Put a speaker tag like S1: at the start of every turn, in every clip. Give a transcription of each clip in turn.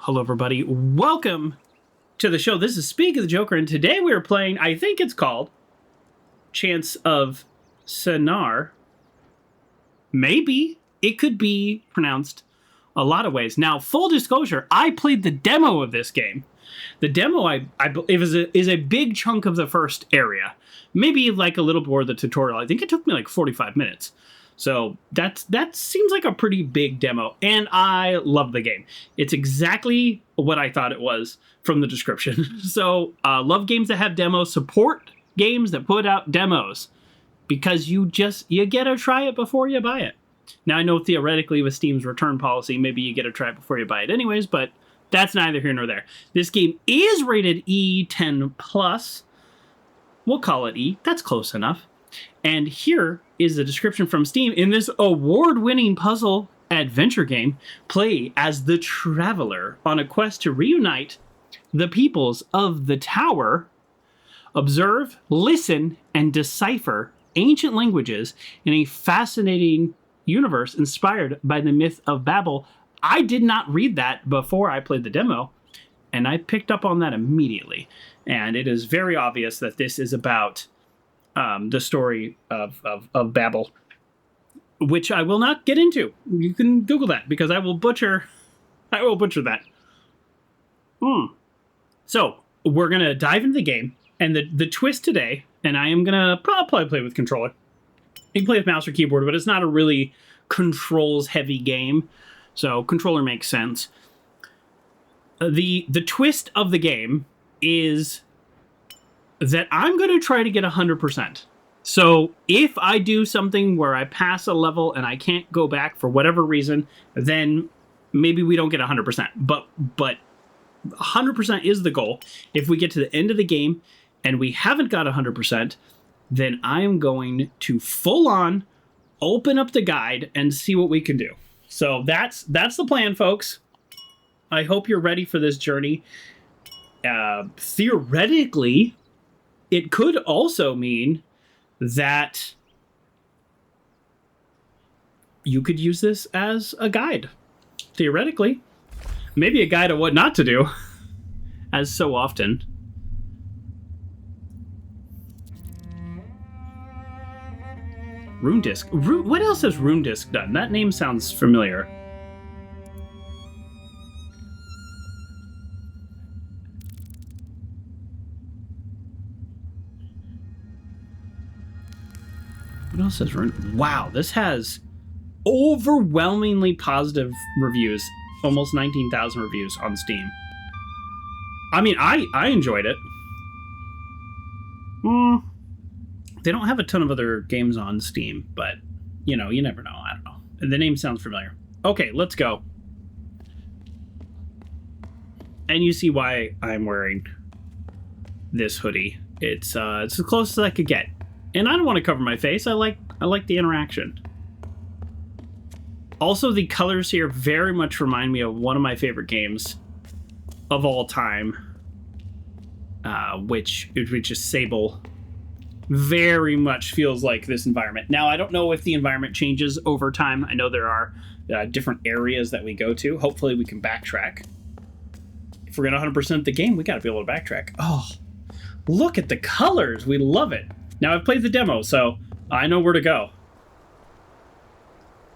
S1: Hello, everybody. Welcome to the show. This is Speak of the Joker, and today we are playing, I think it's called Chants of Sennaar. Maybe it could be pronounced a lot of ways. Now, full disclosure, I played the demo of this game. The demo, is a big chunk of the first area. Maybe like a little more of the tutorial. I think it took me like 45 minutes. So that seems like a pretty big demo, and I love the game. It's exactly what I thought it was from the description. So love games that have demos, support games that put out demos, because you get to try it before you buy it. Now, I know theoretically with Steam's return policy, maybe you get to try it before you buy it anyways, but that's neither here nor there. This game is rated E10+. We'll call it E. That's close enough. And here is the description from Steam. In this award-winning puzzle adventure game, play as the Traveler on a quest to reunite the peoples of the Tower, observe, listen, and decipher ancient languages in a fascinating universe inspired by the Myth of Babel. I did not read that before I played the demo, and I picked up on that immediately. And it is very obvious that this is about the story of Babel, which I will not get into. You can Google that because I will butcher that. So we're gonna dive into the game, and the twist today, and I am gonna probably play with controller. You can play with mouse or keyboard, but it's not a really controls heavy game, so controller makes sense. The twist of the game is that I'm going to try to get 100%. So if I do something where I pass a level and I can't go back for whatever reason, then maybe we don't get 100%. But 100% is the goal. If we get to the end of the game and we haven't got 100%, then I am going to full on open up the guide and see what we can do. So that's the plan, folks. I hope you're ready for this journey. Theoretically, it could also mean that you could use this as a guide. Theoretically. Maybe a guide of what not to do, as so often. Rune Disc. What else has Rune Disc done? That name sounds familiar. What else has Rune? Wow, this has overwhelmingly positive reviews. Almost 19,000 reviews on Steam. I mean, I enjoyed it. They don't have a ton of other games on Steam, but, you know, you never know. I don't know. And the name sounds familiar. Okay, let's go. And you see why I'm wearing this hoodie. It's as close as I could get. And I don't want to cover my face. I like the interaction. Also, the colors here very much remind me of one of my favorite games of all time, which is Sable. Very much feels like this environment. Now, I don't know if the environment changes over time. I know there are different areas that we go to. Hopefully, we can backtrack. If we're going to 100% the game, we got to be able to backtrack. Oh, look at the colors. We love it. Now, I've played the demo, so I know where to go.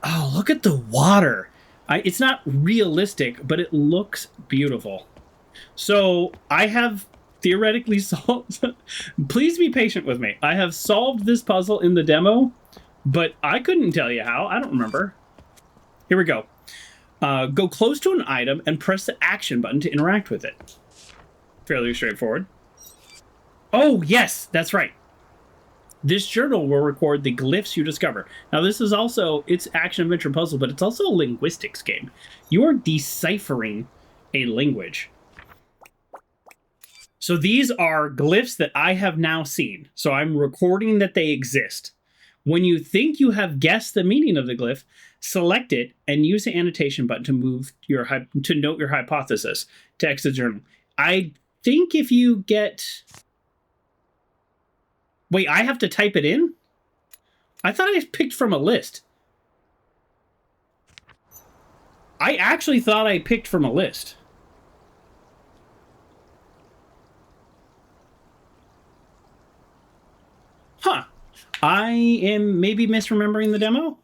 S1: Oh, look at the water. It's not realistic, but it looks beautiful. So, I have theoretically solved... Please be patient with me. I have solved this puzzle in the demo, but I couldn't tell you how. I don't remember. Here we go. Go close to an item and press the action button to interact with it. Fairly straightforward. Oh, yes, that's right. This journal will record the glyphs you discover. Now, this is also, it's action-adventure puzzle, but it's also a linguistics game. You are deciphering a language. So these are glyphs that I have now seen. So I'm recording that they exist. When you think you have guessed the meaning of the glyph, select it and use the annotation button to note your hypothesis to exit the journal. I think if you get... Wait, I have to type it in? I thought I picked from a list. I actually thought I picked from a list. I am maybe misremembering the demo.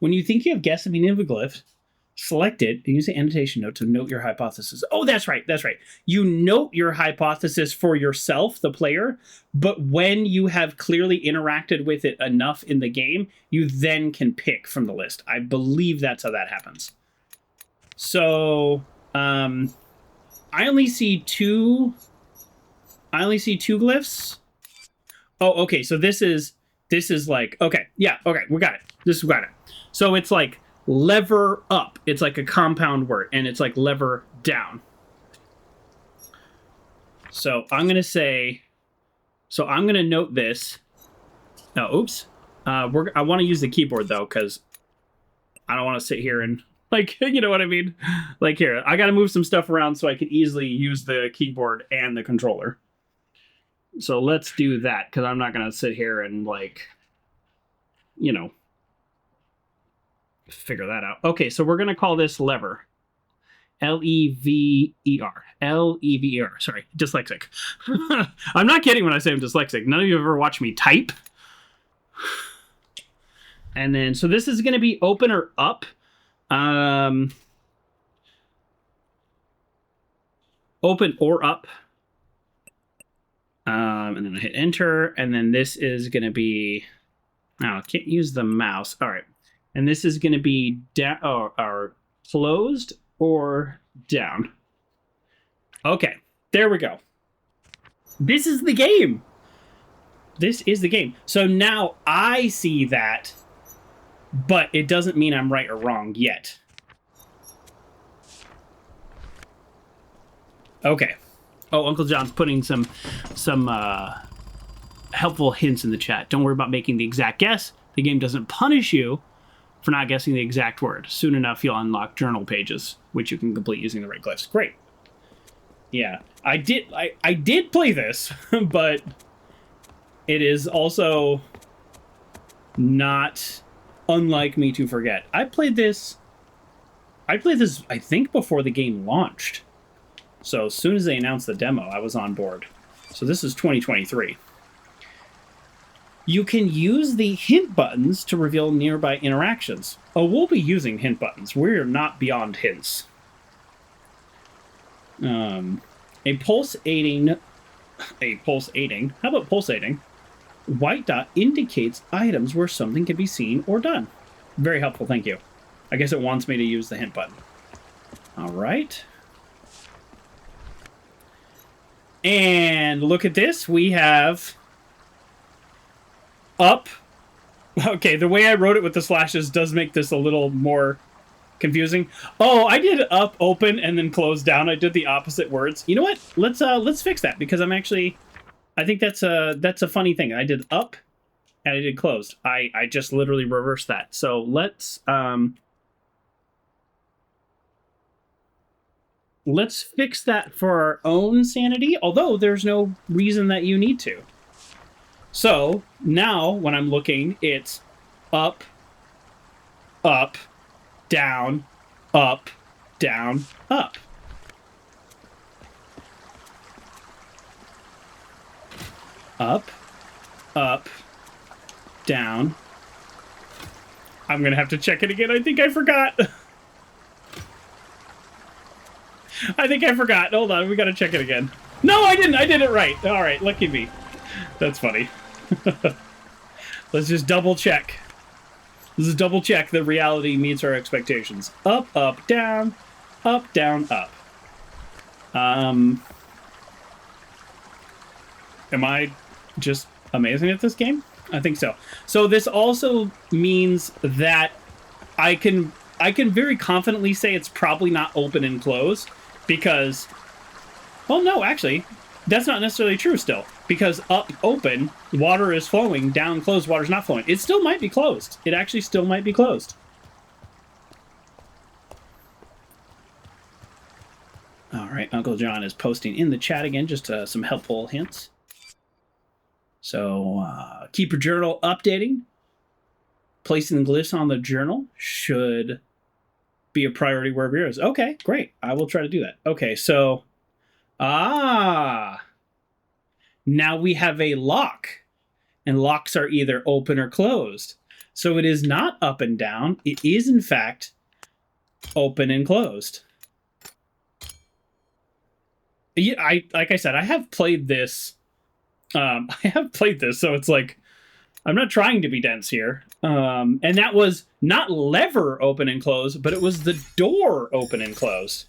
S1: When you think you have guessed the meaning of a glyph, select it and use the annotation note to note your hypothesis. Oh, that's right. That's right. You note your hypothesis for yourself, the player, but when you have clearly interacted with it enough in the game, you then can pick from the list. I believe that's how that happens. So, I only see two glyphs. Oh, okay. So this is like, okay. Yeah. Okay. We got it. We got it. So it's like lever up. It's like a compound word, and it's like lever down. So I'm going to note this. Oh, oops. I want to use the keyboard though, because I don't want to sit here and like, you know what I mean? Like here, I got to move some stuff around so I can easily use the keyboard and the controller. So let's do that, because I'm not going to sit here and like, you know, figure that out. Okay, so we're going to call this lever. Lever. Lever. Sorry, dyslexic. I'm not kidding when I say I'm dyslexic. None of you have ever watched me type. And then, so this is going to be open or up. Open or up. And then I hit enter. And then this is going to be... Oh, I can't use the mouse. All right. And this is going to be down or closed or down. Okay, there we go. This is the game. This is the game. So now I see that, but it doesn't mean I'm right or wrong yet. Okay. Oh, Uncle John's putting some helpful hints in the chat. Don't worry about making the exact guess. The game doesn't punish you for not guessing the exact word. Soon enough, you'll unlock journal pages, which you can complete using the right glyphs. Great. Yeah, I did play this, but it is also not unlike Me to Forget. I played this, I think, before the game launched. So as soon as they announced the demo, I was on board. So this is 2023. You can use the hint buttons to reveal nearby interactions. Oh, we'll be using hint buttons. We're not beyond hints. A pulsating. How about pulsating? White dot indicates items where something can be seen or done. Very helpful, thank you. I guess it wants me to use the hint button. All right. And look at this. We have up. Okay, the way I wrote it with the slashes does make this a little more confusing. Oh, I did up, open, and then close down. I did the opposite words. You know what? Let's fix that, because I think that's a funny thing. I did up and I did closed. I just literally reversed that. So let's fix that for our own sanity, although there's no reason that you need to. So now when I'm looking, it's up, up, down, up, down, up. Up, up, down. I'm going to have to check it again. I think I forgot. I think I forgot. Hold on. We got to check it again. No, I didn't. I did it right. All right. Lucky me. That's funny. Let's just double check. Let's double check that reality meets our expectations. Up, up, down, up, up. Am I just amazing at this game? I think so. So this also means that I can very confidently say it's probably not open and close, because, well, no, actually, that's not necessarily true still, because up, open, water is flowing, down, closed, water's not flowing. It still might be closed. It actually still might be closed. All right, Uncle John is posting in the chat again, just some helpful hints. So keep your journal updating. Placing the glyphs on the journal should be a priority wherever you're is. Okay, great. I will try to do that. Okay, so now we have a lock. and locks are either open or closed. So it is not up and down. It is, in fact, open and closed. Yeah, like I said, I have played this. I have played this, so it's like I'm not trying to be dense here. And that was not lever open and close, but it was the door open and close.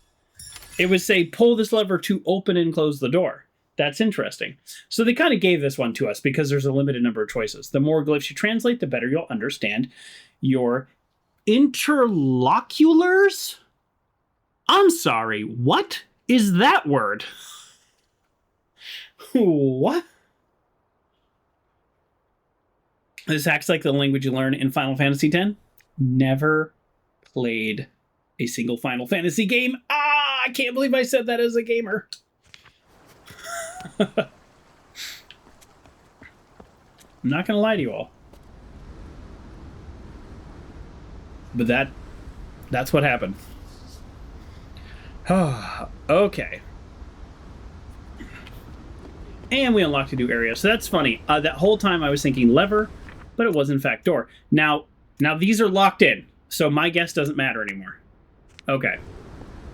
S1: It would say, pull this lever to open and close the door. That's interesting. So they kind of gave this one to us because there's a limited number of choices. The more glyphs you translate, the better you'll understand your interloculars. I'm sorry, what is that word? What? This acts like the language you learn in Final Fantasy X. Never played a single Final Fantasy game. I can't believe I said that as a gamer. I'm not going to lie to you all. But that's what happened. Okay. And we unlocked a new area. So that's funny. That whole time I was thinking lever, but it was in fact door. Now these are locked in, so my guess doesn't matter anymore. Okay.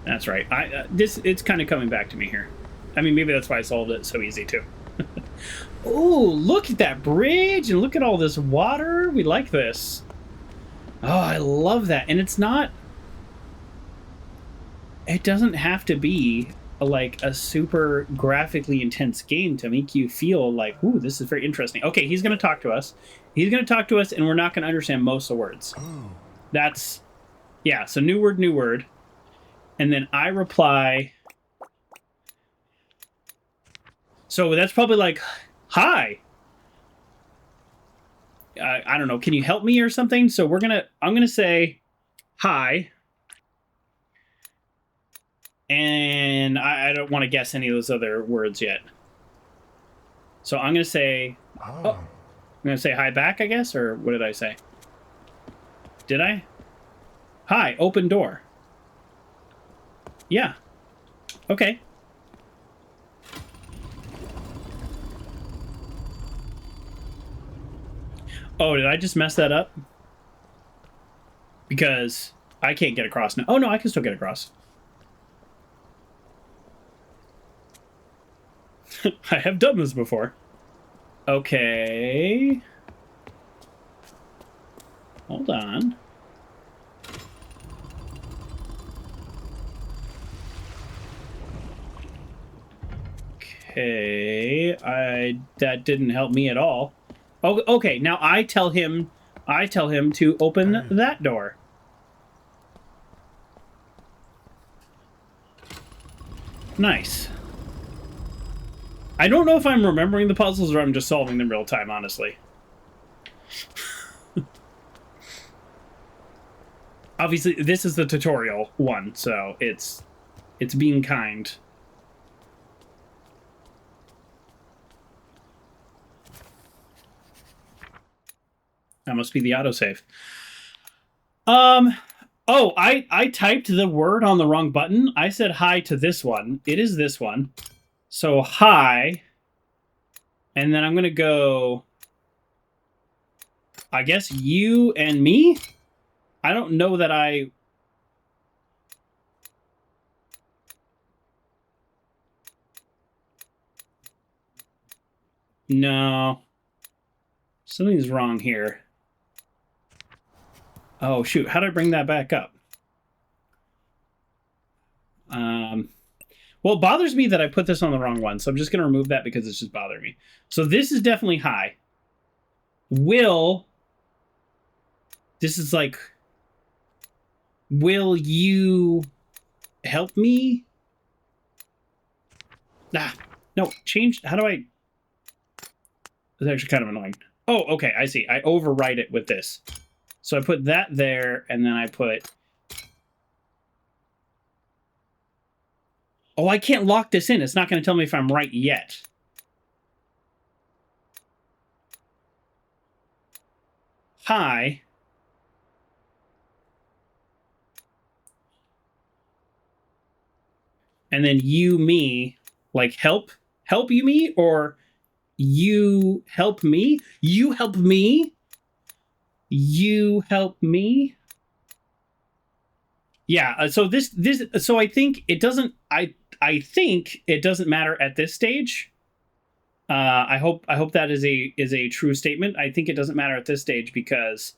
S1: That's right. It's kind of coming back to me here. I mean, maybe that's why I solved it so easy too. Oh, look at that bridge and look at all this water. We like this. Oh, I love that. And it's not... It doesn't have to be like a super graphically intense game to make you feel like, ooh, this is very interesting. Okay, he's going to talk to us. He's going to talk to us, and we're not going to understand most of the words. That's... Yeah, so new word. And then I reply... So that's probably like, hi. I don't know. Can you help me or something? So I'm gonna say hi. And I don't want to guess any of those other words yet. So I'm gonna say, I'm gonna say hi back, I guess, or what did I say? Did I? Hi, open door. Yeah. Okay. Oh, did I just mess that up? Because I can't get across now. Oh, no, I can still get across. I have done this before. Okay. Hold on. Okay. That didn't help me at all. Oh, okay, now I tell him to open that door. Nice. I don't know if I'm remembering the puzzles or I'm just solving them real time, honestly. Obviously, this is the tutorial one, so it's being kind. That must be the autosave. Oh, I typed the word on the wrong button. I said hi to this one. It is this one. So hi. And then I'm going to go, I guess, you and me? I don't know that I... No. Something's wrong here. Oh, shoot. How do I bring that back up? Well, it bothers me that I put this on the wrong one, so I'm just going to remove that because it's just bothering me. So this is definitely high. Will... This is like... Will you help me? No, change... How do I... It's actually kind of annoying. Oh, okay, I see. I overwrite it with this. So I put that there, and then I put... Oh, I can't lock this in. It's not going to tell me if I'm right yet. Hi. And then you, me, like help you me, or You help me. You help me. You help me. Yeah. So so I think it doesn't. I think it doesn't matter at this stage. I hope that is a true statement. I think it doesn't matter at this stage because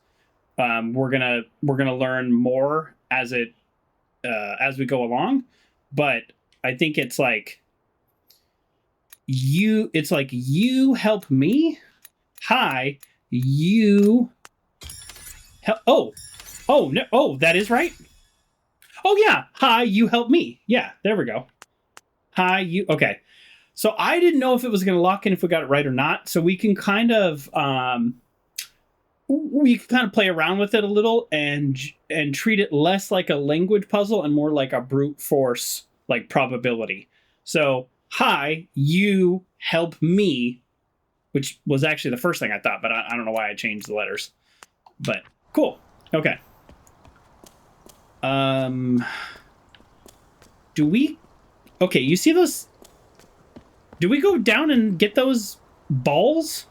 S1: we're gonna learn more as we go along. But I think it's like you help me. Hi, you help. Oh no. Oh, that is right. Oh yeah. Hi, you help me. Yeah, there we go. Hi, you. Okay. So I didn't know if it was going to lock in if we got it right or not. So we can kind of play around with it a little and treat it less like a language puzzle and more like a brute force like probability. So hi, you help me, which was actually the first thing I thought, but I don't know why I changed the letters. But cool. Okay. Do we? Okay, you see those? Do we go down and get those balls?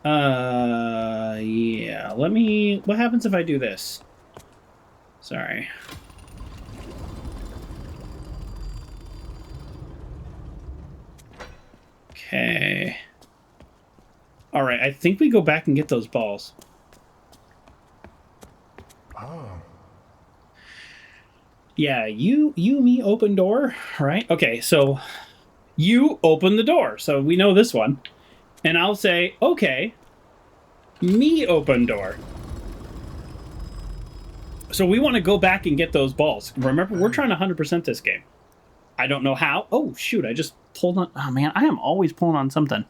S1: Yeah. Let me. What happens if I do this? Sorry. Okay. All right. I think we go back and get those balls. Oh. Yeah. You, me, open door. Right. Okay. So you open the door. So we know this one. And I'll say, okay, me open door. So we want to go back and get those balls. Remember, we're trying to 100% this game. I don't know how. Oh, shoot, I just pulled on. Oh, man, I am always pulling on something.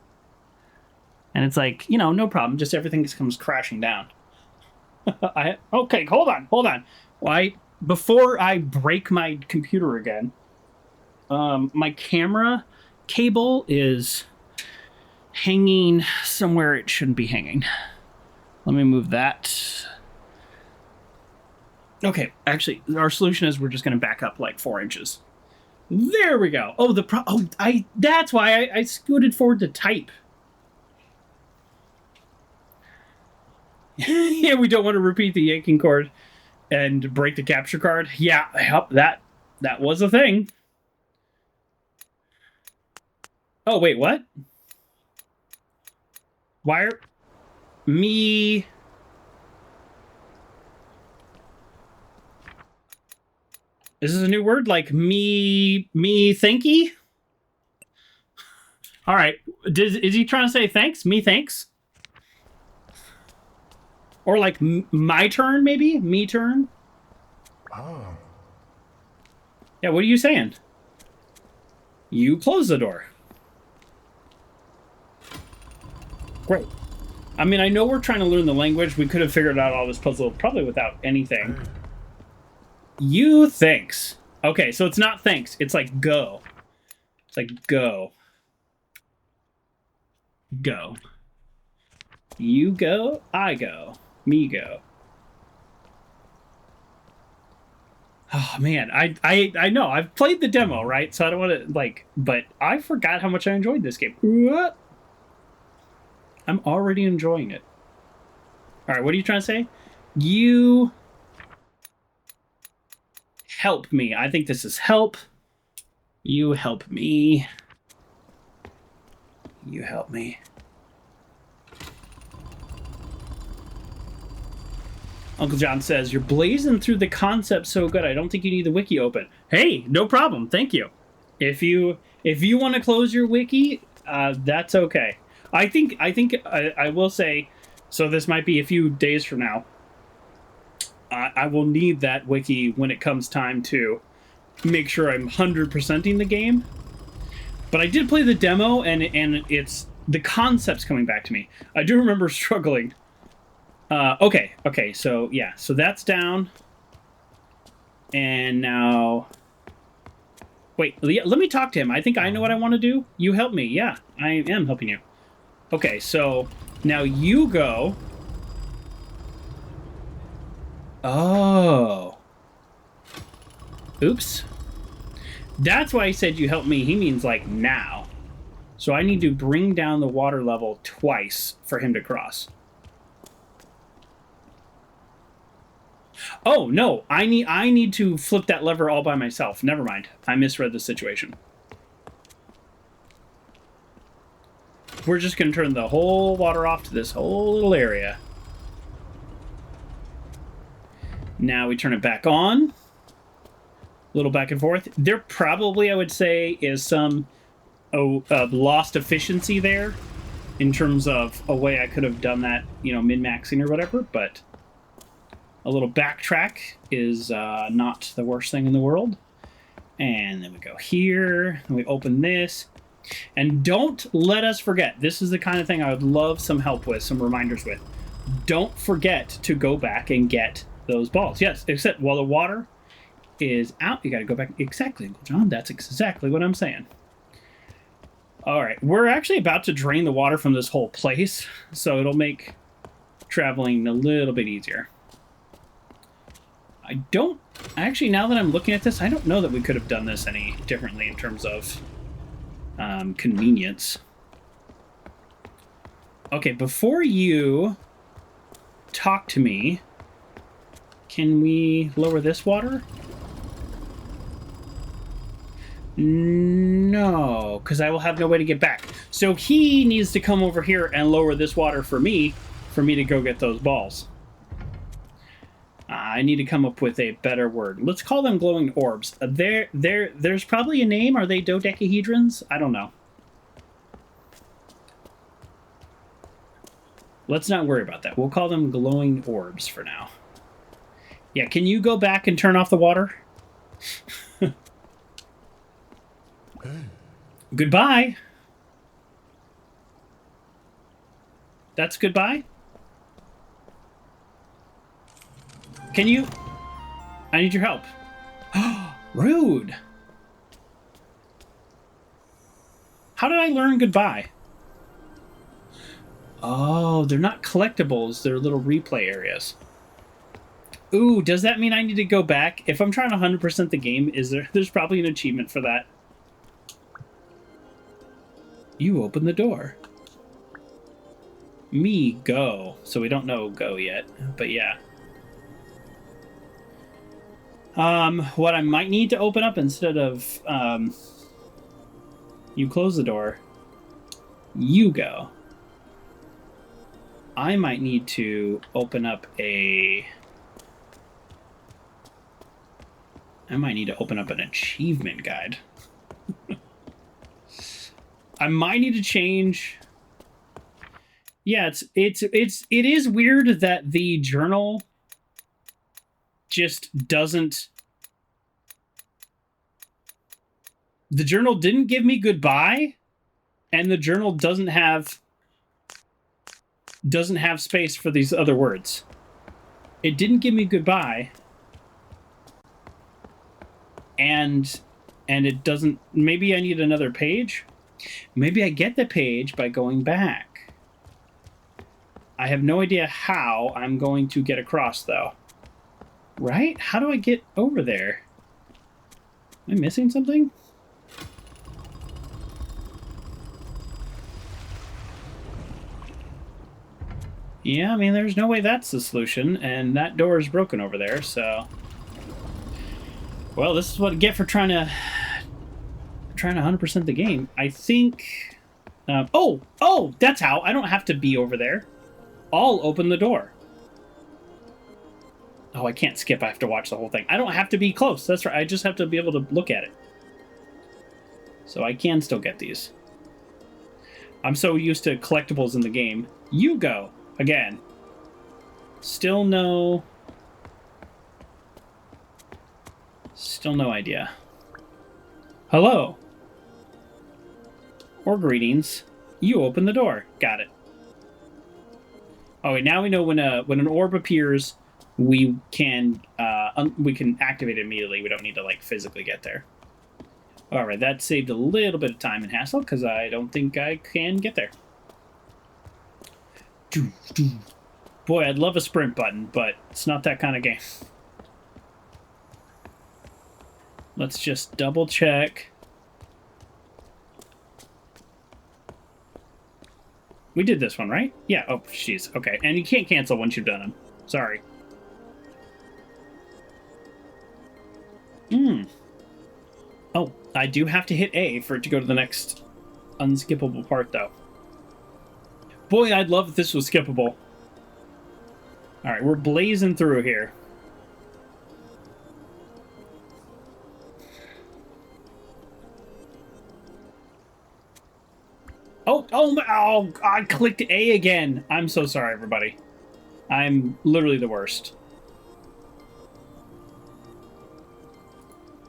S1: And it's like, no problem. Just everything just comes crashing down. Okay, hold on. Before I break my computer again, my camera cable is hanging somewhere it shouldn't be hanging. Let me move that. Okay, actually, our solution is we're just going to back up like 4 inches. There we go. Oh, that's why I scooted forward to type. Yeah, we don't want to repeat the yanking cord and break the capture card. Yeah, that was a thing. Oh, wait, what? Wire me. Is this a new word? Like me thinky? All right. Is he trying to say thanks? Me thanks? Or like my turn, maybe? Me turn? Oh. Yeah, what are you saying? You close the door. Great. I mean, I know we're trying to learn the language. We could have figured out all this puzzle probably without anything. You thanks. Okay, so it's not thanks. It's like go. It's like go. Go. You go, I go. Me go. Oh man, I know. I've played the demo, right? So I don't want to like, but I forgot how much I enjoyed this game. What? I'm already enjoying it. All right, what are you trying to say? You help me. I think this is help. You help me. You help me. Uncle John says, you're blazing through the concept so good, I don't think you need the wiki open. Hey, no problem. Thank you. If you want to close your wiki, that's okay. I think I will say, so this might be a few days from now. I will need that wiki when it comes time to make sure I'm 100%ing the game. But I did play the demo, and it's the concept's coming back to me. I do remember struggling. Okay, so yeah, so that's down. And now... Wait, let me talk to him. I think I know what I want to do. You help me. Yeah, I am helping you. Okay, so now you go... Oh. Oops. That's why he said you help me. He means like now. So I need to bring down the water level twice for him to cross. Oh, no. I need to flip that lever all by myself. Never mind. I misread the situation. We're just going to turn the whole water off to this whole little area. Now we turn it back on. A little back and forth. There probably, I would say, is some lost efficiency there in terms of a way I could have done that, you know, min-maxing or whatever, but a little backtrack is not the worst thing in the world. And then we go here, and we open this. And don't let us forget, this is the kind of thing I would love some help with, some reminders with. Don't forget to go back and get those balls. Yes, except while the water is out, you got to go back. Exactly, Uncle John. That's exactly what I'm saying. All right, we're actually about to drain the water from this whole place, so it'll make traveling a little bit easier. I don't... Actually, now that I'm looking at this, I don't know that we could have done this any differently in terms of convenience. Okay, before you talk to me, can we lower this water? No, because I will have no way to get back. So he needs to come over here and lower this water for me to go get those balls. I need to come up with a better word. Let's call them glowing orbs. There's probably a name. Are they dodecahedrons? I don't know. Let's not worry about that. We'll call them glowing orbs for now. Yeah, can you go back and turn off the water? Goodbye. That's goodbye? Can you... I need your help. Rude. How did I learn goodbye? Oh, they're not collectibles. They're little replay areas. Ooh, does that mean I need to go back? If I'm trying to 100% the game, there's probably an achievement for that. You open the door. Me, go. So we don't know go yet, but yeah. What I might need to open up instead of, you close the door, you go. I might need to open up an achievement guide. I might need to change. Yeah, it is weird that the journal just doesn't. The journal didn't give me goodbye, and the journal doesn't have space for these other words. It didn't give me goodbye, and it doesn't. Maybe I need another page. Maybe I get the page by going back. I have no idea how I'm going to get across, though. Right? How do I get over there? Am I missing something? Yeah, I mean, there's no way that's the solution, and that door is broken over there, so... Well, this is what I get for trying to 100% the game. I think... Oh, that's how. I don't have to be over there. I'll open the door. Oh, I can't skip. I have to watch the whole thing. I don't have to be close. That's right. I just have to be able to look at it. So I can still get these. I'm so used to collectibles in the game. You go. Again. Still no idea. Hello. Or greetings. You open the door. Got it. Oh, wait, now we know when an orb appears, we can activate it immediately. We don't need to like physically get there. All right, that saved a little bit of time and hassle because I don't think I can get there. Boy, I'd love a sprint button, but it's not that kind of game. Let's just double check. We did this one, right? Yeah. Oh, jeez. Okay. And you can't cancel once you've done them. Sorry. Oh, I do have to hit A for it to go to the next unskippable part, though. Boy, I'd love if this was skippable. All right, we're blazing through here. Oh, I clicked A again. I'm so sorry, everybody. I'm literally the worst.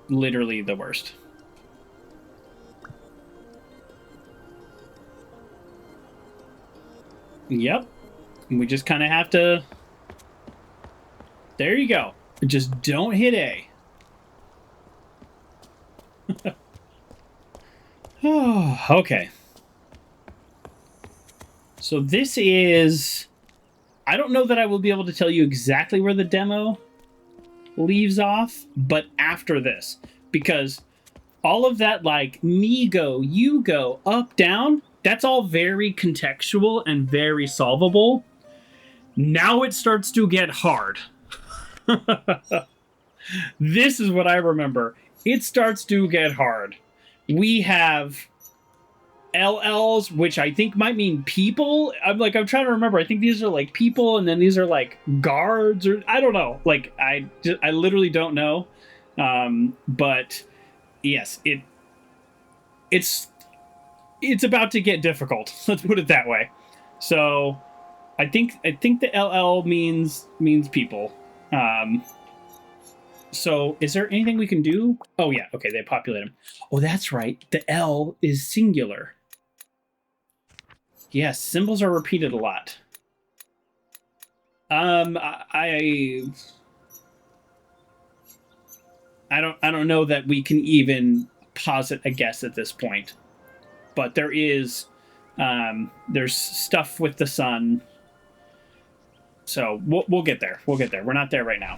S1: Literally the worst. Yep. We just kind of have to... There you go. Just don't hit A. Oh, okay. So this is... I don't know that I will be able to tell you exactly where the demo leaves off, but after this. Because all of that, like, me go, you go, up, down, that's all very contextual and very solvable. Now it starts to get hard. This is what I remember. It starts to get hard. We have LLs, which I think might mean people. I'm trying to remember. I think these are like people, and then these are like guards, or I don't know. Like I literally don't know. But yes, it's about to get difficult. Let's put it that way. So I think the LL means people. So is there anything we can do? Oh yeah, okay, they populate them. Oh, that's right. The L is singular. Yes, symbols are repeated a lot. I don't know that we can even posit a guess at this point, but there's stuff with the sun, so we'll get there. We'll get there. We're not there right now.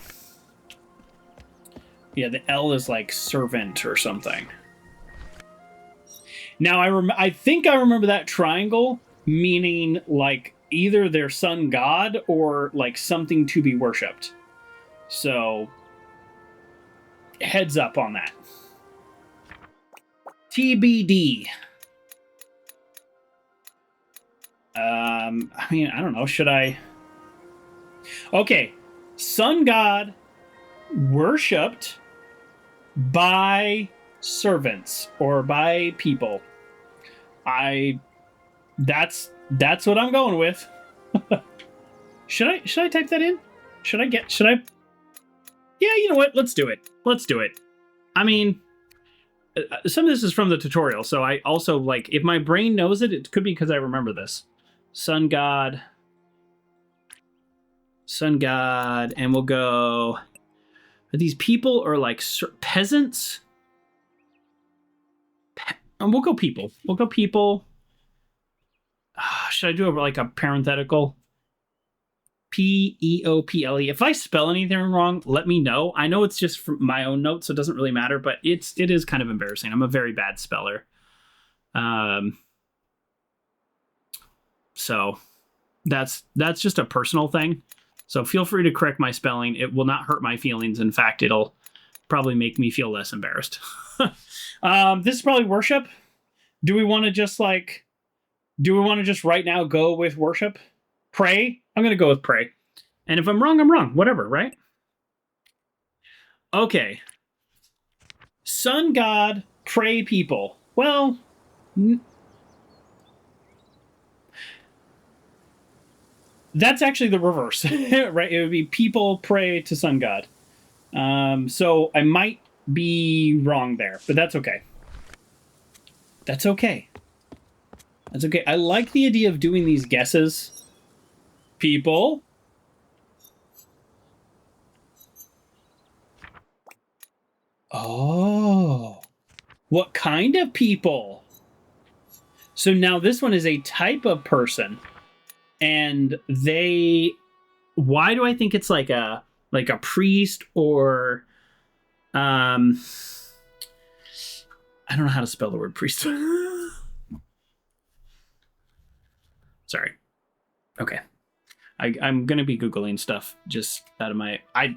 S1: Yeah, the L is like servant or something. Now I think I remember that triangle meaning like either their sun god or like something to be worshipped. So heads up on that. TBD. I mean, I don't know. Should I? Okay, sun god worshipped by servants or by people. That's what I'm going with. Should I type that in? Should I? Yeah, you know what? Let's do it. I mean, some of this is from the tutorial, so I also like if my brain knows it, it could be because I remember this. Sun god, and we'll go. Are these people or like peasants? We'll go people. Should I do like a parenthetical? People. If I spell anything wrong, let me know. I know it's just from my own notes, so it doesn't really matter, but it is kind of embarrassing. I'm a very bad speller. So that's just a personal thing. So feel free to correct my spelling. It will not hurt my feelings. In fact, it'll probably make me feel less embarrassed. This is probably worship. Do we want to just right now go with worship? Pray? I'm going to go with pray. And if I'm wrong, I'm wrong. Whatever, right? Okay. Sun god, pray people. Well, that's actually the reverse, right? It would be people pray to sun god. So I might be wrong there, but that's okay. That's okay. I like the idea of doing these guesses. People. Oh. What kind of people? So now this one is a type of person. And why do I think it's like a priest or I don't know how to spell the word priest. Sorry. Okay. I'm gonna be googling stuff just out of my. I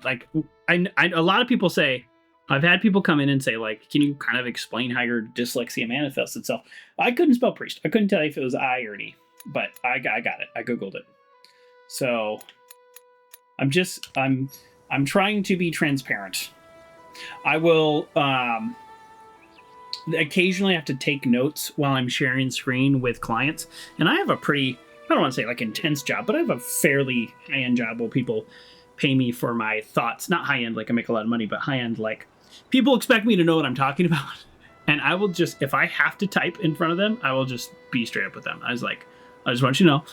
S1: a lot of people say. I've had people come in and say, like, can you kind of explain how your dyslexia manifests itself? I couldn't spell priest. I couldn't tell you if it was I or E, but I got it. I googled it. So I'm trying to be transparent. I will occasionally have to take notes while I'm sharing screen with clients, and I have a pretty, I don't want to say like intense job, but I have a fairly high-end job where people pay me for my thoughts. Not high-end like I make a lot of money, but high-end like people expect me to know what I'm talking about. And I will just, if I have to type in front of them, I will just be straight up with them. I was like, I just want you to know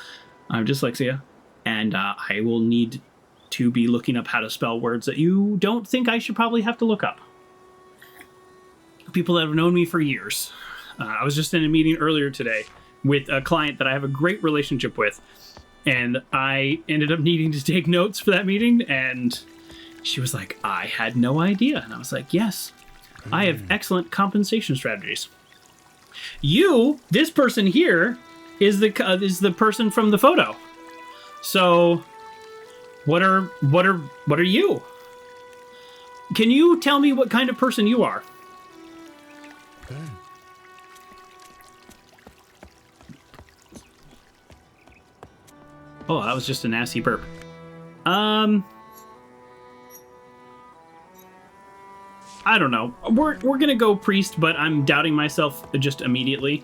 S1: I'm dyslexia, and I will need to be looking up how to spell words that you don't think I should probably have to look up. People that have known me for years. I was just in a meeting earlier today with a client that I have a great relationship with, and I ended up needing to take notes for that meeting, and she was like, I had no idea. And I was like, yes, I have excellent compensation strategies. This person here is the person from the photo. So what are you? Can you tell me what kind of person you are? Oh, that was just a nasty burp. I don't know. We're gonna go priest, but I'm doubting myself just immediately.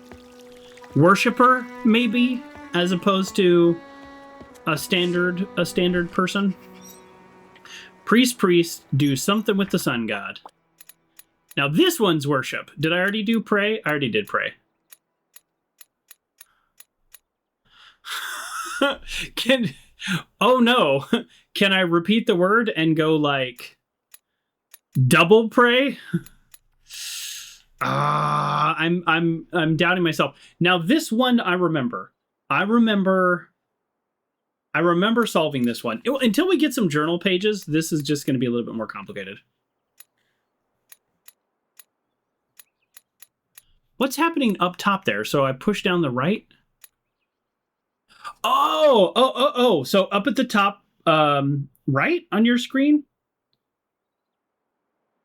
S1: Worshipper, maybe, as opposed to a standard person. Priest, do something with the sun god. Now this one's worship. Did I already do pray? I already did pray. Oh no. Can I repeat the word and go like double pray? I'm doubting myself. Now this one I remember solving this one. Until we get some journal pages, this is just going to be a little bit more complicated. What's happening up top there? So I push down the right. Oh. So up at the top, right on your screen,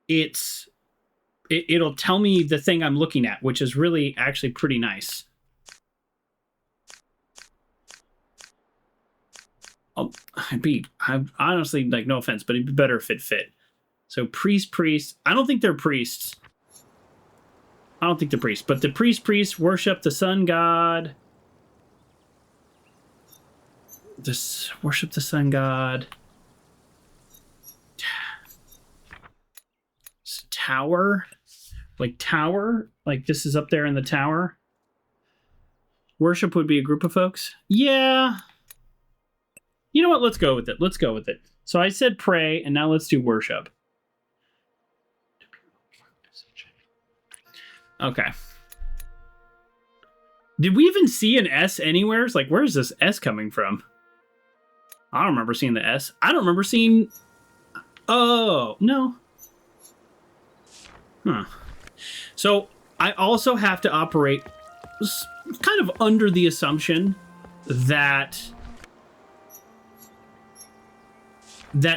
S1: it'll tell me the thing I'm looking at, which is really actually pretty nice. I'm honestly, like, no offense, but it'd be better if it fit. So priest. I don't think they're priests. But the priest worship the sun god. Worship the sun god. Tower. Like this is up there in the tower. Worship would be a group of folks. Yeah. You know what? Let's go with it. So I said pray, and now let's do worship. Okay. Did we even see an S anywhere? It's like, where's this S coming from? I don't remember seeing the S. I don't remember seeing... Oh, no. Huh. So I also have to operate kind of under the assumption that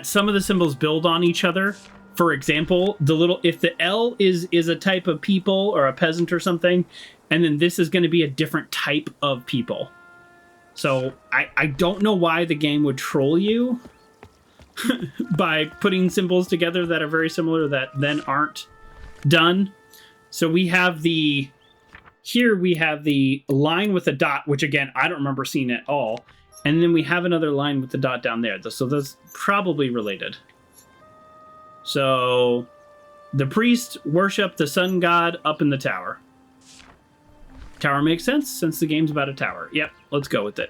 S1: some of the symbols build on each other. For example, if the L is a type of people or a peasant or something, and then this is going to be a different type of people. So I don't know why the game would troll you by putting symbols together that are very similar that then aren't done. So we have the line with a dot, which again, I don't remember seeing at all. And then we have another line with the dot down there. So that's probably related. So the priest worship the sun god up in the tower. Tower makes sense since the game's about a tower. Yep, let's go with it.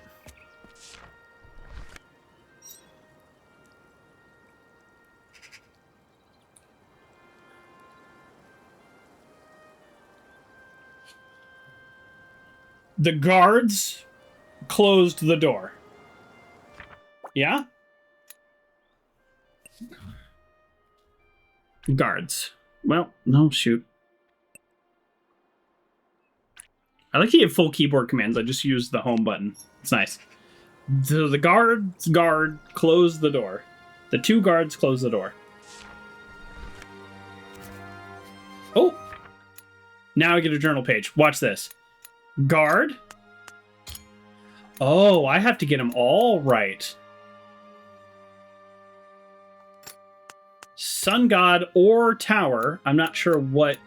S1: The guards closed the door. Yeah? Guards. Well, no, shoot. I like to have full keyboard commands. I just use the home button. It's nice. So the guard close the door. The 2 guards close the door. Oh! Now I get a journal page. Watch this. Guard. Oh, I have to get them all right. Sun God or Tower. I'm not sure what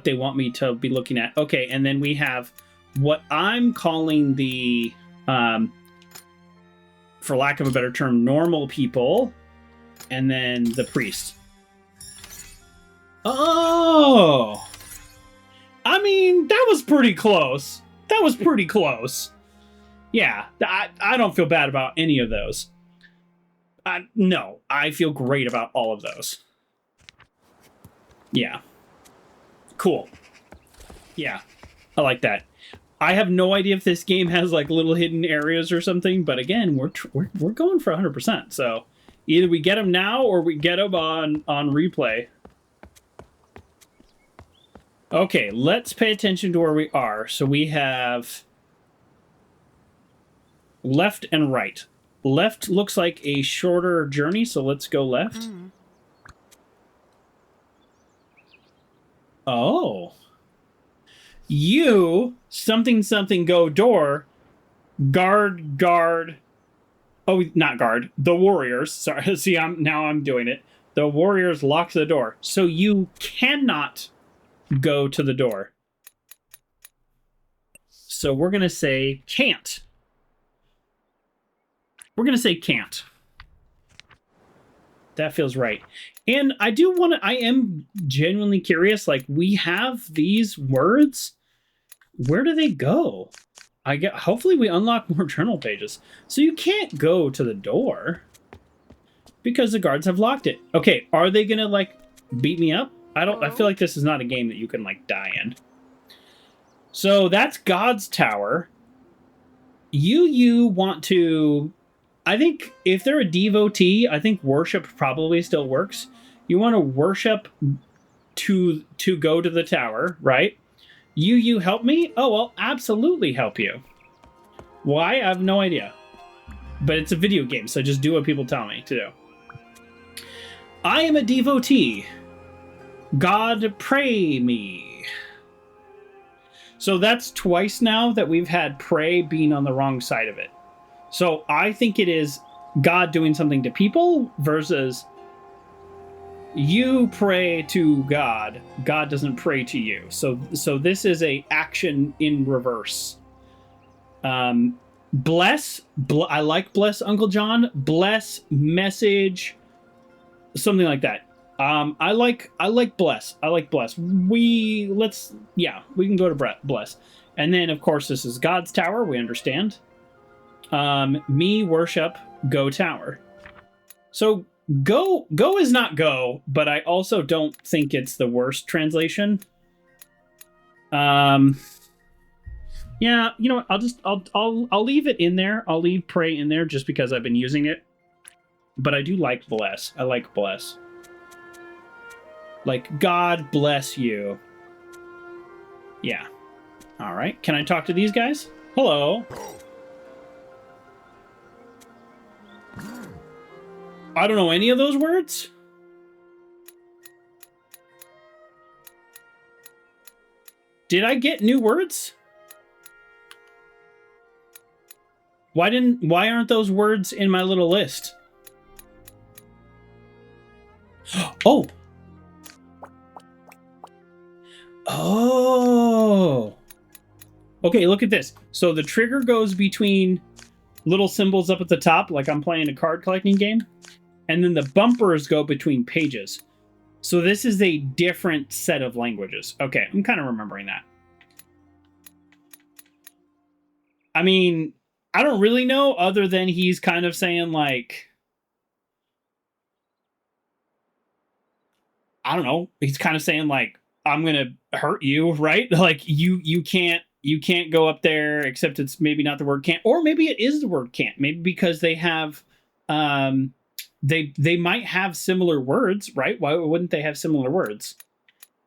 S1: they want me to be looking at. Okay, and then we have what I'm calling the, for lack of a better term, normal people, and then the priest. Oh! I mean, that was pretty close. That was pretty close. Yeah, I don't feel bad about any of those. No, I feel great about all of those. Yeah. Cool. Yeah, I like that. I have no idea if this game has like little hidden areas or something, but again, we're going for 100%. So either we get them now or we get them on replay. Okay, let's pay attention to where we are. So we have left and right. Left looks like a shorter journey, so let's go left. Oh. You, something, go door, guard. Oh, not guard. The warriors. Sorry, see, I'm doing it. The warriors lock the door. So you cannot go to the door. So we're going to say can't. We're going to say can't. That feels right. And I am genuinely curious, like, we have these words. Where do they go? Hopefully we unlock more journal pages. So you can't go to the door because the guards have locked it. Okay, are they gonna, like, beat me up? I feel like this is not a game that you can, like, die in. So that's God's Tower. You want to... I think if they're a devotee, I think worship probably still works. You want to worship to go to the tower, right? You help me? Oh, I'll absolutely help you. Why? I have no idea. But it's a video game, so just do what people tell me to do. I am a devotee. God pray me. So that's twice now that we've had pray being on the wrong side of it. So I think it is God doing something to people versus you pray to God. God doesn't pray to you. So this is a action in reverse. Bless. I like bless, Uncle John. Bless, message, something like that. I like bless. I like bless. We can go to bless. And then of course this is God's Tower. We understand. Me worship go tower. So go is not go, but I also don't think it's the worst translation. Yeah, you know what? I'll leave it in there. I'll leave pray in there just because I've been using it. But I do like bless. I like bless. Like God bless you. Yeah. All right. Can I talk to these guys? Hello. I don't know any of those words. Did I get new words? Why aren't those words in my little list? Oh. Oh. Okay, look at this. So the trigger goes between little symbols up at the top, like I'm playing a card collecting game. And then the bumpers go between pages. So this is a different set of languages. Okay, I'm kind of remembering that. I mean, I don't really know other than he's kind of saying like... I don't know. He's kind of saying like, I'm going to hurt you, right? Like you can't go up there, except it's maybe not the word can't. Or maybe it is the word can't. Maybe because they have... They might have similar words, right? Why wouldn't they have similar words?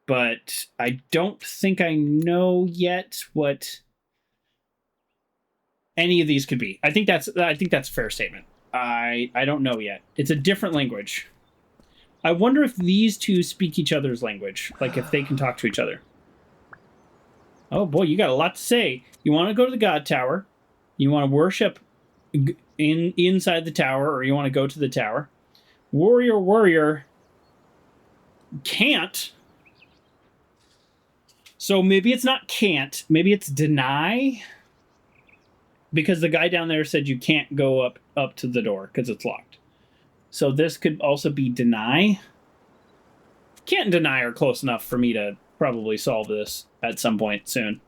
S1: but I don't think I know yet what any of these could be. I think that's a fair statement. I don't know yet. It's a different language. I wonder if these two speak each other's language, like if they can talk to each other. Oh boy, you got a lot to say. You want to go to the God Tower, you want to worship inside the tower, or you want to go to the tower. Warrior can't. So maybe it's not can't, maybe it's deny, because the guy down there said you can't go up to the door because it's locked. So this could also be deny. Can't and deny are close enough for me to probably solve this at some point soon.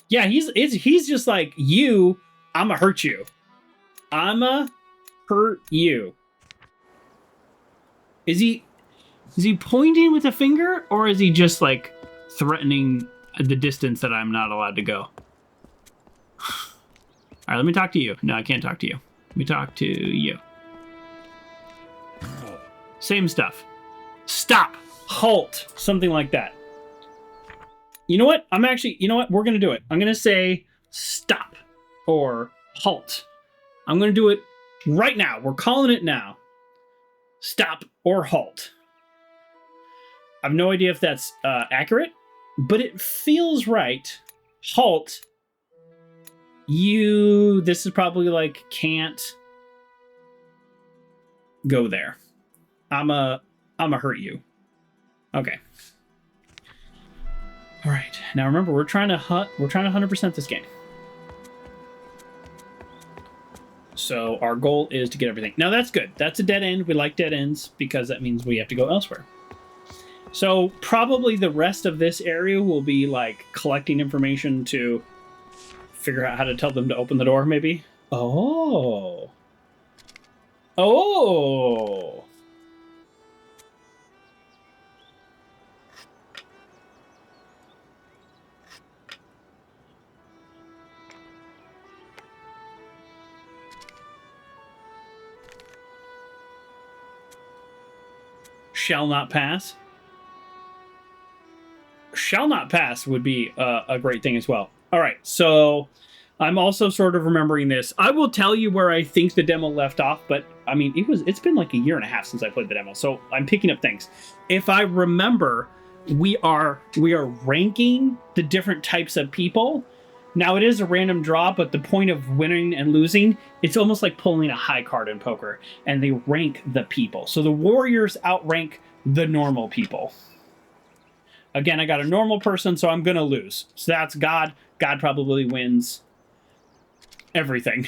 S1: Yeah, he's just like, you, I'ma hurt you. I'ma hurt you. Is he pointing with a finger, or is he just like threatening the distance that I'm not allowed to go? All right, let me talk to you. No, I can't talk to you. Let me talk to you. Same stuff. Stop. Halt. Something like that. You know what? You know what? We're going to do it. I'm going to say stop or halt. I'm going to do it right now. We're calling it now. Stop or halt. I have no idea if that's accurate, but it feels right. Halt. This is probably like, can't go there. I'ma hurt you. Okay. All right. Now remember, we're trying to 100% this game. So our goal is to get everything. Now that's good. That's a dead end. We like dead ends because that means we have to go elsewhere. So probably the rest of this area will be like collecting information to figure out how to tell them to open the door, maybe. Oh. Shall not pass. Shall not pass would be a great thing as well. All right, so I'm also sort of remembering this. I will tell you where I think the demo left off, but I mean, it's been like a year and a half since I played the demo, so I'm picking up things. If I remember, we are ranking the different types of people. Now it is a random draw, but the point of winning and losing, it's almost like pulling a high card in poker, and they rank the people. So the warriors outrank the normal people. Again, I got a normal person, so I'm gonna lose. So that's God. God probably wins everything.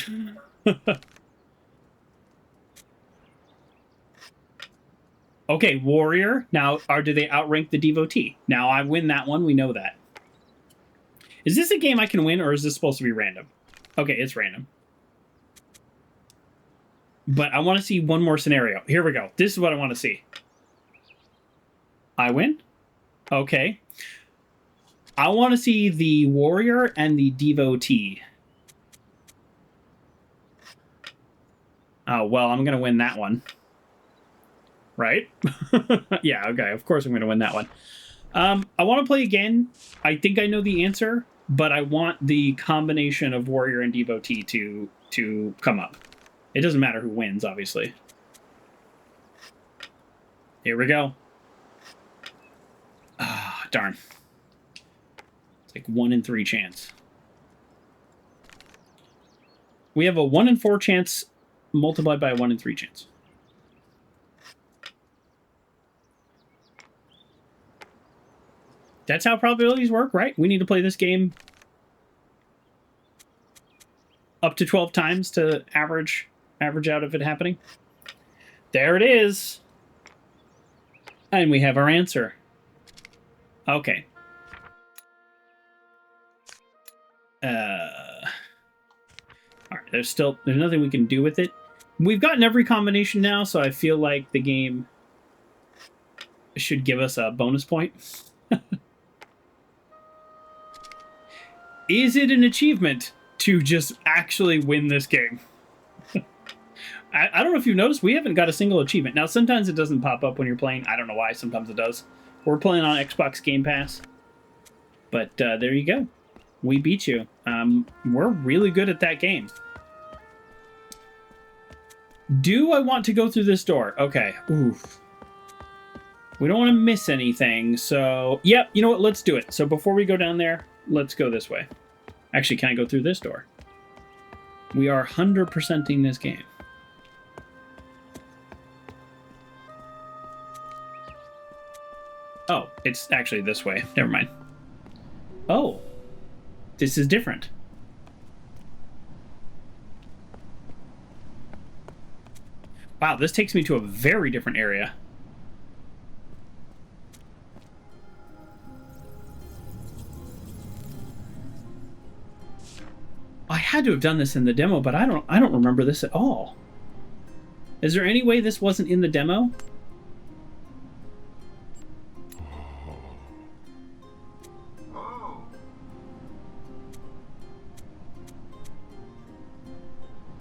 S1: Okay, warrior. Now, do they outrank the devotee? Now I win that one. We know that. Is this a game I can win, or is this supposed to be random? Okay, it's random. But I want to see one more scenario. Here we go. This is what I want to see. I win? Okay. I want to see the warrior and the devotee. Oh, well, I'm going to win that one. Right? Yeah, okay. Of course I'm going to win that one. I want to play again. I think I know the answer, but I want the combination of warrior and devotee to come up. It doesn't matter who wins, obviously. Here we go. Ah, darn. It's like 1 in 3 chance. We have a 1 in 4 chance multiplied by a 1 in 3 chance. That's how probabilities work, right? We need to play this game up to 12 times to average out of it happening. There it is. And we have our answer. Okay. All right, there's nothing we can do with it. We've gotten every combination now, so I feel like the game should give us a bonus point. Is it an achievement to just actually win this game? I don't know if you've noticed, we haven't got a single achievement. Now, sometimes it doesn't pop up when you're playing. I don't know why. Sometimes it does. We're playing on Xbox Game Pass. But there you go. We beat you. We're really good at that game. Do I want to go through this door? Okay. Oof. We don't want to miss anything. So, yep. You know what? Let's do it. So before we go down there, let's go this way. Actually, can I go through this door? We are 100%ing this game. Oh, it's actually this way. Never mind. Oh, this is different. Wow, this takes me to a very different area. I had to have done this in the demo, but I don't remember this at all. Is there any way this wasn't in the demo?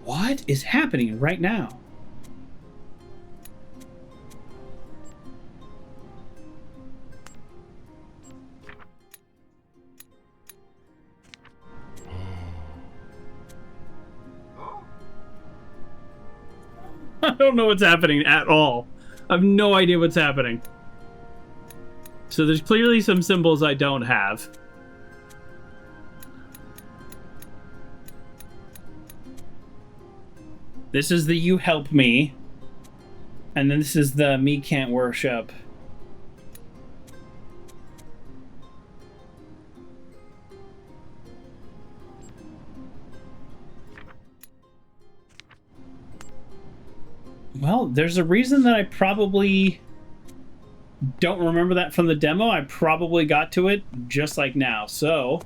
S1: What is happening right now? I don't know what's happening at all. I have no idea what's happening. So there's clearly some symbols I don't have. This is the you help me. And then this is the me can't worship. Well, there's a reason that I probably don't remember that from the demo. I probably got to it just like now. So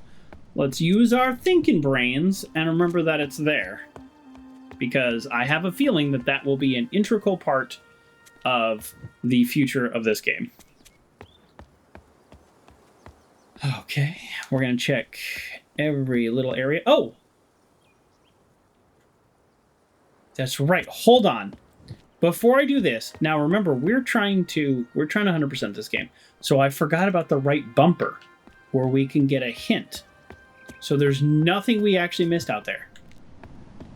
S1: let's use our thinking brains and remember that it's there. Because I have a feeling that that will be an integral part of the future of this game. Okay, we're going to check every little area. Oh! That's right. Hold on. Before I do this, now remember, we're trying to 100% this game. So I forgot about the right bumper where we can get a hint. So there's nothing we actually missed out there.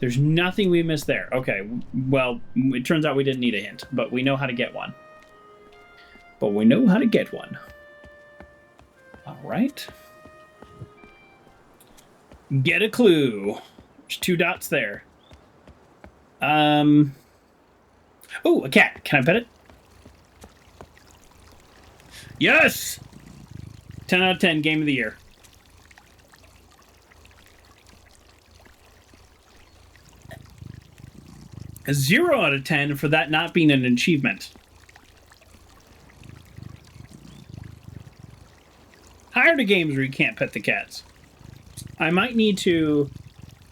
S1: There's nothing we missed there. Okay, well, it turns out we didn't need a hint, but we know how to get one. All right. Get a clue. There's 2 dots there. Oh, a cat. Can I pet it? Yes! 10 out of 10, game of the year. A 0 out of 10 for that not being an achievement. Tired of games where you can't pet the cats. I might need to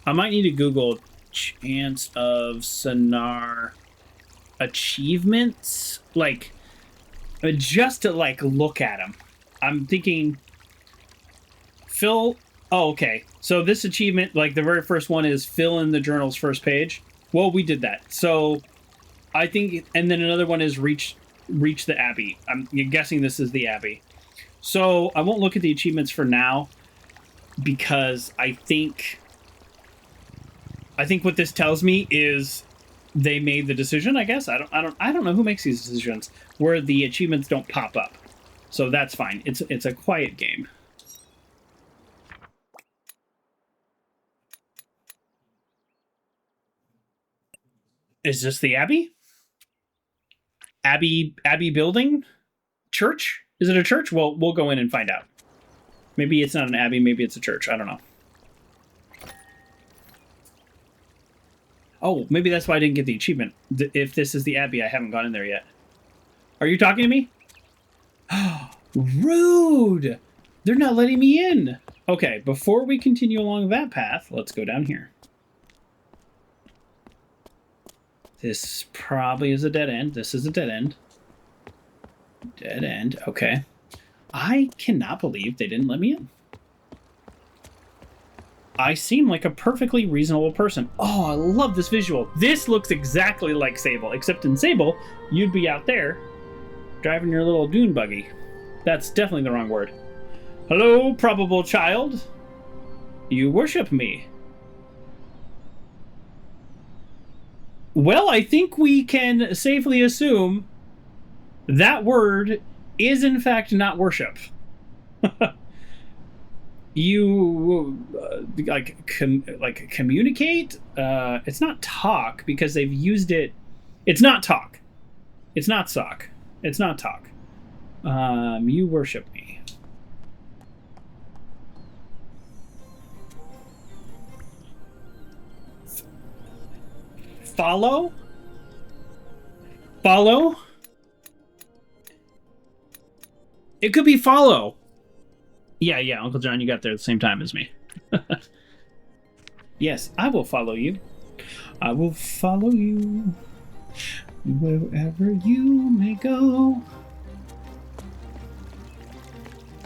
S1: Google Chants of Sennaar achievements, like just to like look at them. I'm thinking fill. Oh, okay. So this achievement, like the very first one, is fill in the journal's first page. Well, we did that. So I think, and then another one is reach the Abbey. I'm guessing this is the Abbey. So I won't look at the achievements for now because I think what this tells me is they made the decision, I guess. I don't know who makes these decisions where the achievements don't pop up. So that's fine. It's a quiet game. Is this the Abbey? Abbey building? Church? Is it a church? Well, we'll go in and find out. Maybe it's not an abbey, maybe it's a church. I don't know. Oh, maybe that's why I didn't get the achievement. If this is the Abbey, I haven't gone in there yet. Are you talking to me? Rude! They're not letting me in. Okay, before we continue along that path, let's go down here. This probably is a dead end. This is a dead end. Dead end. Okay. I cannot believe they didn't let me in. I seem like a perfectly reasonable person. Oh, I love this visual. This looks exactly like Sable, except in Sable, you'd be out there driving your little dune buggy. That's definitely the wrong word. Hello, probable child. You worship me. Well, I think we can safely assume that word is in fact not worship. You communicate. It's not talk because they've used it. It's not talk. It's not sock. It's not talk. You worship me. Follow. Follow. It could be follow. Yeah, Uncle John, you got there at the same time as me. Yes, I will follow you. I will follow you wherever you may go.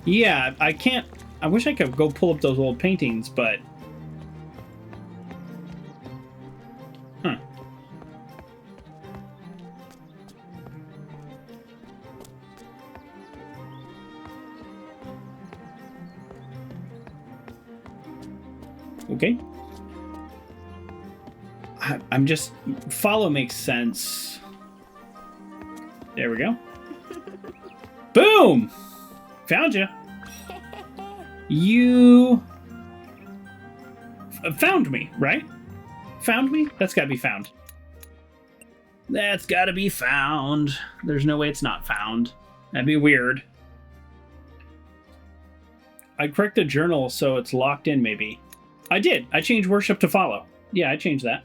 S1: Yeah, I can't... I wish I could go pull up those old paintings, but... Huh. Okay. I'm just... Follow makes sense. There we go. Boom! Found you. You... found me, right? Found me? That's gotta be found. That's gotta be found. There's no way it's not found. That'd be weird. I correct the journal so it's locked in, maybe. I did. I changed worship to follow. Yeah, I changed that.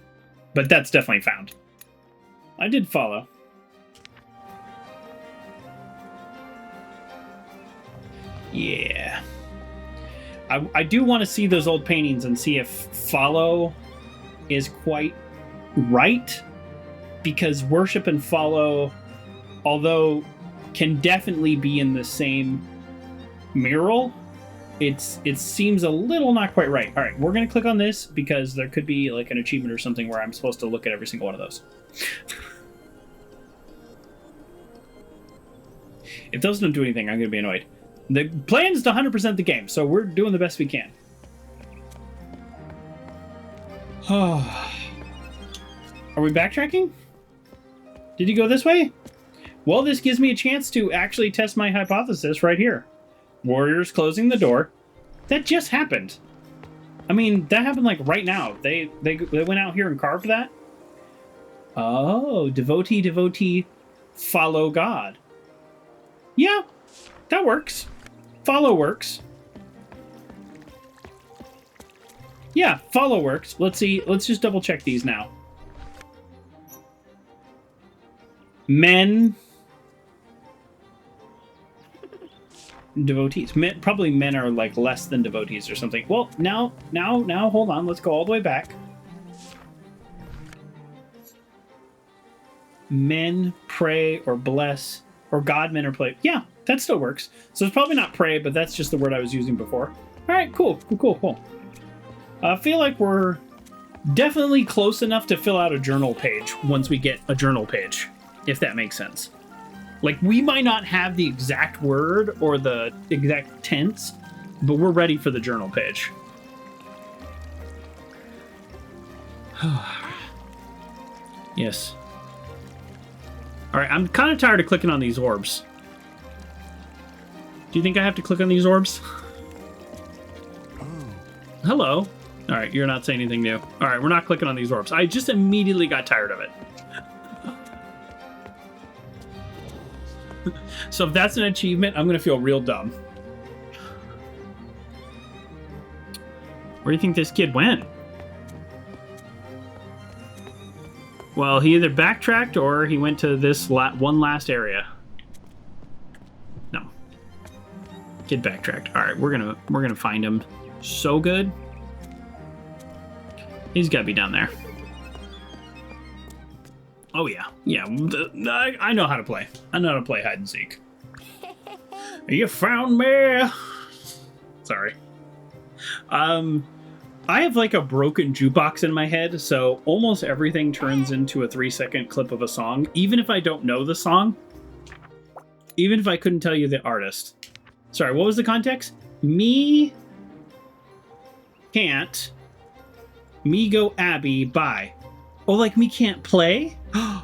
S1: But that's definitely found. I did follow. Yeah. I do want to see those old paintings and see if follow is quite right. Because worship and follow, although can definitely be in the same mural, it seems a little not quite right. All right, we're going to click on this because there could be like an achievement or something where I'm supposed to look at every single one of those. If those don't do anything, I'm going to be annoyed. The plan is to 100% the game, so we're doing the best we can. Are we backtracking? Did you go this way? Well, this gives me a chance to actually test my hypothesis right here. Warriors closing the door. That just happened. I mean, that happened like right now. They went out here and carved that. Oh, devotee, follow God. Yeah, that works. Follow works. Yeah, follow works. Let's see. Let's just double check these now. Men. Devotees. Men, probably men are like less than devotees or something. Well, now, hold on. Let's go all the way back. Men pray or bless, or God, men, or play. Yeah, that still works. So it's probably not pray, but that's just the word I was using before. All right, cool. I feel like we're definitely close enough to fill out a journal page once we get a journal page, if that makes sense. Like, we might not have the exact word or the exact tense, but we're ready for the journal page. Yes. All right, I'm kind of tired of clicking on these orbs. Do you think I have to click on these orbs? Hello. All right, you're not saying anything new. All right, we're not clicking on these orbs. I just immediately got tired of it. So if that's an achievement, I'm going to feel real dumb. Where do you think this kid went? Well, he either backtracked or he went to this one last area. No. Kid backtracked. All right, we're gonna find him. So good. He's got to be down there. Oh yeah, I know how to play. I know how to play hide and seek. You found me. Sorry. I have like a broken jukebox in my head, so almost everything turns into a 3-second clip of a song, even if I don't know the song, even if I couldn't tell you the artist. Sorry, what was the context? Me can't. Me go Abby, bye. Oh, like me can't play?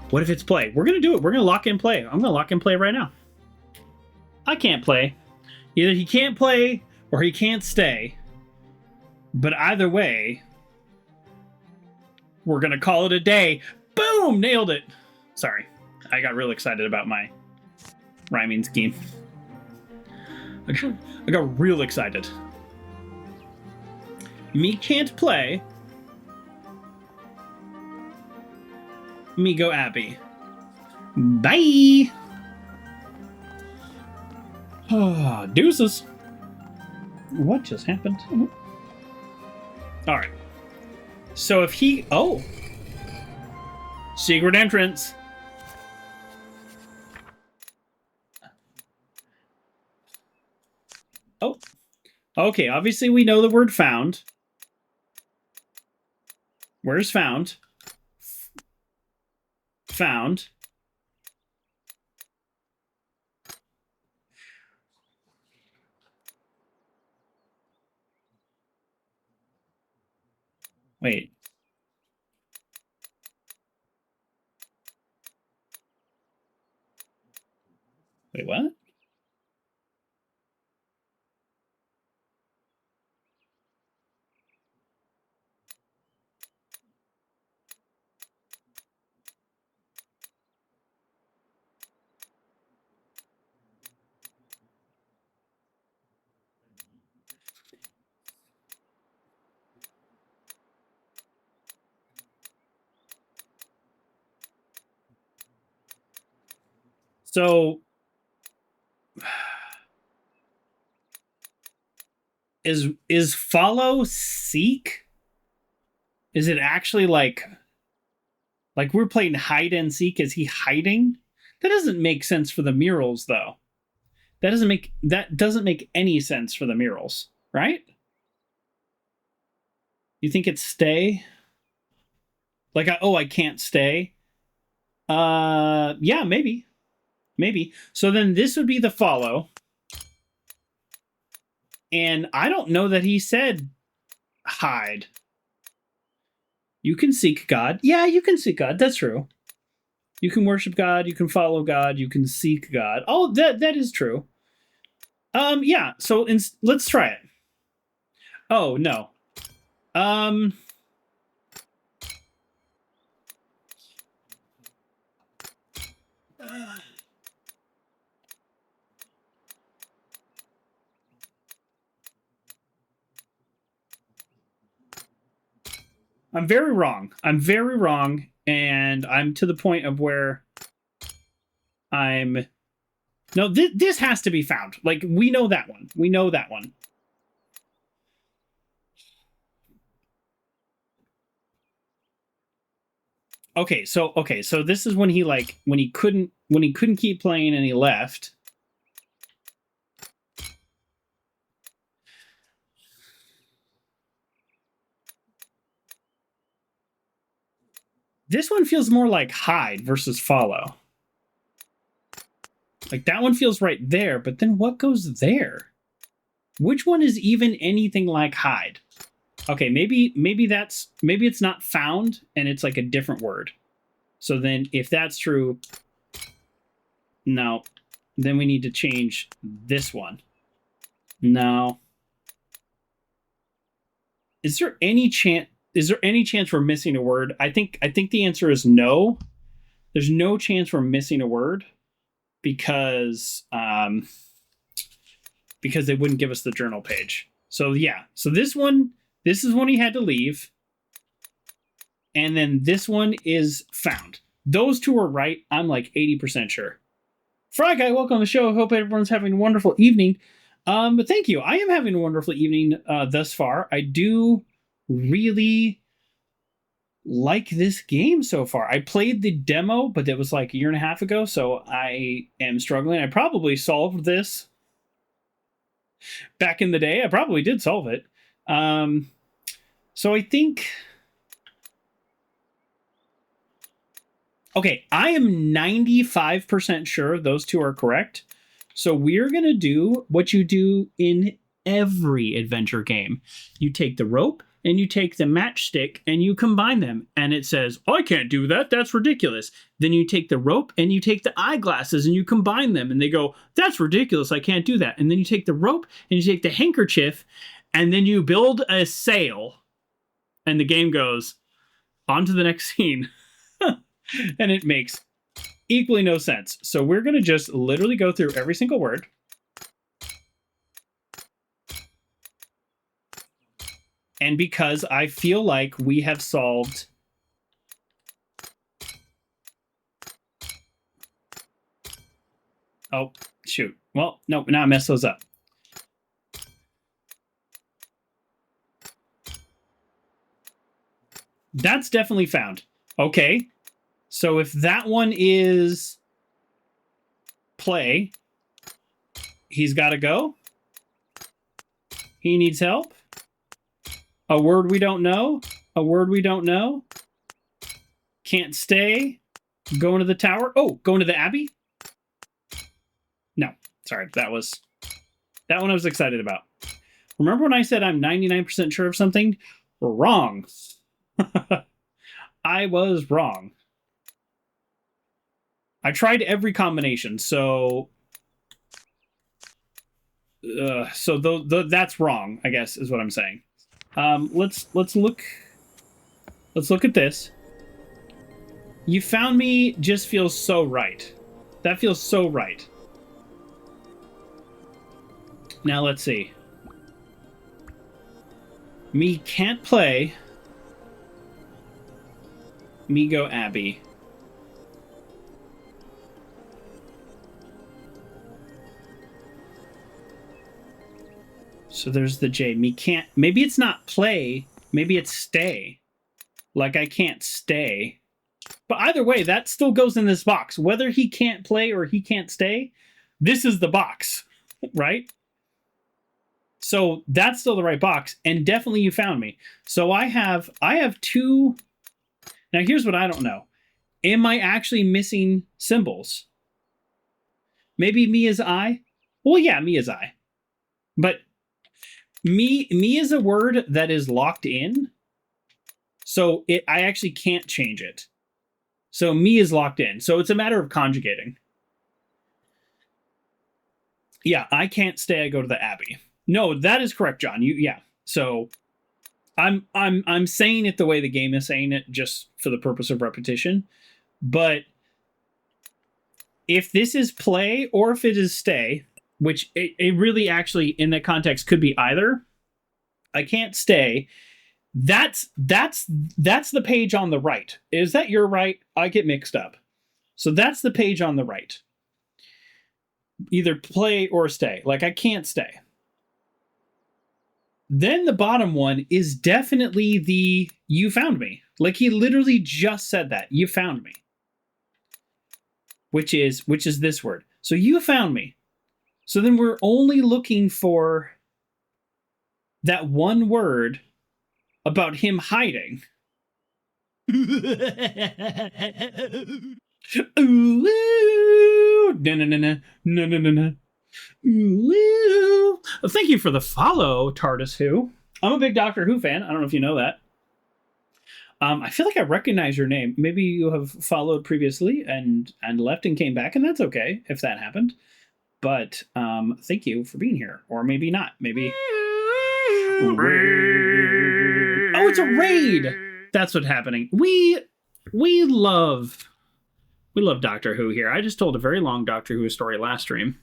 S1: What if it's play? We're going to do it. We're going to lock in play. I'm going to lock in play right now. I can't play. Either he can't play or he can't stay. But either way, we're going to call it a day. Boom! Nailed it. Sorry. I got real excited about my rhyming scheme. I got real excited. Me can't play. Me go Abby. Bye! Deuces. What just happened? Alright. So if he... Oh! Secret entrance. Oh. Okay, obviously we know the word found. Where's found? Found. Wait. Wait, what? So... Is follow seek? Is it actually like we're playing hide and seek? Is he hiding? That doesn't make sense for the murals, though. That doesn't make any sense for the murals, right? You think it's stay? Like, I can't stay. Yeah, maybe. So then this would be the follow. And I don't know that he said hide. You can seek God. Yeah, you can seek God. That's true. You can worship God. You can follow God. You can seek God. Oh, that is true. Yeah. So let's try it. Oh no. I'm very wrong. And I'm to the point of where I'm... No, this has to be found. Like, we know that one. Okay, so this is when he couldn't keep playing and he left. This one feels more like hide versus follow. Like, that one feels right there, but then what goes there? Which one is even anything like hide? Okay, maybe it's not found and it's like a different word. So then if that's true, no, then we need to change this one. No. Is there any chance we're missing a word? I think the answer is no. There's no chance we're missing a word because they wouldn't give us the journal page. So yeah. So this is when he had to leave. And then this one is found. Those two are right. I'm like 80% sure. Fry Guy, welcome to the show. I hope everyone's having a wonderful evening. But thank you. I am having a wonderful evening thus far. I do really like this game so far. I played the demo, but it was like a year and a half ago, so I am struggling. I probably solved this back in the day. I probably did solve it. So I think... Okay, I am 95% sure those two are correct. So we're going to do what you do in every adventure game. You take the rope and you take the matchstick and you combine them. And it says, I can't do that. That's ridiculous. Then you take the rope and you take the eyeglasses and you combine them. And they go, that's ridiculous. I can't do that. And then you take the rope and you take the handkerchief and then you build a sail. And the game goes, on to the next scene. And it makes equally no sense. So we're going to just literally go through every single word. And because I feel like we have solved... Oh, shoot. Well, no, now I messed those up. That's definitely found. Okay. So if that one is play, he's got to go. He needs help. A word we don't know. A word we don't know. Can't stay. Going to the tower. Oh, going to the abbey? No, sorry. That one I was excited about. Remember when I said I'm 99% sure of something? Wrong. I was wrong. I tried every combination, so that's wrong, I guess, is what I'm saying. Let's look at this. You found me just feels so right. That feels so right. Now let's see. Me can't play. Me go Abby. So there's the J. Me can't... Maybe it's not play. Maybe it's stay. Like I can't stay. But either way, that still goes in this box. Whether he can't play or he can't stay, this is the box, right? So that's still the right box. And definitely you found me. So I have two... Now here's what I don't know. Am I actually missing symbols? Maybe me is I? Well, yeah, me is I. But... Me is a word that is locked in, so I actually can't change it. So me is locked in, so it's a matter of conjugating. Yeah, I can't stay. I go to the abbey. No, that is correct, John. Yeah. So I'm saying it the way the game is saying it, just for the purpose of repetition. But if this is play or if it is stay, which it really actually in that context could be either. I can't stay. That's the page on the right. Is that your right? I get mixed up. So that's the page on the right. Either play or stay. Like I can't stay. Then the bottom one is definitely the you found me. Like he literally just said that. You found me. Which is this word. So you found me. So then we're only looking for that one word about him hiding. Ooh, na. Ooh. Thank you for the follow, TARDIS Who. I'm a big Doctor Who fan. I don't know if you know that. I feel like I recognize your name. Maybe you have followed previously and left and came back, and that's okay if that happened. But thank you for being here. Or maybe not. Maybe... Raid. Oh, it's a raid. That's what's happening. We love Doctor Who here. I just told a very long Doctor Who story last stream.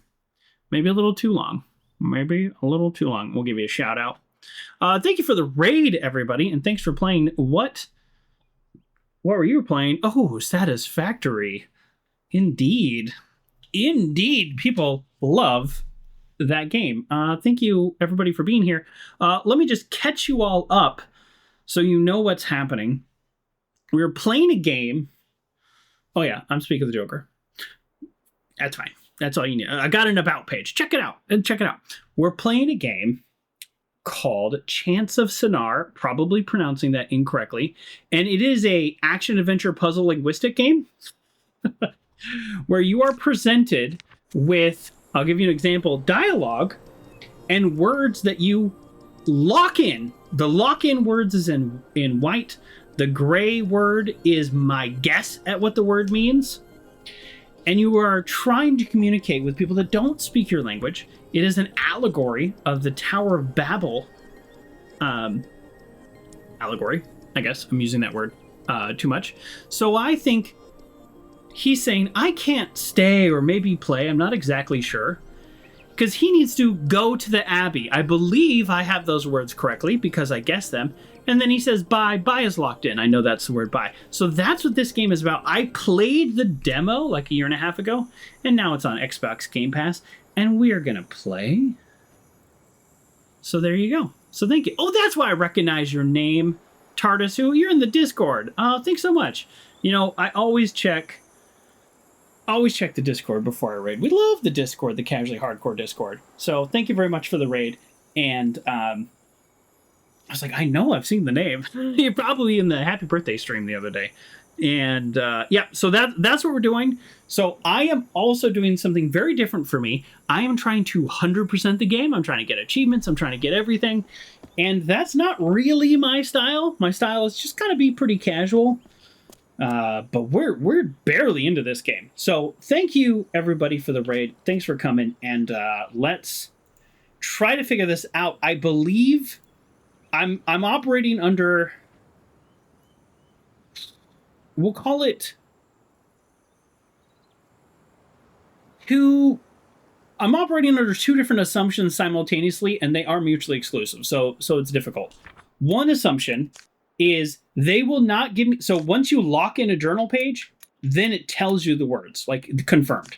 S1: Maybe a little too long. We'll give you a shout out. Thank you for the raid, everybody, and thanks for playing. What were you playing? Oh, Satisfactory. Indeed. People love that game. Thank you, everybody, for being here. Let me just catch you all up so you know what's happening. We were playing a game. Oh, yeah, I'm speaking of the Joker. That's fine. That's all you need. I got an about page. Check it out. We're playing a game called Chants of Sennaar, probably pronouncing that incorrectly, and it is a action-adventure puzzle linguistic game where you are presented with, I'll give you an example, dialogue and words that you lock in. The lock-in words is in white. The gray word is my guess at what the word means. And you are trying to communicate with people that don't speak your language. It is an allegory of the Tower of Babel. Allegory, I guess. I'm using that word too much. So I think he's saying, I can't stay or maybe play. I'm not exactly sure. Because he needs to go to the Abbey. I believe I have those words correctly because I guessed them. And then he says, bye. Bye is locked in. I know that's the word bye. So that's what this game is about. I played the demo like a year and a half ago, and now it's on Xbox Game Pass, and we are going to play. So there you go. So thank you. Oh, that's why I recognize your name, TARDIS, who you're in the Discord. Thanks so much. You know, I always check the Discord before I raid. We love the Discord, the casually hardcore Discord. So thank you very much for the raid. And I was like, I know I've seen the name. You're probably in the happy birthday stream the other day. And yeah, so that's what we're doing. So I am also doing something very different for me. I am trying to 100% the game. I'm trying to get achievements. I'm trying to get everything. And that's not really my style. My style is just kind of be pretty casual. But we're barely into this game. So thank you everybody for the raid. Thanks for coming, and let's try to figure this out. I believe I'm operating under, we'll call it I'm operating under two different assumptions simultaneously, and they are mutually exclusive. So it's difficult. One assumption is they will not give me... So once you lock in a journal page, then it tells you the words, like confirmed.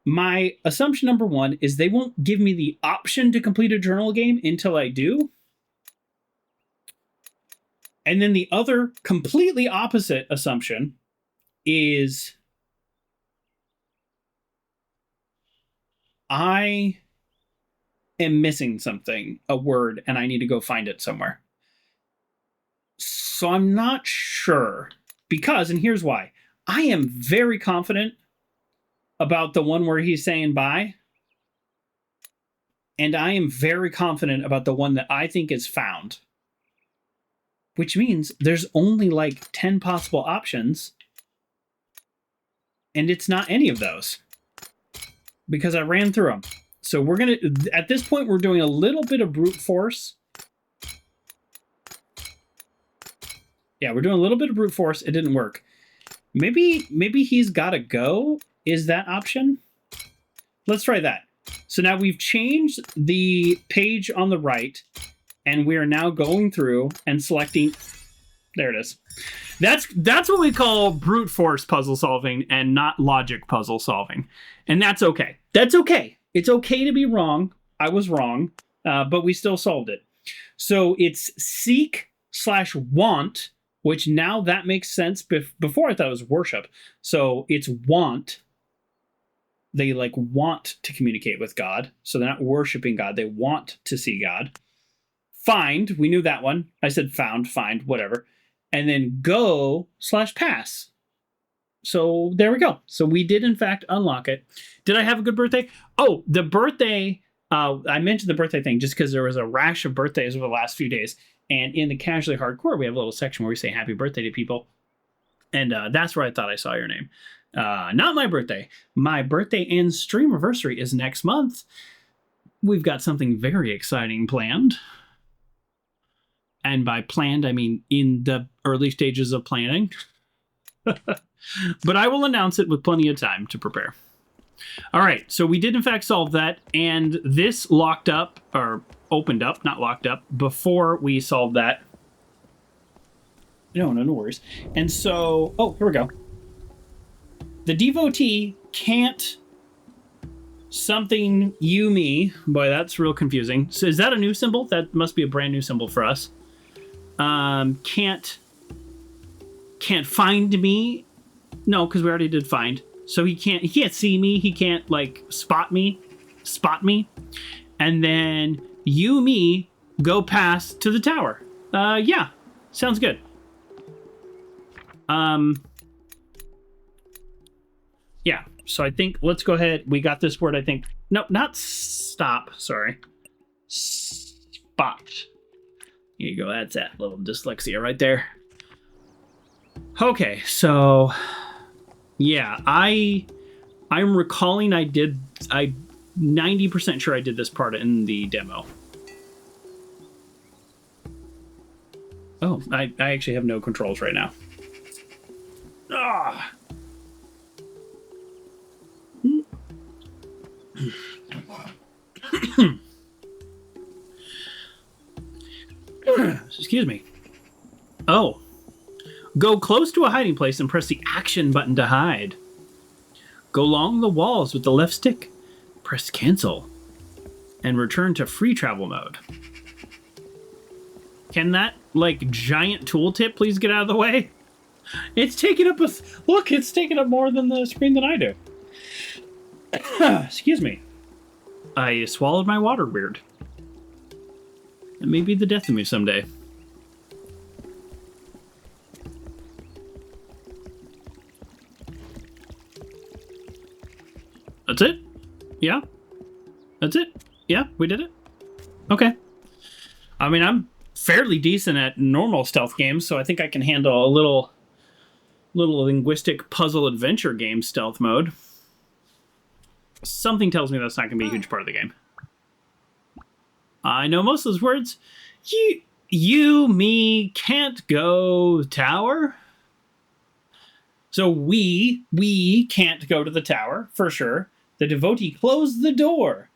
S1: My assumption number one is they won't give me the option to complete a journal game until I do. And then the other completely opposite assumption is I am missing something, a word, and I need to go find it somewhere. So I'm not sure, because, and here's why. I am very confident about the one where he's saying bye. And I am very confident about the one that I think is found. Which means there's only like 10 possible options. And it's not any of those. Because I ran through them. So we're going to, at this point, we're doing a little bit of brute force. Yeah, we're doing a little bit of brute force. It didn't work. Maybe he's got to go. Is that option? Let's try that. So now we've changed the page on the right, and we are now going through and selecting. There it is. That's what we call brute force puzzle solving and not logic puzzle solving. And that's okay. That's okay. It's okay to be wrong. I was wrong, but we still solved it. So it's seek/want, which now that makes sense. Before I thought it was worship. So it's want. They like want to communicate with God. So they're not worshiping God. They want to see God. Find. We knew that one. I said found, find, whatever. And then go/pass. So there we go. So we did, in fact, unlock it. Did I have a good birthday? Oh, the birthday. I mentioned the birthday thing just because there was a rash of birthdays over the last few days. And in the Casually Hardcore, we have a little section where we say happy birthday to people. And that's where I thought I saw your name. Not my birthday. My birthday and streamiversary is next month. We've got something very exciting planned. And by planned, I mean in the early stages of planning. But I will announce it with plenty of time to prepare. All right, so we did in fact solve that. And this locked up, or opened up, not locked up, before we solved that. No worries. And so, oh, here we go. The devotee can't something you me. Boy, that's real confusing. So is that a new symbol? That must be a brand new symbol for us. Can't find me. No, because we already did find. So he can't see me. He can't like spot me. And then you, me, go past to the tower. Yeah, sounds good. Yeah, so I think let's go ahead. We got this word, I think. No, not stop. Sorry. Spot. Here you go. That's that little dyslexia right there. Okay, so yeah, I'm recalling I 90% sure I did this part in the demo. Oh, I actually have no controls right now. Ah. Excuse me. Oh. Go close to a hiding place and press the action button to hide. Go along the walls with the left stick. Press cancel. And return to free travel mode. Can that, like, giant tooltip please get out of the way? It's taking up look, it's taking up more than the screen than I do. Excuse me. I swallowed my water weird. It may be the death of me someday. That's it? Yeah? That's it? Yeah, we did it? Okay. I mean, I'm fairly decent at normal stealth games, so I think I can handle a little linguistic puzzle adventure game stealth mode. Something tells me that's not going to be a huge part of the game. I know most of those words. You, me, can't go tower. So we can't go to the tower, for sure. The devotee closed the door.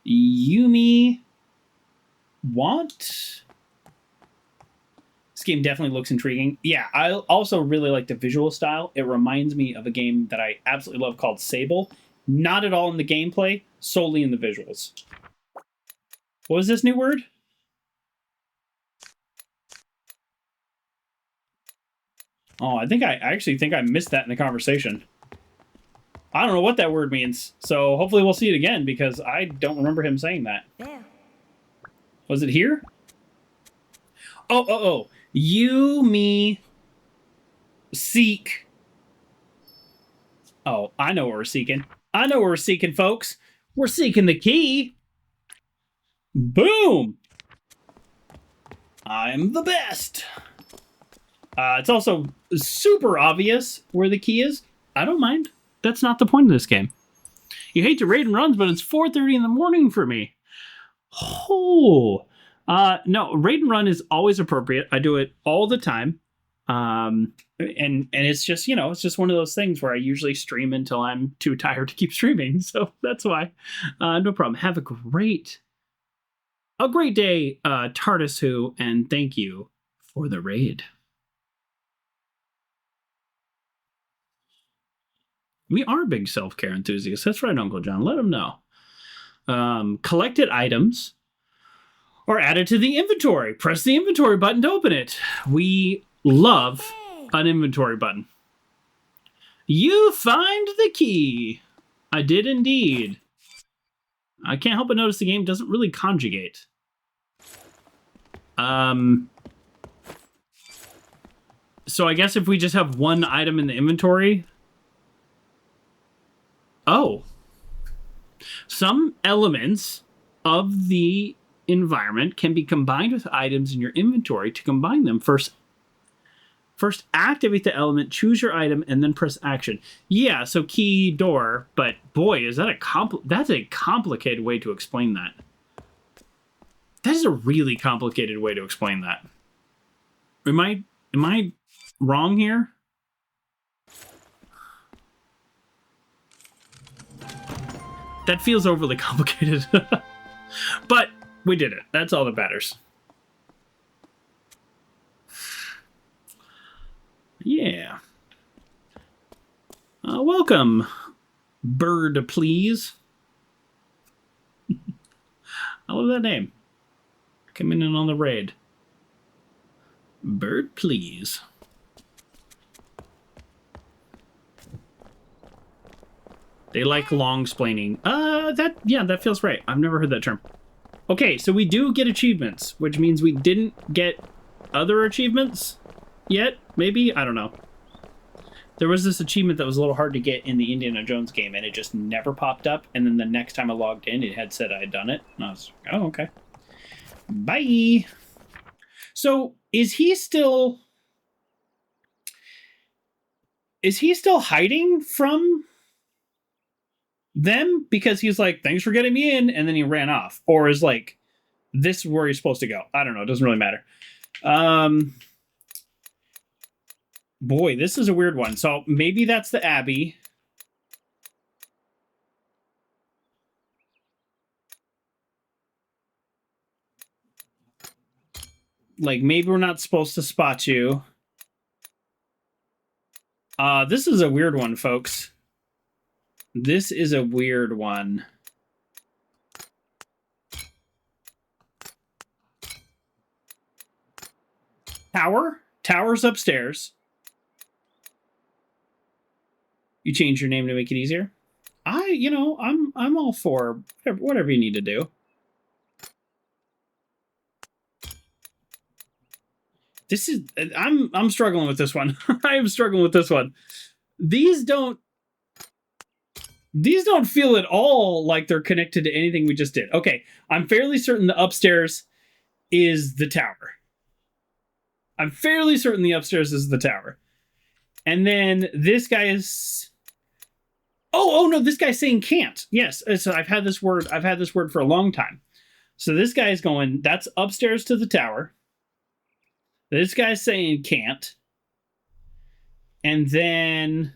S1: You, me, want? This game definitely looks intriguing. Yeah, I also really like the visual style. It reminds me of a game that I absolutely love called Sable. Not at all in the gameplay, solely in the visuals. What was this new word? Oh, I actually think I missed that in the conversation. I don't know what that word means, so hopefully we'll see it again because I don't remember him saying that. Yeah. Was it here? Oh. You, me, seek. Oh, I know what we're seeking. I know what we're seeking, folks. We're seeking the key. Boom! I'm the best. It's also super obvious where the key is. I don't mind. That's not the point of this game. You hate to raid and runs, but it's 4:30 in the morning for me. Oh. No, raid and run is always appropriate. I do it all the time. And it's just, it's just one of those things where I usually stream until I'm too tired to keep streaming. So that's why. No problem. Have a great day, TARDIS Who, and thank you for the raid. We are big self-care enthusiasts. That's right, Uncle John. Let them know. Collected items are added to the inventory. Press the inventory button to open it. We love an inventory button. You find the key. I did indeed. I can't help but notice the game doesn't really conjugate. So I guess if we just have one item in the inventory... Oh. Some elements of the environment can be combined with items in your inventory to combine them. First activate the element, choose your item, and then press action. Yeah, so key, door, but boy, is that that's a complicated way to explain that. That is a really complicated way to explain that. Am I wrong here? That feels overly complicated. But we did it. That's all that matters. Yeah. Welcome, bird, please. I love that name. Coming in on the raid. Bird, please. They like long splaining. That feels right. I've never heard that term. Okay, so we do get achievements, which means we didn't get other achievements yet, maybe? I don't know. There was this achievement that was a little hard to get in the Indiana Jones game, and it just never popped up, and then the next time I logged in, it had said I had done it, and I was like, oh, okay. Bye! So, is he still hiding from them? Because he's like, thanks for getting me in, and then he ran off. Or is like, this is where he's supposed to go? I don't know, it doesn't really matter. Boy, this is a weird one. So maybe that's the Abbey. Like, maybe we're not supposed to spot you. This is a weird one, folks. This is a weird one. Tower's upstairs. You change your name to make it easier. I'm all for whatever you need to do. This is I'm struggling with this one. I am struggling with this one. These don't feel at all like they're connected to anything we just did. Okay, I'm fairly certain the upstairs is the tower. I'm fairly certain the upstairs is the tower. And then this guy is... Oh no, this guy's saying can't. Yes, so I've had this word for a long time. So this guy is going, that's upstairs to the tower. This guy's saying can't. And then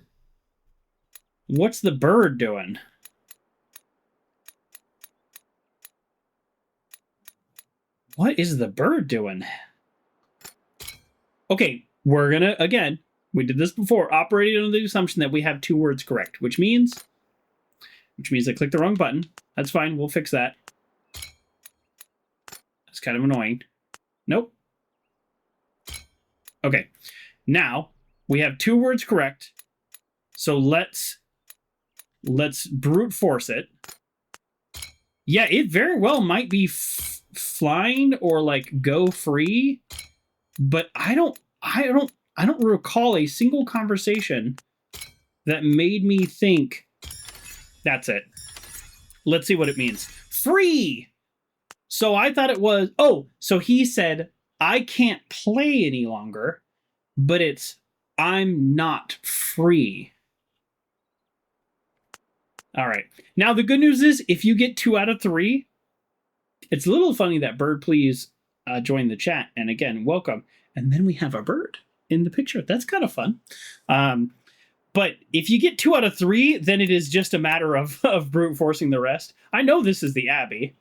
S1: what's the bird doing? What is the bird doing? Okay, we're gonna, again, we did this before, operating under the assumption that we have two words correct, which means I clicked the wrong button. That's fine, we'll fix that. That's kind of annoying. Nope. Okay, now we have two words correct, so let's brute force it. Yeah, it very well might be flying or like go free, but I don't recall a single conversation that made me think that's it. Let's see what it means. Free. So I thought it was, so he said, I can't play any longer, but it's, I'm not free. All right. Now, the good news is if you get 2 out of 3, it's a little funny that bird please join the chat. And again, welcome. And then we have a bird in the picture. That's kind of fun. But if you get 2 out of 3, then it is just a matter of brute forcing the rest. I know this is the Abbey.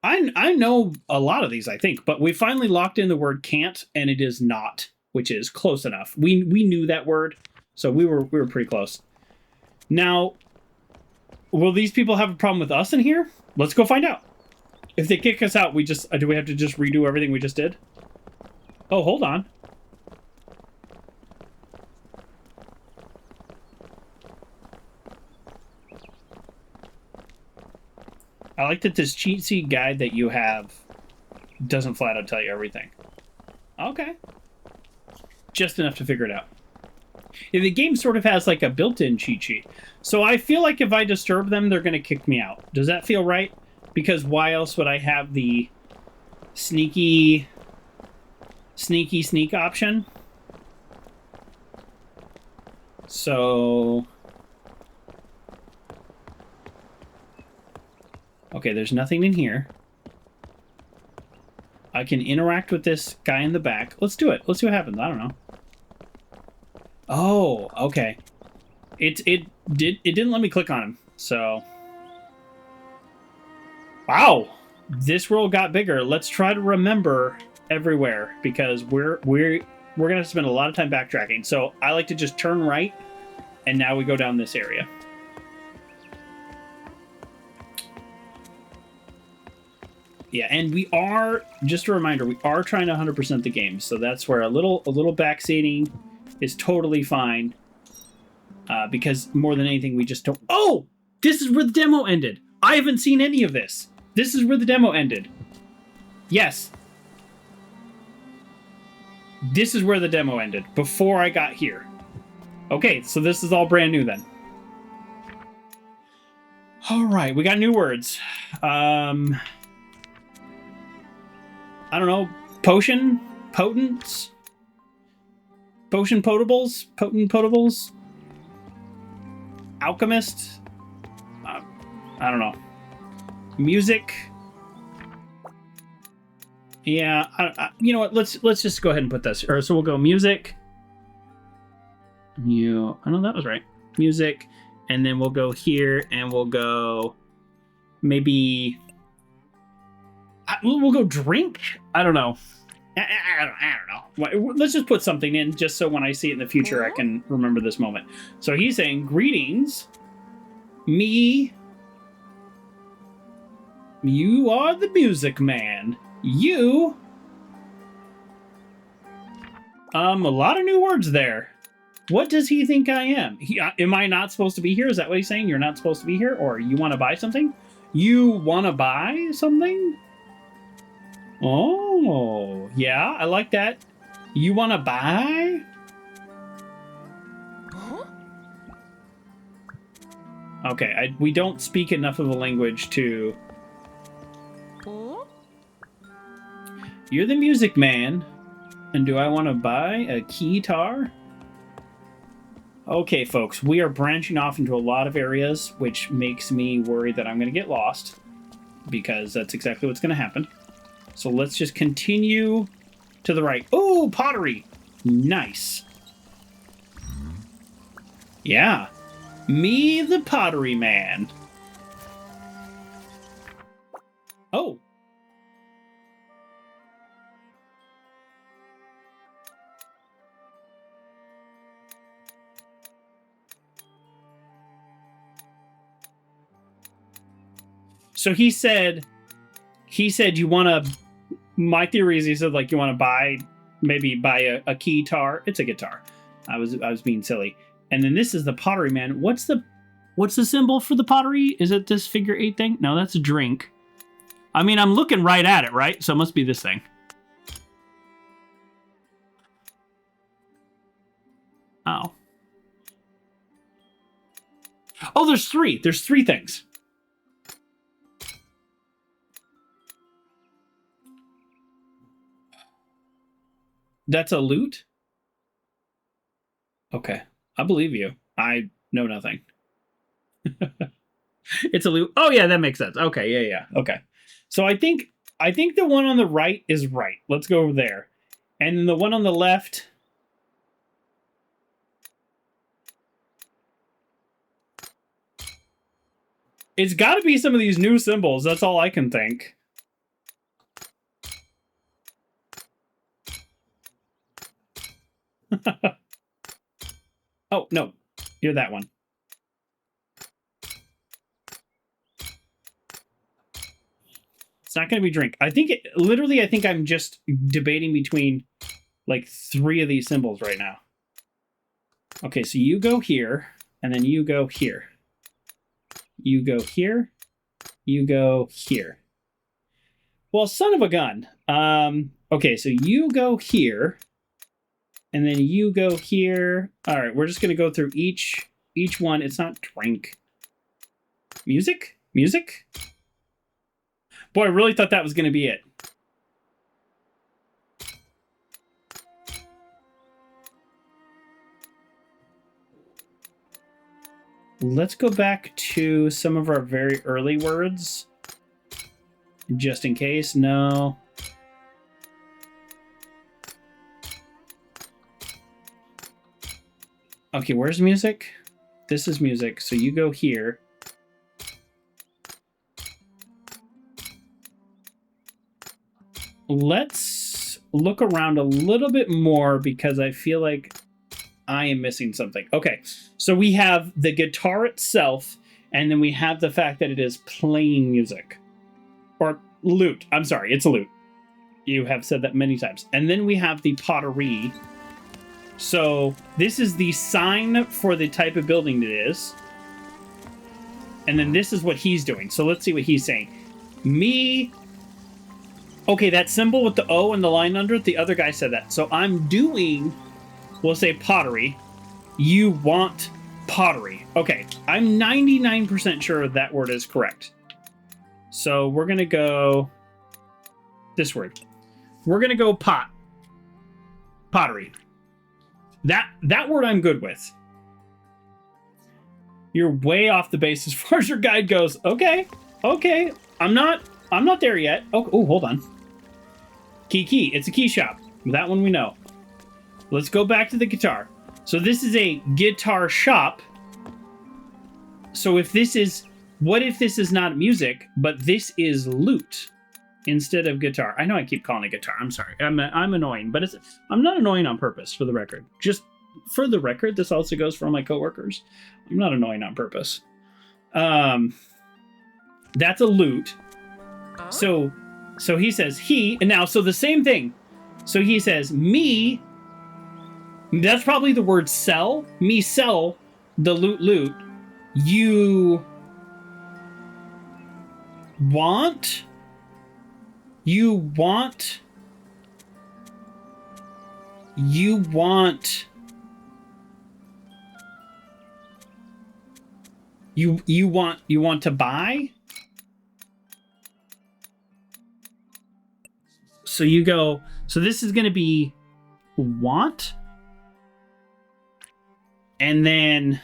S1: I know a lot of these, I think, but we finally locked in the word can't, and it is not, which is close enough. We knew that word, so we were pretty close. Now, will these people have a problem with us in here? Let's go find out. If they kick us out, do we have to just redo everything we just did? Oh, hold on. I like that this cheat sheet guide that you have doesn't flat out tell you everything. Okay. Just enough to figure it out. Yeah, the game sort of has like a built-in cheat sheet. So I feel like if I disturb them, they're going to kick me out. Does that feel right? Because why else would I have the sneak option? So... Okay, there's nothing in here. I can interact with this guy in the back. Let's do it. Let's see what happens. I don't know. Oh, okay. It didn't let me click on him. So, wow, this world got bigger. Let's try to remember everywhere because we're gonna spend a lot of time backtracking. So I like to just turn right, and now we go down this area. Yeah, and we are, just a reminder, we are trying to 100% the game, so that's where a little backseating is totally fine, because more than anything, we just don't... Oh! This is where the demo ended! I haven't seen any of this. This is where the demo ended. Yes. This is where the demo ended, before I got here. Okay, so this is all brand new then. All right, we got new words. I don't know. Potion? Potents? Potion potables? Potent potables? Alchemist? I don't know. Music? Yeah, you know what? Let's just go ahead and put this. Or so we'll go music. I know that was right. Music, and then we'll go here, and we'll go maybe. We'll go drink. I don't know. I don't know. Let's just put something in, just so when I see it in the future, I can remember this moment. So he's saying, "Greetings, me. You are the music man. You." A lot of new words there. What does he think I am? Am I not supposed to be here? Is that what he's saying? You're not supposed to be here? Or you want to buy something? You want to buy something? Oh, yeah, I like that. You want to buy? Huh? Okay, we don't speak enough of a language to... Huh? You're the music man. And do I want to buy a keytar? Okay, folks, we are branching off into a lot of areas, which makes me worry that I'm going to get lost, because that's exactly what's going to happen. So let's just continue to the right. Oh, pottery! Nice. Yeah. Me, the pottery man. Oh. So he said you want to, my theory is he said, like, you want to maybe buy a keytar. It's a guitar. I was being silly. And then this is the pottery man. What's the symbol for the pottery? Is it this figure 8 thing? No, that's a drink. I mean, I'm looking right at it, right? So it must be this thing. Oh. Oh, there's 3. There's 3 things. That's a lute? Okay. I believe you. I know nothing. It's a lute. Oh, yeah, that makes sense. Okay, yeah. Okay. So I think the one on the right is right. Let's go over there. And then the one on the left... It's got to be some of these new symbols. That's all I can think. Oh, no. You're that one. It's not going to be drink. I think I'm just debating between like 3 of these symbols right now. Okay, so you go here, and then you go here. You go here. You go here. Well, son of a gun. Okay, so you go here. And then you go here. All right, we're just going to go through each one. It's not drink. Music? Music? Boy, I really thought that was going to be it. Let's go back to some of our very early words. Just in case. No. Okay, where's music? This is music, so you go here. Let's look around a little bit more because I feel like I am missing something. Okay, so we have the guitar itself, and then we have the fact that it is playing music. Or lute. I'm sorry, it's a lute. You have said that many times. And then we have the pottery. So this is the sign for the type of building it is. And then this is what he's doing. So let's see what he's saying. Me. Okay, that symbol with the O and the line under it, the other guy said that. So I'm doing, we'll say pottery. You want pottery. Okay, I'm 99% sure that word is correct. So we're going to go this word. We're going to go pottery. That word I'm good with. You're way off the base as far as your guide goes. Okay. I'm not there yet. Oh, hold on. Key. It's a key shop. That one we know. Let's go back to the guitar. So this is a guitar shop. So if this is, what if this is not music, but this is lute instead of guitar? I know I keep calling it guitar. I'm sorry. I'm annoying, but I'm not annoying on purpose, for the record. Just for the record, this also goes for all my coworkers. I'm not annoying on purpose. That's a lute. So he says and now, so the same thing. So he says me, that's probably the word sell. Me sell the lute. You want you want to buy. So you go, so this is going to be want, and then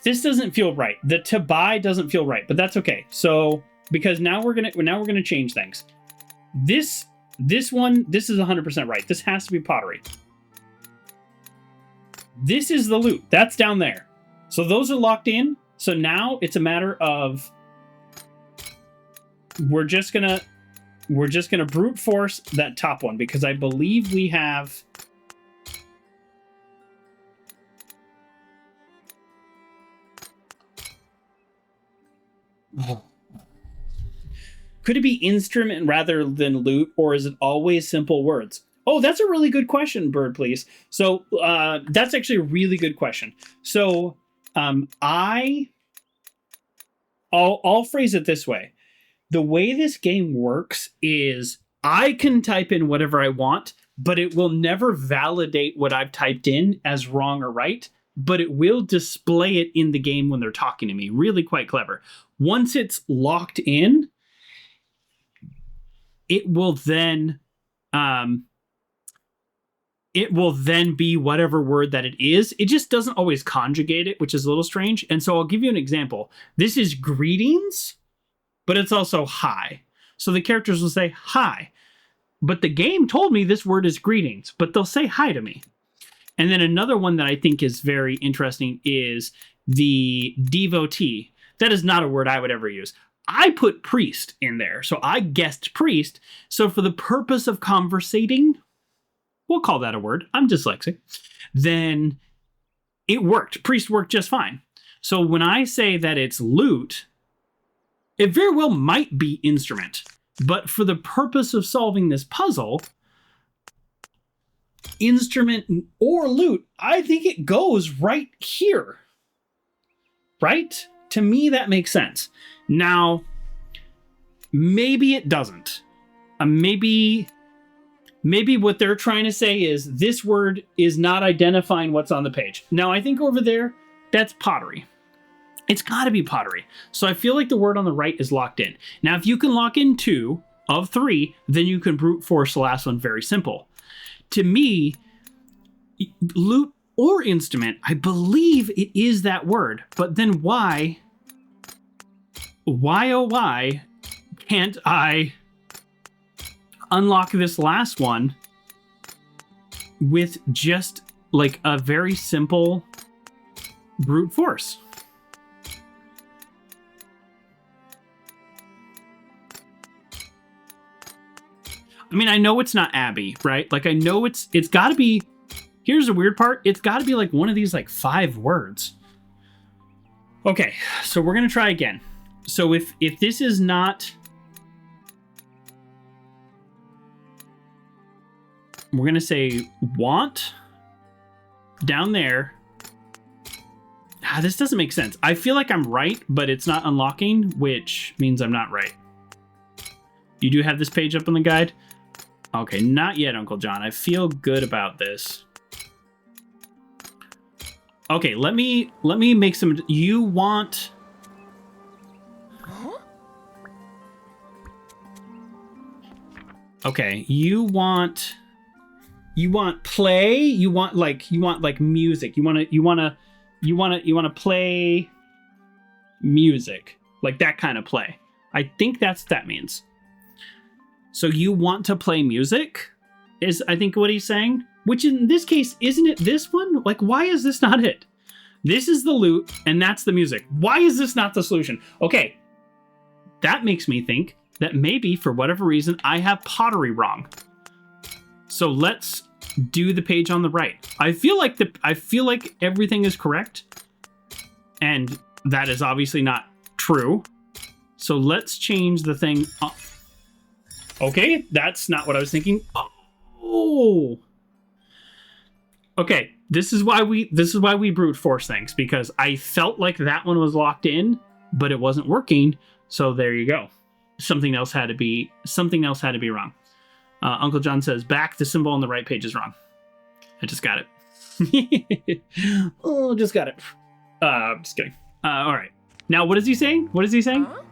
S1: this doesn't feel right. The to buy doesn't feel right, but that's okay. So because now we're gonna change things. This one, this is 100% right. This has to be pottery. This is the lute. That's down there. So those are locked in. So now it's a matter of we're just gonna brute force that top one, because I believe we have. Could it be instrument rather than lute, or is it always simple words? Oh, that's a really good question, Bird, please. So that's actually a really good question. So I'll phrase it this way. The way this game works is I can type in whatever I want, but it will never validate what I've typed in as wrong or right, but it will display it in the game when they're talking to me. Really quite clever. Once it's locked in, it will then be whatever word that it is. It just doesn't always conjugate it, which is a little strange. And so I'll give you an example. This is greetings, but it's also hi. So the characters will say hi, but the game told me this word is greetings, but they'll say hi to me. And then another one that I think is very interesting is the devotee. That is not a word I would ever use. I put priest in there, so I guessed priest. So for the purpose of conversating, we'll call that a word. I'm dyslexic. Then it worked. Priest worked just fine. So when I say that it's lute, it very well might be instrument. But for the purpose of solving this puzzle, instrument or lute, I think it goes right here. Right? To me, that makes sense. Now, maybe it doesn't. Maybe what they're trying to say is this word is not identifying what's on the page. Now, I think over there, that's pottery. It's got to be pottery. So I feel like the word on the right is locked in. Now, if you can lock in 2 of 3, then you can brute force the last one. Very simple. To me, lute or instrument, I believe it is that word. But then why oh why can't I unlock this last one with just like a very simple brute force? I mean, I know it's not Abby, right? Like, I know it's got to be. Here's the weird part. It's got to be like one of these like 5 words. Okay, so we're gonna try again. So if this is not, we're gonna say want down there. This doesn't make sense. I feel like I'm right, but it's not unlocking, which means I'm not right. You do have this page up on the guide? Okay, not yet, Uncle John. I feel good about this. Okay, let me make some... You want... Okay, you want play? You want music. You want to play music. Like that kind of play. I think that's what that means. So you want to play music? Is I think what he's saying? Which in this case, isn't it this one? Like, why is this not it? This is the loot, and that's the music. Why is this not the solution? Okay, that makes me think that maybe, for whatever reason, I have pottery wrong. So let's do the page on the right. I feel like everything is correct, and that is obviously not true. So let's change the thing. Okay, that's not what I was thinking. Oh. Okay, this is why we brute force things, because I felt like that one was locked in, but it wasn't working. So there you go. Something else had to be wrong. Uncle John says, back, the symbol on the right page is wrong. I just got it. Oh, just got it. Just kidding. All right. Now, what is he saying? Huh?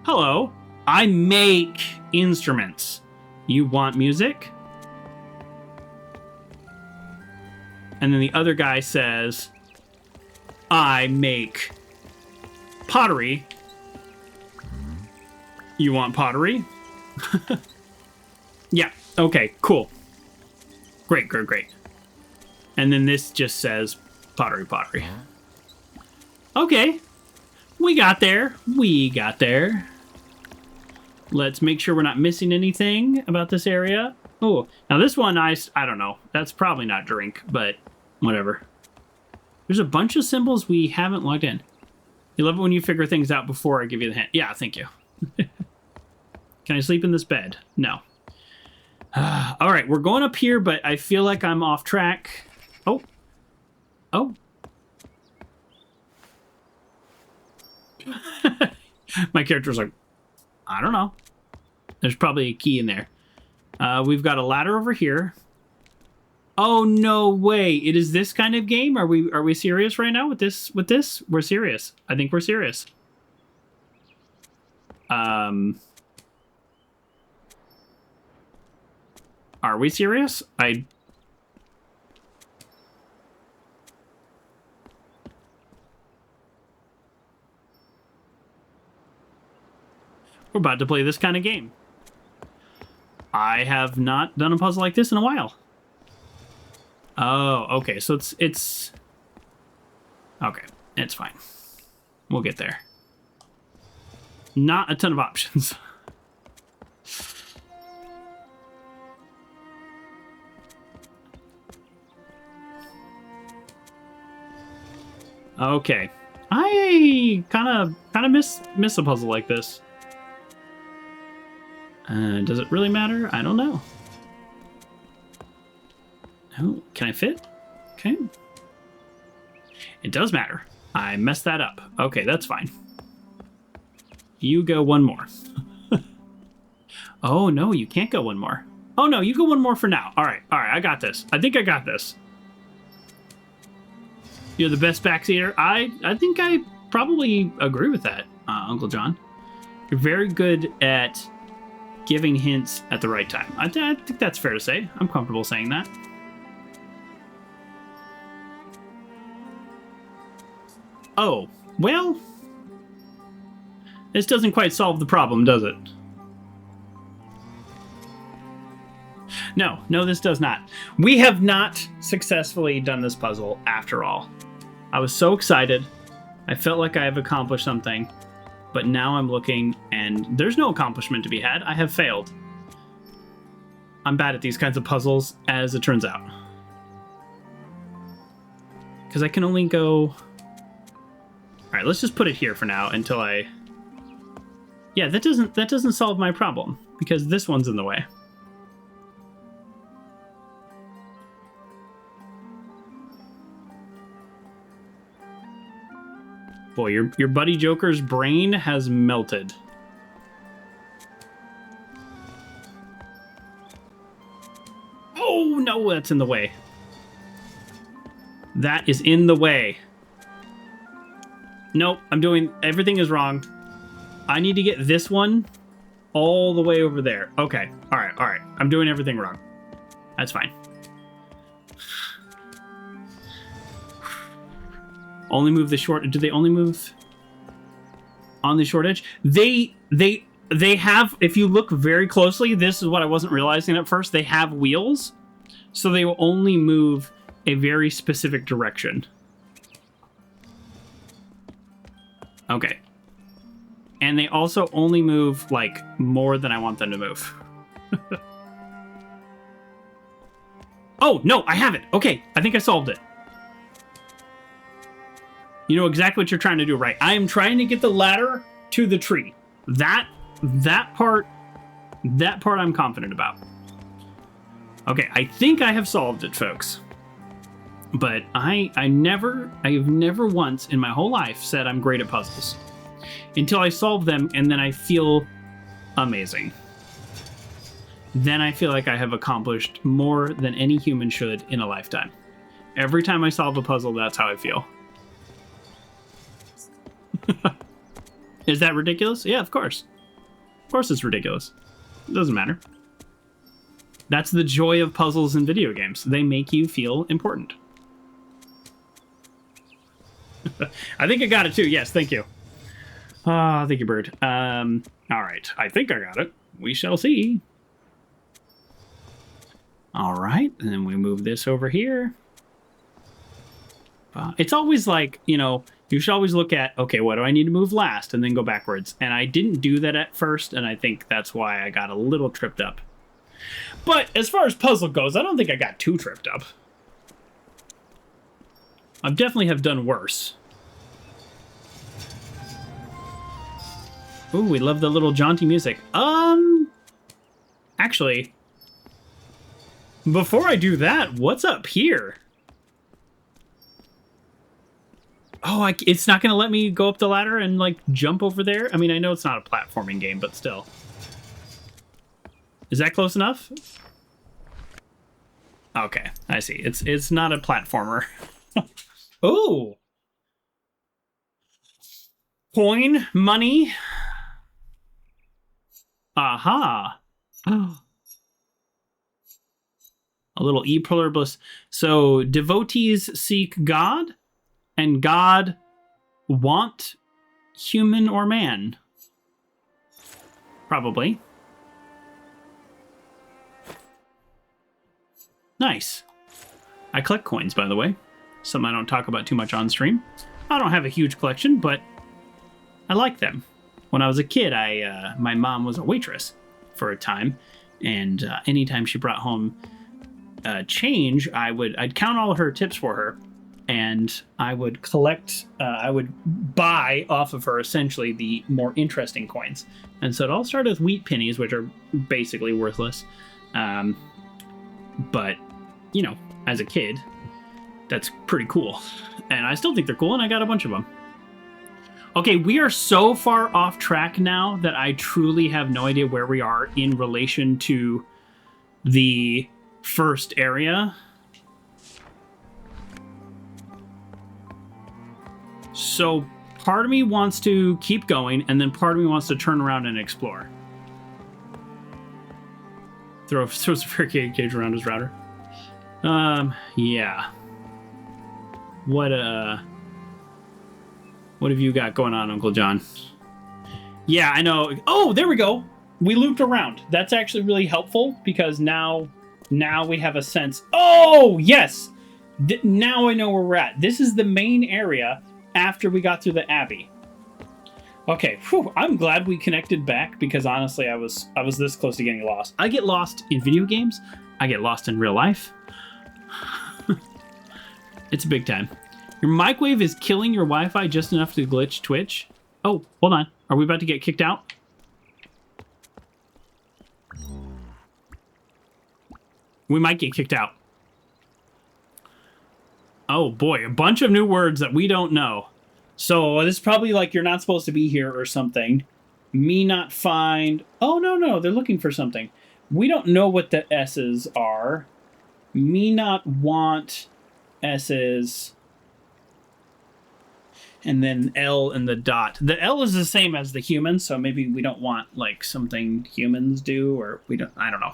S1: Hello. I make instruments. You want music? And then the other guy says, I make pottery. You want pottery? Yeah. Okay, cool. Great. And then this just says pottery. Okay. We got there. Let's make sure we're not missing anything about this area. Oh, now this one, I don't know. That's probably not drink, but whatever. There's a bunch of symbols we haven't logged in. You love it when you figure things out before I give you the hint. Yeah, thank you. Can I sleep in this bed? No. All right, we're going up here, but I feel like I'm off track. Oh. My character's like, I don't know. There's probably a key in there. We've got a ladder over here. Oh, no way. It is this kind of game? Are we serious right now with this? We're serious. I think we're serious. Are we serious? We're about to play this kind of game. I have not done a puzzle like this in a while. Oh, okay. So it's okay. It's fine. We'll get there. Not a ton of options. Okay. I kind of miss a puzzle like this. Does it really matter? I don't know. Oh, can I fit? Okay. It does matter. I messed that up. Okay, that's fine. You go one more. Oh, no, you can't go one more. Oh, no, you go one more for now. All right, I got this. I think I got this. You're the best backseater. I think I probably agree with that, Uncle John. You're very good at giving hints at the right time. I think that's fair to say. I'm comfortable saying that. Oh, well, this doesn't quite solve the problem, does it? No, this does not. We have not successfully done this puzzle after all. I was so excited. I felt like I have accomplished something, but now I'm looking and there's no accomplishment to be had. I have failed. I'm bad at these kinds of puzzles, as it turns out. Because I can only go... All right, let's just put it here for now until I... Yeah, that doesn't solve my problem because this one's in the way. Boy, your buddy Joker's brain has melted. Oh, no, that's in the way. That is in the way. Nope, everything is wrong. I need to get this one all the way over there. Okay, all right. I'm doing everything wrong. That's fine. Only move the short. Do they only move on the short edge? They have. If you look very closely, this is what I wasn't realizing at first. They have wheels, so they will only move a very specific direction. Okay. And they also only move like more than I want them to move. Oh no, I have it. Okay, I think I solved it. You know exactly what you're trying to do, right? I am trying to get the ladder to the tree. That part I'm confident about. Okay, I think I have solved it, folks. But I have never once in my whole life said I'm great at puzzles. Until I solve them, and then I feel amazing. Then I feel like I have accomplished more than any human should in a lifetime. Every time I solve a puzzle, that's how I feel. Is that ridiculous? Yeah, of course. Of course it's ridiculous. It doesn't matter. That's the joy of puzzles in video games. They make you feel important. I think I got it too. Yes, thank you. Thank you, Bird. All right. I think I got it. We shall see. All right. And then we move this over here. It's always like, you should always look at, okay, what do I need to move last? And then go backwards. And I didn't do that at first, and I think that's why I got a little tripped up. But as far as puzzle goes, I don't think I got too tripped up. I definitely have done worse. Ooh, we love the little jaunty music. Actually, before I do that, what's up here? Oh, it's not going to let me go up the ladder and, like, jump over there? I mean, I know it's not a platforming game, but still. Is that close enough? Okay, I see. It's not a platformer. Ooh. Coin, money. Aha. A little e pluribus. So, devotees seek God, and God want human or man. Probably. Nice. I collect coins, by the way. Something I don't talk about too much on stream. I don't have a huge collection, but I like them. When I was a kid, my mom was a waitress for a time, and anytime she brought home change, I'd count all of her tips for her, and I would I would buy off of her essentially the more interesting coins. And so it all started with wheat pennies, which are basically worthless. But, as a kid, that's pretty cool. And I still think they're cool, and I got a bunch of them. Okay, we are so far off track now that I truly have no idea where we are in relation to the first area. So part of me wants to keep going, and then part of me wants to turn around and explore. Throw some barricade cage around his router. Yeah. What have you got going on, Uncle John? Yeah, I know. Oh, there we go. We looped around. That's actually really helpful because now we have a sense. Oh, yes. Now I know where we're at. This is the main area after we got through the Abbey. Okay, whew, I'm glad we connected back because honestly, I was this close to getting lost. I get lost in video games. I get lost in real life. It's a big time. Your microwave is killing your Wi-Fi just enough to glitch Twitch. Oh, hold on. Are we about to get kicked out? We might get kicked out. Oh boy, a bunch of new words that we don't know. So this is probably like you're not supposed to be here or something. Me not find... Oh, no, they're looking for something. We don't know what the S's are. Me not want S's. And then L and the dot. The L is the same as the human, so maybe we don't want like something humans do, or we don't... I don't know.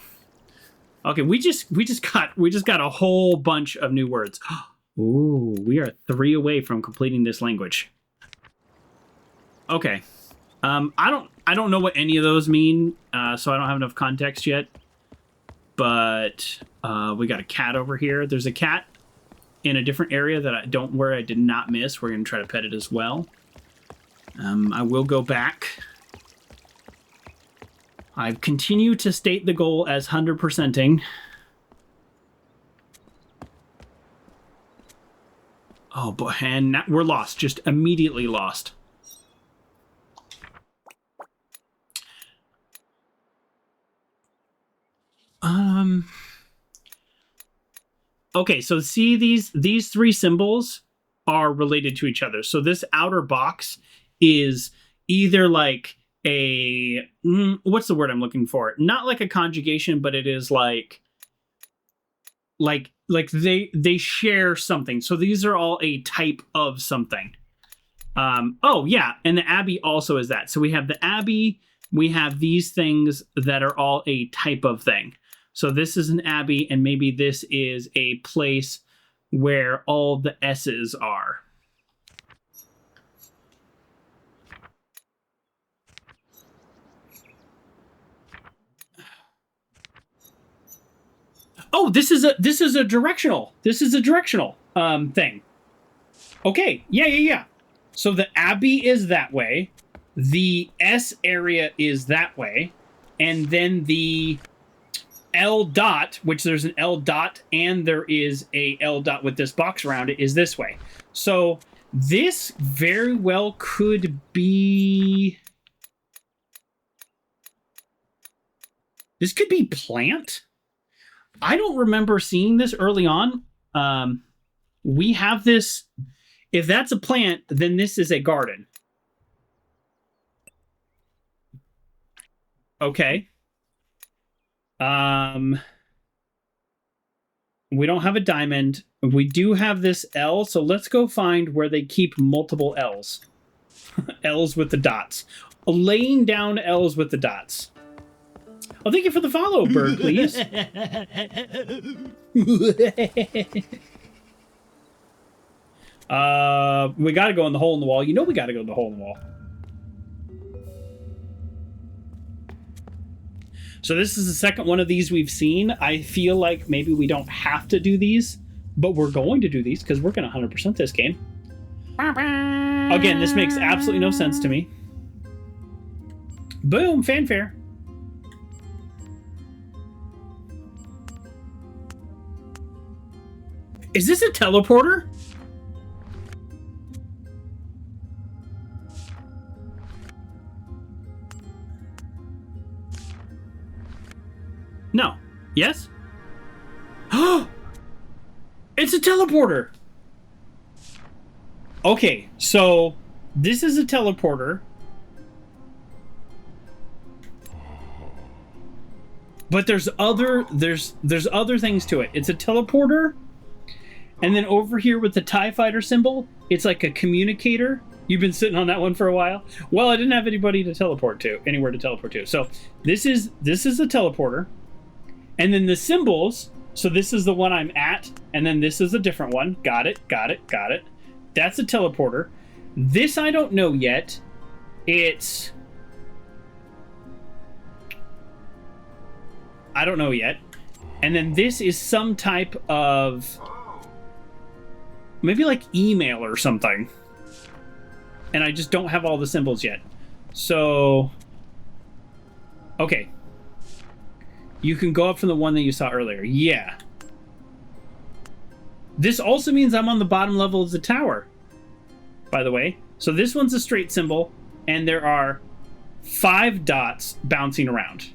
S1: Okay, we just got a whole bunch of new words. Ooh, we are 3 away from completing this language. Okay. I don't know what any of those mean, so I don't have enough context yet. But we got a cat over here. There's a cat in a different area that I did not miss. We're gonna try to pet it as well. I will go back. I've continued to state the goal as 100%ing. Oh boy, and we're lost. Just immediately lost. Okay, so see these 3 symbols are related to each other. So this outer box is either like a... what's the word I'm looking for? Not like a conjugation, but it is like they share something. So these are all a type of something. Oh, yeah, and the Abbey also is that. So we have the Abbey, we have these things that are all a type of thing. So this is an Abbey, and maybe this is a place where all the S's are. Oh, this is a directional. This is a directional thing. Okay, yeah. So the Abbey is that way. The S area is that way. And then the L dot, which there's an L dot and there is a L dot with this box around it, is this way. So this very well could be... This could be plant. I don't remember seeing this early on. We have this... If that's a plant, then this is a garden. Okay. We don't have a diamond. We do have this L, so let's go find where they keep multiple L's. L's with the dots. Laying down L's with the dots. Oh, thank you for the follow, Bird, please. We gotta go in the hole in the wall. You know we gotta go in the hole in the wall. So this is the second one of these we've seen. I feel like maybe we don't have to do these, but we're going to do these because we're going to 100% this game. Again, this makes absolutely no sense to me. Boom, fanfare. Is this a teleporter? No. Yes? It's a teleporter! Okay, so this is a teleporter. But there's other things to it. It's a teleporter. And then over here with the TIE fighter symbol, it's like a communicator. You've been sitting on that one for a while. Well, I didn't have anybody to teleport to, anywhere to teleport to. So this is a teleporter. And then the symbols, so this is the one I'm at, and then this is a different one. Got it. That's a teleporter. This I don't know yet. I don't know yet. And then this is some type of... maybe like email or something. And I just don't have all the symbols yet. So... okay. You can go up from the one that you saw earlier. Yeah. This also means I'm on the bottom level of the tower, by the way. So this one's a straight symbol, and there are 5 dots bouncing around.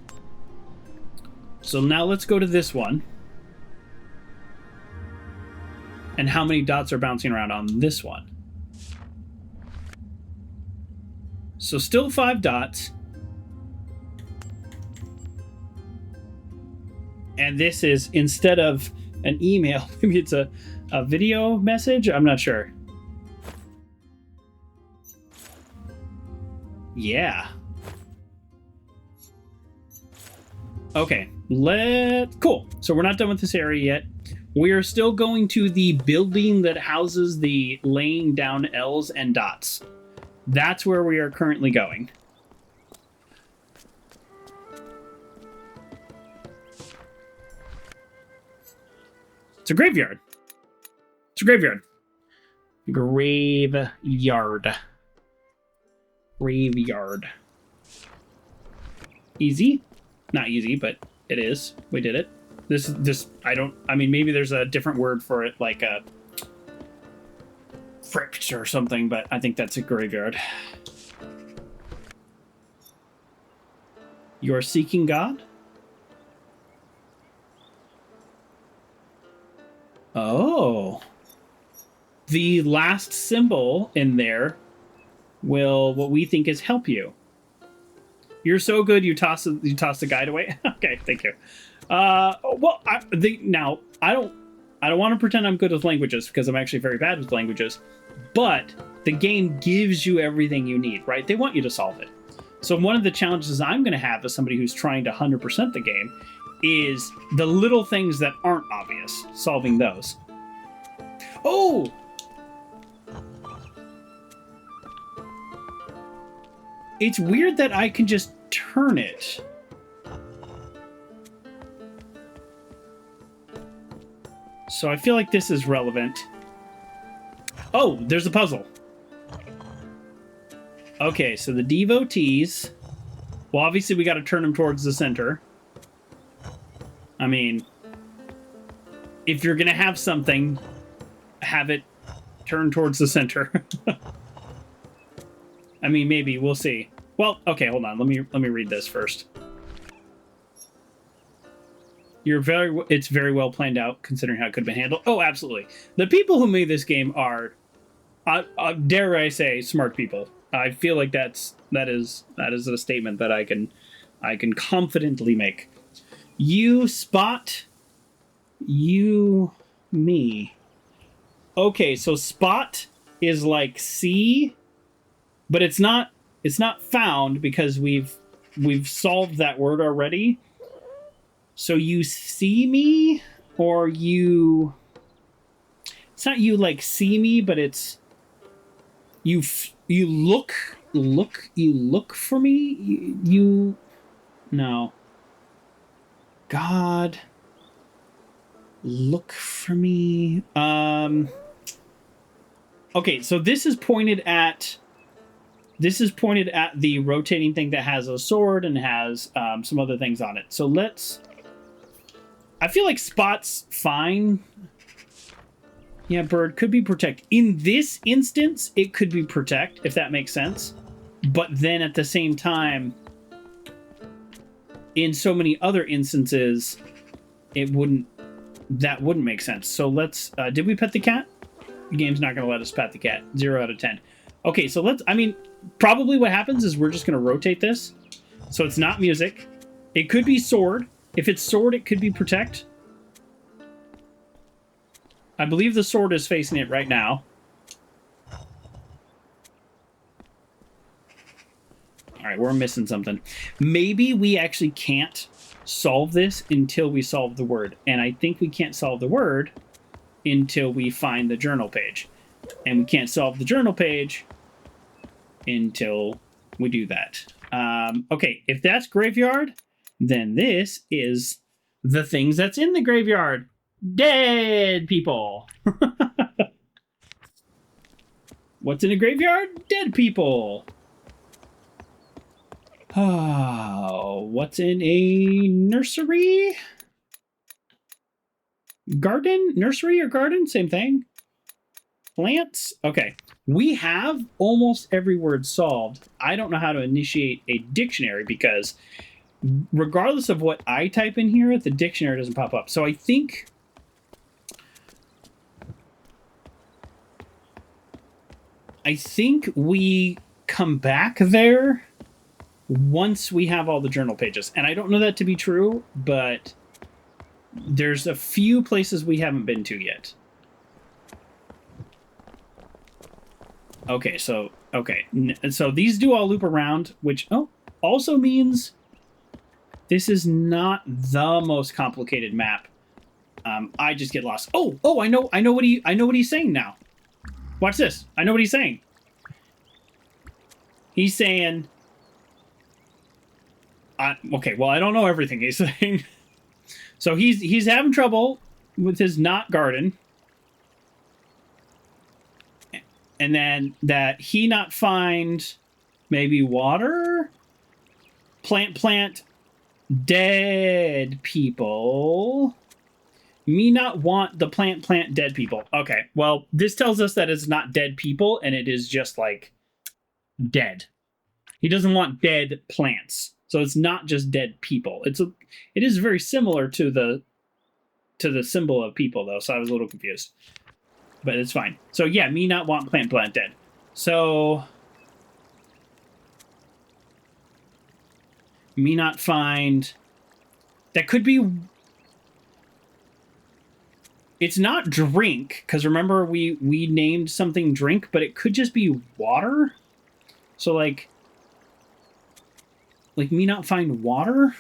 S1: So now let's go to this one. And how many dots are bouncing around on this one? So still 5 dots. And this is, instead of an email, maybe it's a video message? I'm not sure. Yeah. Okay, cool. So we're not done with this area yet. We are still going to the building that houses the laying down L's and dots. That's where we are currently going. It's a graveyard. It's a graveyard. Graveyard. Graveyard. Easy? Not easy, but it is. We did it. I mean, maybe there's a different word for it, like a crypt or something, but I think that's a graveyard. You're seeking God? Oh. The last symbol in there will, what we think is, help you. You're so good, you toss the guide away. Okay, thank you. Well, I don't want to pretend I'm good with languages, because I'm actually very bad with languages. But the game gives you everything you need, right? They want you to solve it. So one of the challenges I'm going to have as somebody who's trying to 100% the game is the little things that aren't obvious, solving those. Oh! It's weird that I can just turn it. So I feel like this is relevant. Oh, there's a puzzle. Okay, so the devotees... Well, obviously we got to turn them towards the center. I mean, if you're going to have something, have it turn towards the center. I mean, maybe. We'll see. Well, okay, hold on. Let me read this first. It's very well planned out, considering how it could have been handled. Oh, absolutely. The people who made this game are, dare I say, smart people. I feel like that is a statement that I can confidently make. You spot, you me. Okay, so spot is like see, but it's not found because we've solved that word already. So you see me, or you... It's not you like see me, but it's you look for me. You no. God, look for me. Okay, so this is pointed at the rotating thing that has a sword and has some other things on it. So I feel like spot's fine. Yeah, bird could be protect. In this instance, it could be protect, if that makes sense. But then at the same time, in so many other instances, that wouldn't make sense. So let's, did we pet the cat? The game's not going to let us pet the cat. 0 out of 10. Okay, so probably what happens is we're just going to rotate this. So it's not music. It could be sword. If it's sword, it could be protect. I believe the sword is facing it right now. All right, we're missing something. Maybe we actually can't solve this until we solve the word. And I think we can't solve the word until we find the journal page. And we can't solve the journal page until we do that. Okay, if that's graveyard, then this is the things that's in the graveyard. Dead people. What's in a graveyard? Dead people. Oh, what's in a nursery? Garden? Nursery or garden? Same thing. Plants? Okay. We have almost every word solved. I don't know how to initiate a dictionary because regardless of what I type in here, the dictionary doesn't pop up. So I think we come back there once we have all the journal pages. And I don't know that to be true, but there's a few places we haven't been to yet. Okay, so these do all loop around, which also means this is not the most complicated map. I just get lost. Oh, I know what he's saying now. Watch this. I know what he's saying. He's saying, okay, well, I don't know everything he's saying. So he's having trouble with his knot garden. And then that he not find maybe water? Plant, dead people. Me not want the plant, dead people. Okay, well, this tells us that it's not dead people, and it is just, like, dead. He doesn't want dead plants. So it's not just dead people. It is very similar to the symbol of people, though, so I was a little confused. But it's fine. So yeah, me not want plant dead. So me not find. That could be. It's not drink, because remember we named something drink, but it could just be water. So like me not find water.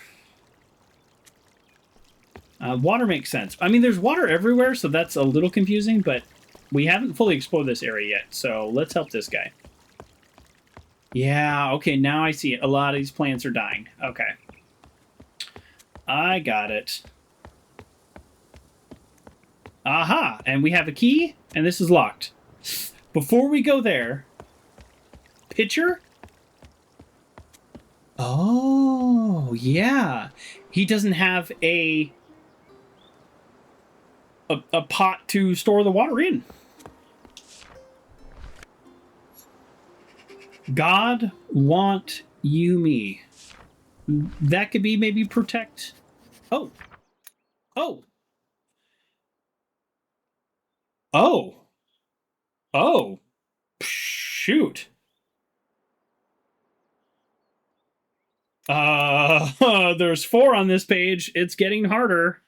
S1: Water makes sense. I mean, there's water everywhere, so that's a little confusing, but we haven't fully explored this area yet, so let's help this guy. Yeah, okay, now I see it. A lot of these plants are dying. Okay. I got it. Aha! And we have a key, and this is locked. Before we go there... Pitcher? Oh, yeah. He doesn't have a pot to store the water in. God want you me. That could be maybe protect. Oh. Shoot. There's 4 on this page. It's getting harder.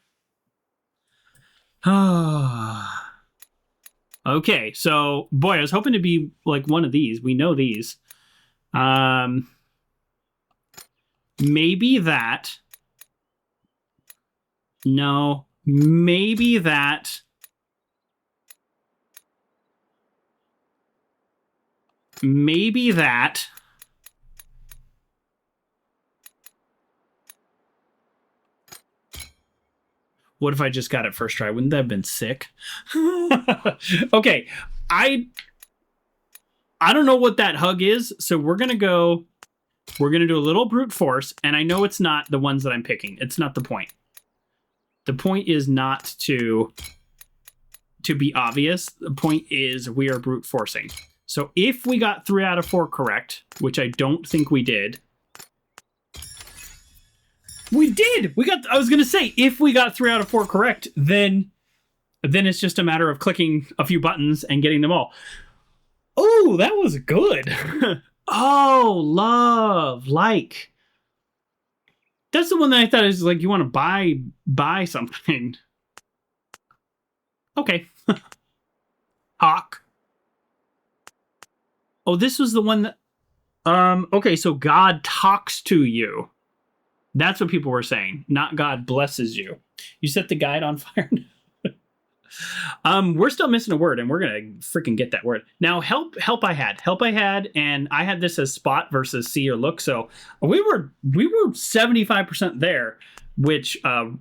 S1: Okay, so boy, I was hoping to be like one of these. We know these. Maybe that. No, maybe that. Maybe that. What if I just got it first try? Wouldn't that have been sick? Okay, I don't know what that hug is, so we're gonna do a little brute force, and I know it's not the ones that I'm picking. It's not the point. The point is not to be obvious. The point is we are brute forcing. So if we got 3 out of 4 correct, which I don't think we did. We did! I was going to say, if we got 3 out of 4 correct, then it's just a matter of clicking a few buttons and getting them all. Oh, that was good. Oh, love, like. That's the one that I thought is like, you want to buy something. Okay. Hawk. Oh, this was the one that... okay, so God talks to you. That's what people were saying, not God blesses you. You set the guide on fire. We're still missing a word, and we're gonna freaking get that word. Now, help I had, and I had this as spot versus see or look. So we were 75% there, which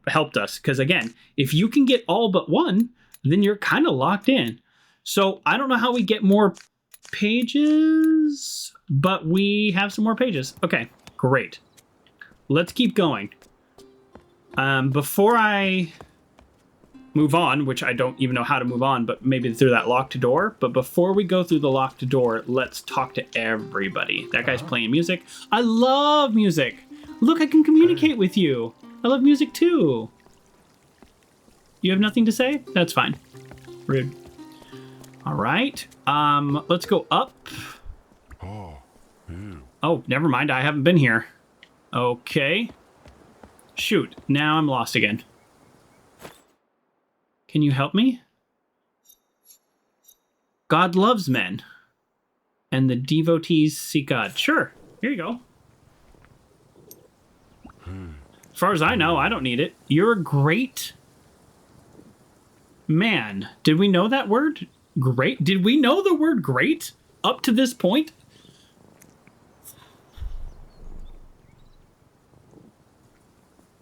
S1: helped us. Because again, if you can get all but one, then you're kind of locked in. So I don't know how we get more pages, but we have some more pages. Okay, great. Let's keep going. Before I move on, which I don't even know how to move on, but maybe through that locked door. But before we go through the locked door, let's talk to everybody. That guy's playing music. I love music. Look, I can communicate with you. I love music too. You have nothing to say? That's fine. Rude. All right. Let's go up. Oh, never mind. I haven't been here. Okay. Shoot. Now I'm lost again. Can you help me? God loves men. And the devotees seek God. Sure. Here you go. As far as I know, I don't need it. You're a great man. Did we know that word? Great? Did we know the word great up to this point?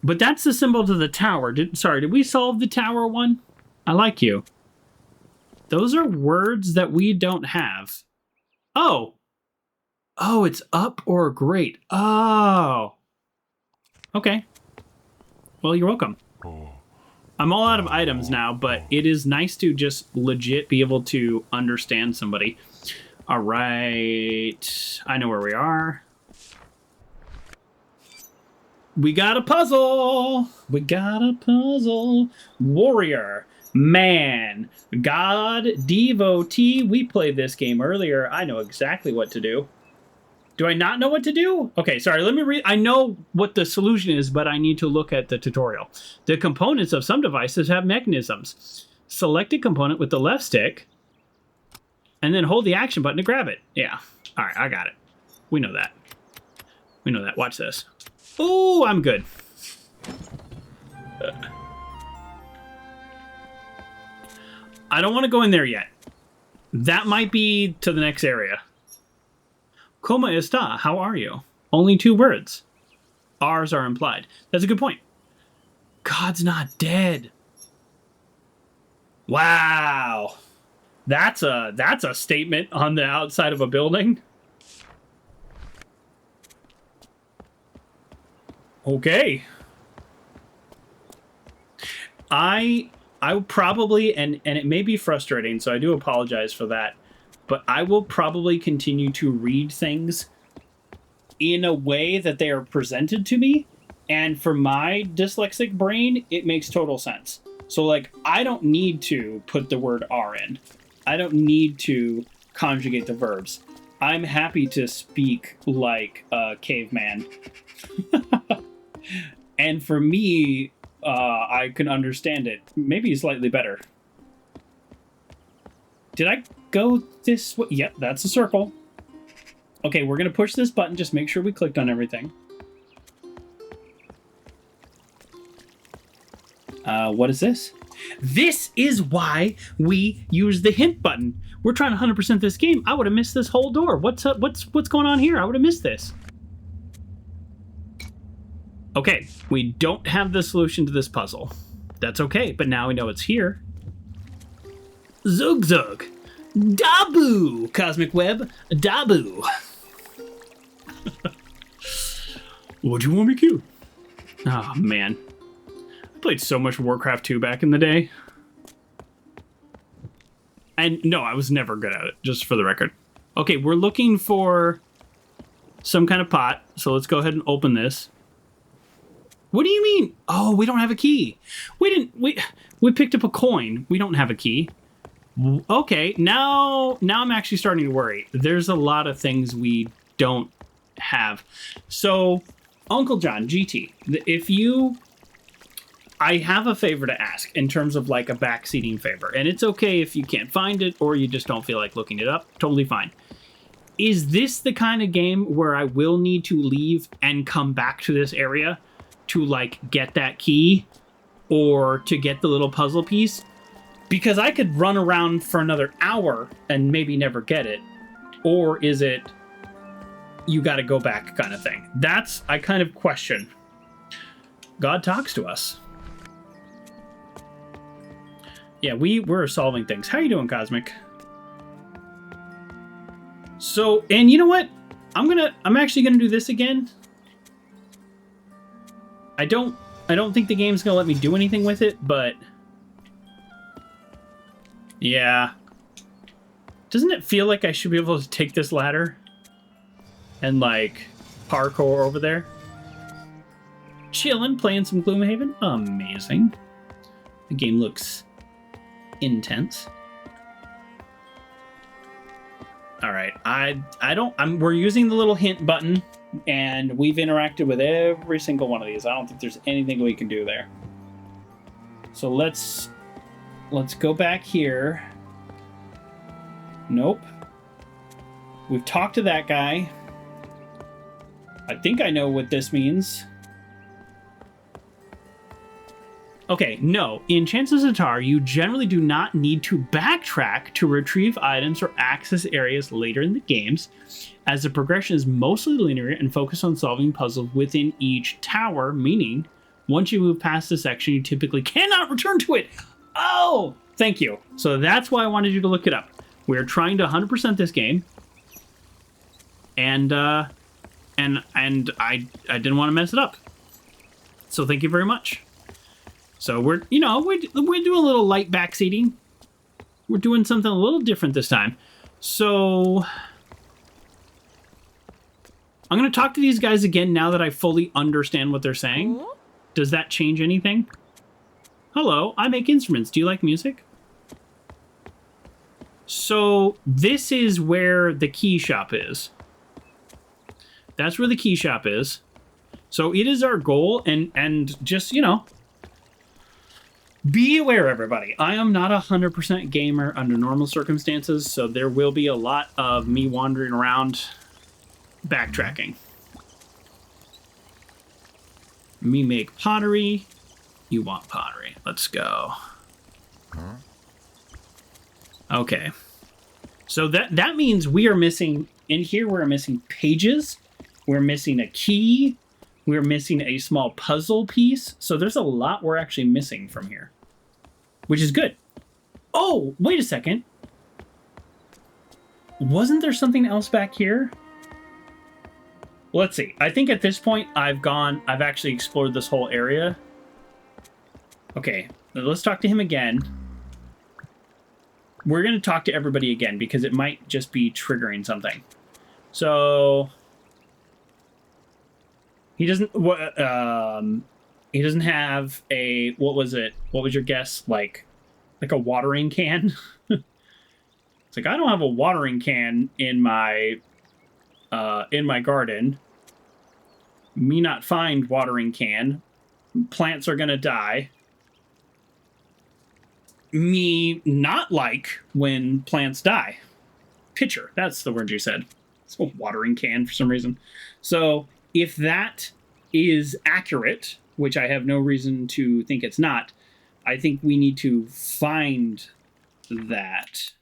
S1: But that's the symbol to the tower. Did we solve the tower one? I like you. Those are words that we don't have. Oh. Oh, it's up or great. Oh. Okay. Well, you're welcome. I'm all out of items now, but it is nice to just legit be able to understand somebody. All right. I know where we are. We got a puzzle. We got a puzzle. Warrior, man, God, devotee. We played this game earlier. I know exactly what to do. Do I not know what to do? Okay, sorry, let me read. I know what the solution is, but I need to look at the tutorial. The components of some devices have mechanisms. Select a component with the left stick, and then hold the action button to grab it. Yeah, all right, I got it. We know that. We know that. Watch this. Oh, I'm good. I don't want to go in there yet. That might be to the next area. Como está? How are you? Only 2 words. R's are implied. That's a good point. God's not dead. Wow. That's a statement on the outside of a building. Okay. I will probably, and it may be frustrating, so I do apologize for that, but I will probably continue to read things in a way that they are presented to me, and for my dyslexic brain, it makes total sense. So, like, I don't need to put the word are in. I don't need to conjugate the verbs. I'm happy to speak like a caveman. And for me, I can understand it. Maybe slightly better. Did I go this way? Yep, that's a circle. Okay, we're going to push this button. Just make sure we clicked on everything. What is this? This is why we use the hint button. We're trying to 100% this game. I would have missed this whole door. What's up? What's going on here? I would have missed this. Okay, we don't have the solution to this puzzle. That's okay, but now we know it's here. Zug Zug. Dabu! Cosmic Web. Dabu. What do you want me to do? Oh, man. I played so much Warcraft 2 back in the day. And no, I was never good at it, just for the record. Okay, we're looking for some kind of pot, so let's go ahead and open this. What do you mean? Oh, we don't have a key. We picked up a coin. We don't have a key. Okay, now I'm actually starting to worry. There's a lot of things we don't have. So, Uncle John, GT, I have a favor to ask in terms of like a backseating favor. And it's okay if you can't find it or you just don't feel like looking it up. Totally fine. Is this the kind of game where I will need to leave and come back to this area to like get that key or to get the little puzzle piece? Because I could run around for another hour and maybe never get it. Or is it you got to go back kind of thing? That's, I kind of question. God talks to us. Yeah, we're solving things. How you doing, Cosmic? So, and you know what? I'm actually gonna do this again. I don't think the game's gonna let me do anything with it, but yeah. Doesn't it feel like I should be able to take this ladder and like parkour over there? Chilling, playing some Gloomhaven. Amazing. The game looks intense. All right. We're using the little hint button, and we've interacted with every single one of these. I don't think there's anything we can do there. So let's go back here. Nope. We've talked to that guy. I think I know what this means. Okay, no. In Chants of Sennaar, you generally do not need to backtrack to retrieve items or access areas later in the games, as the progression is mostly linear and focused on solving puzzles within each tower, meaning once you move past the section, you typically cannot return to it. Oh, thank you. So that's why I wanted you to look it up. We're trying to 100% this game, and I didn't want to mess it up. So thank you very much. So we're doing a little light backseating. We're doing something a little different this time. So I'm going to talk to these guys again now that I fully understand what they're saying. Does that change anything? Hello, I make instruments. Do you like music? So this is where the key shop is. That's where the key shop is. So it is our goal, and just, be aware, everybody. I am not 100% gamer under normal circumstances, so there will be a lot of me wandering around backtracking. Me make pottery. You want pottery. Let's go. Okay. So that means we are missing, in here we're missing pages. We're missing a key. We're missing a small puzzle piece. So there's a lot we're actually missing from here, which is good. Oh, wait a second. Wasn't there something else back here? Well, let's see. I think at this point I've actually explored this whole area. Okay, let's talk to him again. We're going to talk to everybody again because it might just be triggering something. So he doesn't have a, what was it? What was your guess? Like a watering can? It's like, I don't have a watering can in my garden. Me not find watering can. Plants are gonna die. Me not like when plants die. Pitcher, that's the word you said. It's a watering can for some reason. So if that is accurate, which I have no reason to think it's not, I think we need to find that.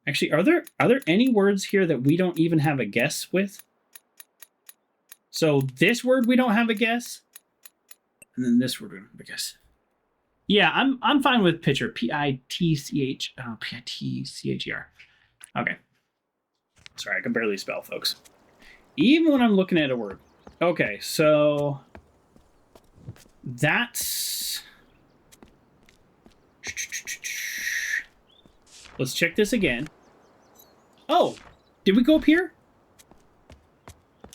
S1: Actually, are there any words here that we don't even have a guess with? So this word we don't have a guess, and then this word we don't have a guess. Yeah, I'm fine with pitcher. P-I-T-C-H-E-R. Okay. Sorry, I can barely spell, folks. Even when I'm looking at a word. Okay, so that's... Let's check this again. Oh, did we go up here?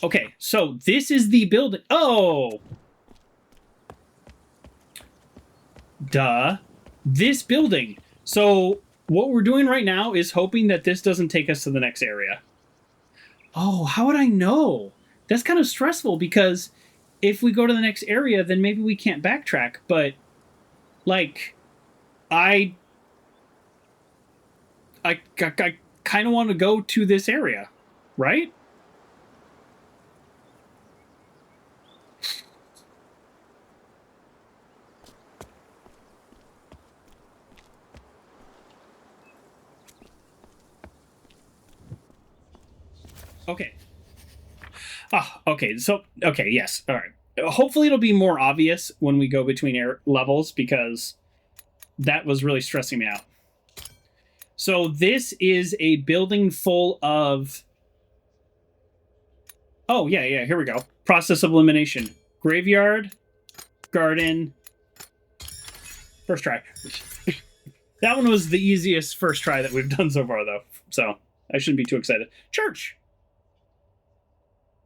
S1: Okay, so this is the building. Oh! Duh. This building. So what we're doing right now is hoping that this doesn't take us to the next area. Oh, how would I know? That's kind of stressful because if we go to the next area, then maybe we can't backtrack. But, like, I kind of want to go to this area, right? Okay. Okay. So, okay, yes. All right. Hopefully it'll be more obvious when we go between levels because that was really stressing me out. So this is a building full of... Oh, yeah, here we go. Process of elimination. Graveyard, garden, first try. That one was the easiest first try that we've done so far, though. So I shouldn't be too excited. Church.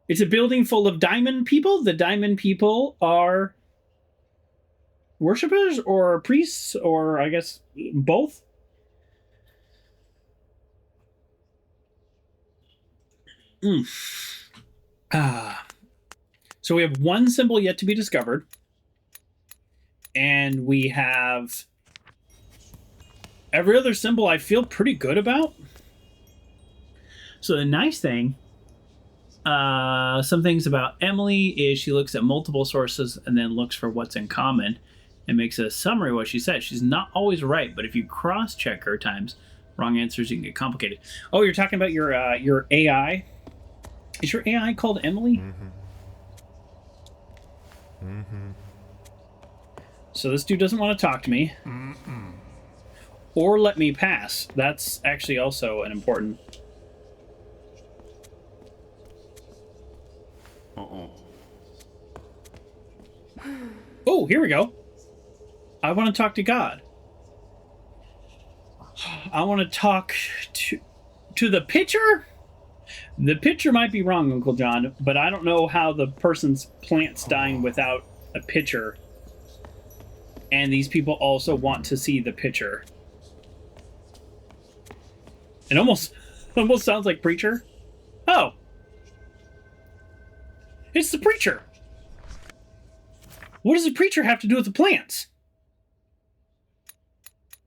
S1: It's a building full of diamond people. The diamond people are worshippers or priests, or I guess both. So we have one symbol yet to be discovered, and we have every other symbol I feel pretty good about. So the nice thing, some things about Emily is she looks at multiple sources and then looks for what's in common and makes a summary of what she said. She's not always right, but if you cross-check her times, wrong answers, you can get complicated. Oh, you're talking about your AI? Is your AI called Emily? So this dude doesn't want to talk to me. Or let me pass. That's actually also an important... Oh, here we go. I want to talk to God. I want to talk to the pitcher? The pitcher might be wrong, Uncle John, but I don't know how the person's plant's dying without a pitcher. And these people also want to see the pitcher. It almost sounds like preacher. Oh. It's the preacher. What does the preacher have to do with the plants?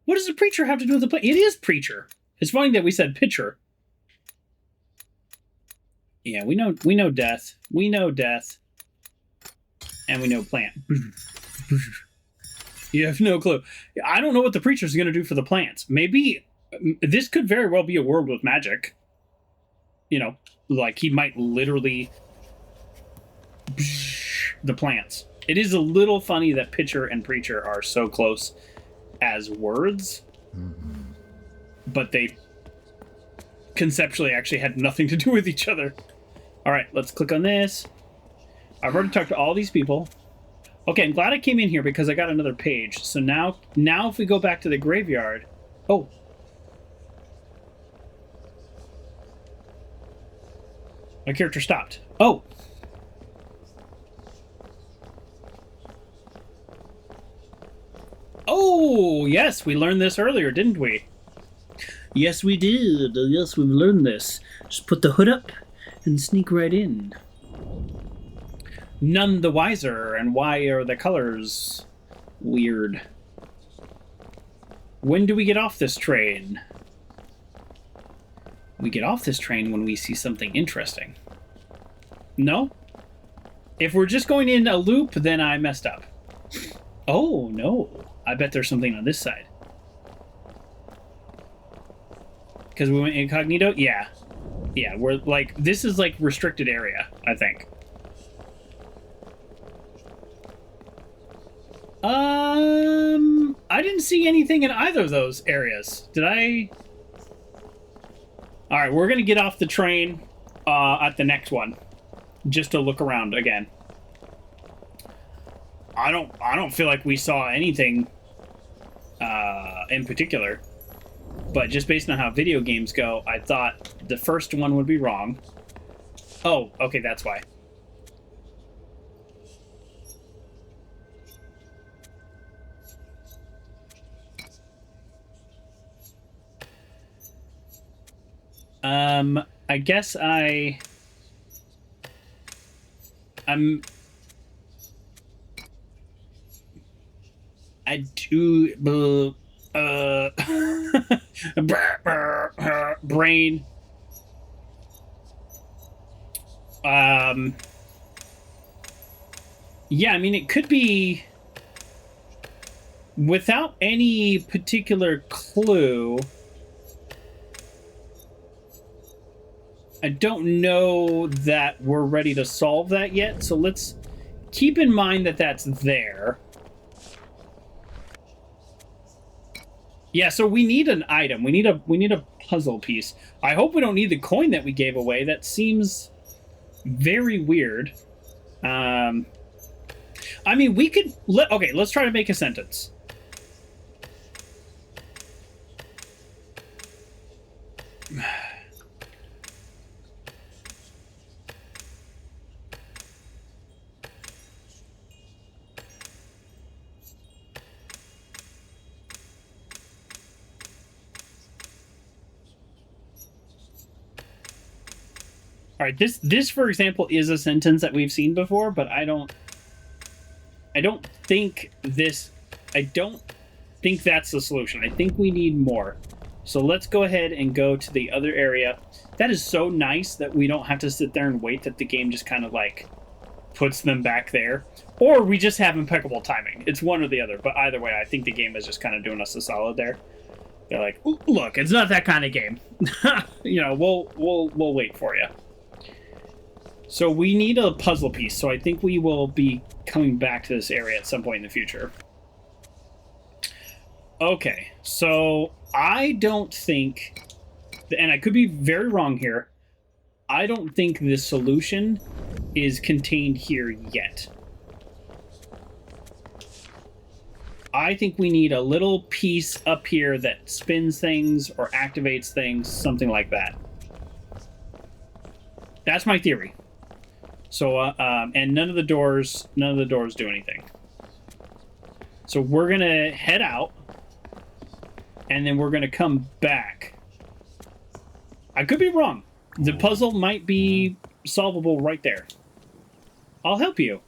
S1: What does the preacher have to do with the plant? It is preacher. It's funny that we said pitcher. Yeah, we know death. We know death. And we know plant. You have no clue. I don't know what the preacher's going to do for the plants. Maybe this could very well be a world with magic. You know, like he might literally the plants. It is a little funny that pitcher and preacher are so close as words, but they conceptually actually had nothing to do with each other. All right, let's click on this. I've already talked to all these people. Okay, I'm glad I came in here because I got another page. So now if we go back to the graveyard... Oh. My character stopped. Oh. Oh, yes, we learned this earlier, didn't we? Yes, we did. Yes, we've learned this. Just put the hood up and sneak right in. None the wiser, and why are the colors weird? When do we get off this train? We get off this train when we see something interesting. No? If we're just going in a loop, then I messed up. Oh, no. I bet there's something on this side. Because we went incognito? Yeah. Yeah, we're like... This is like restricted area, I think. I didn't see anything in either of those areas. Did I? All right, we're gonna get off the train at the next one, just to look around again. I don't feel like we saw anything in particular, but just based on how video games go, I thought the first one would be wrong. Oh, okay, that's why. I guess I do, brain. Yeah, I mean, it could be without any particular clue. I don't know that we're ready to solve that yet, so let's keep in mind that that's there. Yeah, so we need an item. We need a puzzle piece. I hope we don't need the coin that we gave away. That seems very weird. I mean, we could... Okay, let's try to make a sentence. All right, this for example is a sentence that we've seen before, but I don't think that's the solution. I think we need more. So let's go ahead and go to the other area. That is so nice that we don't have to sit there and wait that the game just kind of like puts them back there. Or we just have impeccable timing. It's one or the other. But either way, I think the game is just kind of doing us a solid there. They're like, look, it's not that kind of game. You know, we'll wait for you. So we need a puzzle piece. So I think we will be coming back to this area at some point in the future. Okay, so I don't think, and I could be very wrong here, I don't think the solution is contained here yet. I think we need a little piece up here that spins things or activates things, something like that. That's my theory. So, and none of the doors do anything. So we're gonna head out, and then we're gonna come back. I could be wrong. The puzzle might be solvable right there. I'll help you.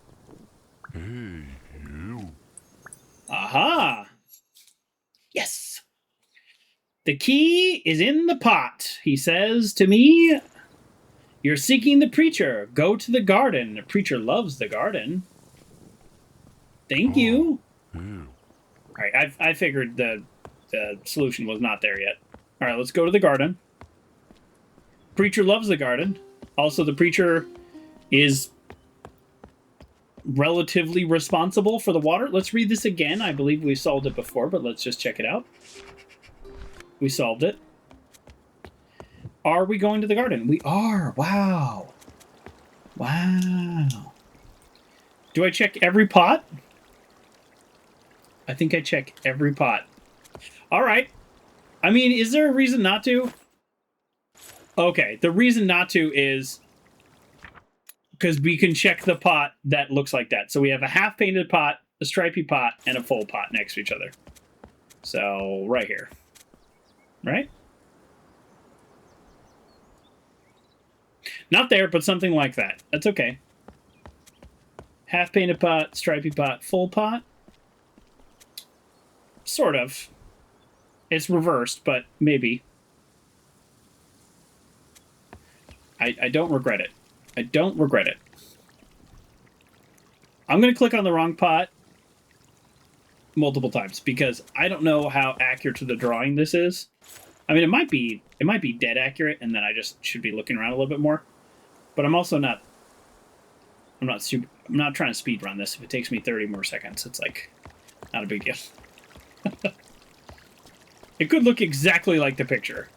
S2: Hey, you.
S1: Aha! Yes! The key is in the pot, he says to me. You're seeking the preacher. Go to the garden. The preacher loves the garden. Thank you.
S2: You.
S1: All right, I figured the solution was not there yet. All right, let's go to the garden. Preacher loves the garden. Also, the preacher is relatively responsible for the water. Let's read this again. I believe we solved it before, but let's just check it out. We solved it. Are we going to the garden? We are. Wow. Wow. Do I check every pot? I think I check every pot. All right. I mean, is there a reason not to? Okay, the reason not to is because we can check the pot that looks like that. So we have a half-painted pot, a stripy pot, and a full pot next to each other. So, right here. Right? Not there, but something like that. That's okay. Half-painted pot, stripy pot, full pot. Sort of. It's reversed, but maybe. I don't regret it. I don't regret it. I'm going to click on the wrong pot multiple times because I don't know how accurate to the drawing this is. I mean, it might be dead accurate, and then I just should be looking around a little bit more. But I'm also not. I'm not trying to speed run this. If it takes me 30 more seconds, it's like not a big deal. It could look exactly like the picture.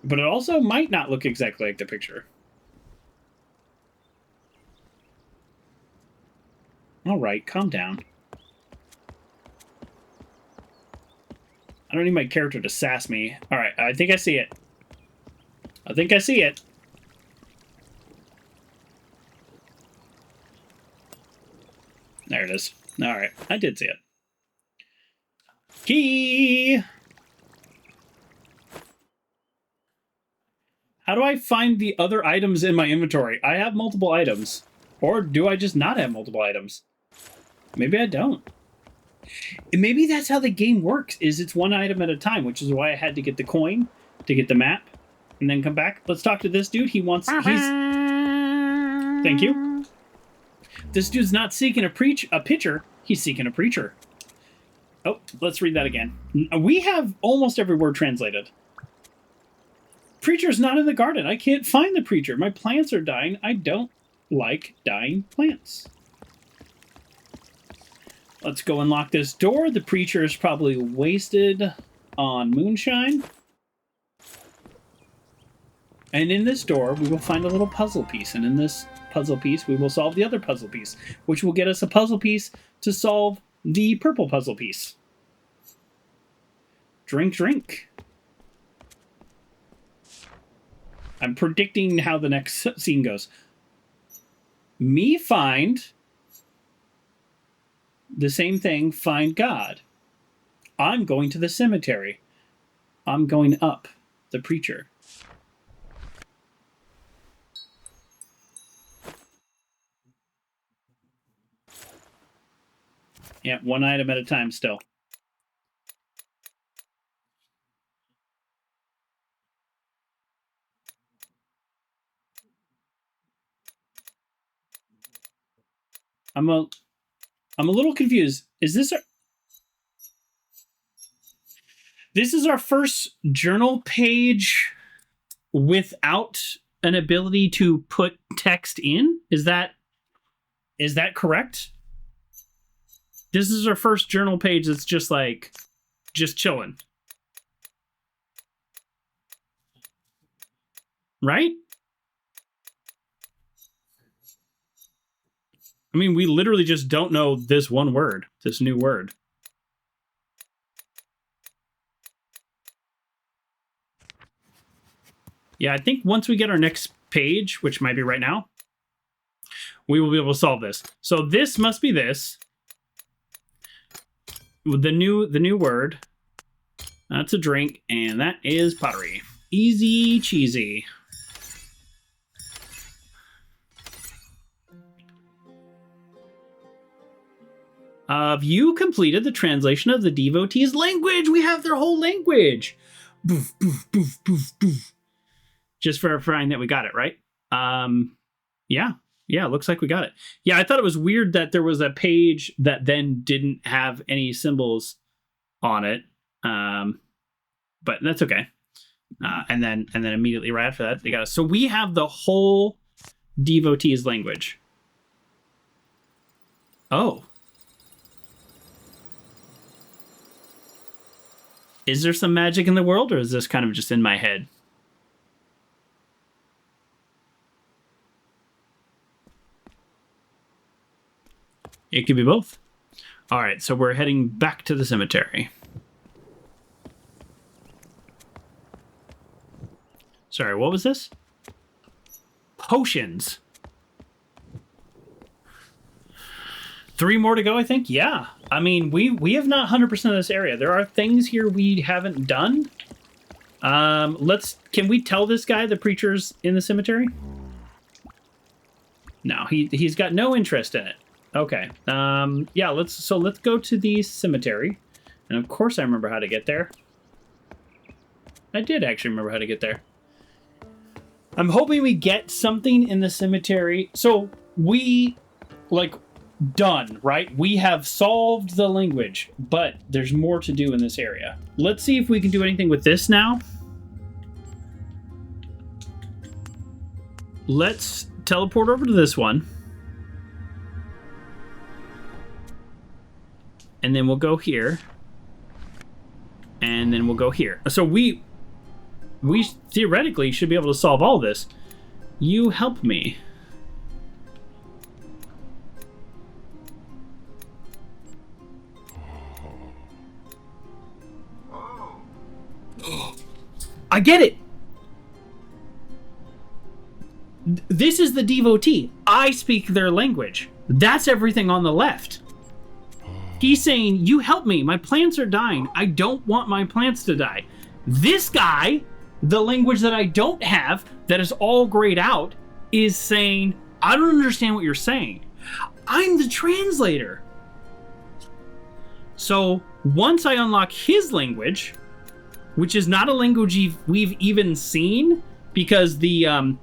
S1: But it also might not look exactly like the picture. All right, calm down. I don't need my character to sass me. All right, I think I see it. I think I see it. There it is. All right, I did see it. Key! How do I find the other items in my inventory? I have multiple items. Or do I just not have multiple items? Maybe I don't. And maybe that's how the game works, is it's one item at a time, which is why I had to get the coin to get the map and then come back. Let's talk to this dude. Thank you. This dude's not seeking a pitcher. He's seeking a preacher. Oh, let's read that again. We have almost every word translated. Preacher's not in the garden. I can't find the preacher. My plants are dying. I don't like dying plants. Let's go unlock this door. The preacher is probably wasted on moonshine. And in this door, we will find a little puzzle piece. And in this puzzle piece, we will solve the other puzzle piece, which will get us a puzzle piece to solve the purple puzzle piece. Drink, drink. I'm predicting how the next scene goes. Me find the same thing, find God. I'm going to the cemetery. I'm going up the preacher. Yeah, one item at a time still. I'm a little confused. Is this This is our first journal page without an ability to put text in? Is that correct? This is our first journal page that's just like just chilling. Right? I mean, we literally just don't know this one word, this new word. Yeah, I think once we get our next page, which might be right now, we will be able to solve this. So this must be this. The new word. That's a drink, and that is pottery. Easy cheesy. Have you completed the translation of the devotees' language? We have their whole language. Boof, boof, boof, boof, boof. Just verifying that we got it, right? Yeah, looks like we got it. Yeah, I thought it was weird that there was a page that then didn't have any symbols on it. But that's okay. And then immediately right after that, they got us. So we have the whole devotees' language. Oh. Is there some magic in the world, or is this kind of just in my head? It could be both. All right, so we're heading back to the cemetery. Sorry, what was this? Potions. 3 more to go, I think. Yeah. I mean, we have not 100% of this area. There are things here we haven't done. Can we tell this guy the preacher's in the cemetery? No, he's got no interest in it. Okay. Yeah, let's go to the cemetery. And of course I remember how to get there. I did actually remember how to get there. I'm hoping we get something in the cemetery. So we, done, right? We have solved the language, but there's more to do in this area. Let's see if we can do anything with this now. Let's teleport over to this one. And then we'll go here. And then we'll go here. So we theoretically should be able to solve all this. You help me. I get it. This is the devotee. I speak their language. That's everything on the left. He's saying, you help me. My plants are dying. I don't want my plants to die. This guy, the language that I don't have, that is all grayed out, is saying, I don't understand what you're saying. I'm the translator. So once I unlock his language, which is not a language we've even seen, because the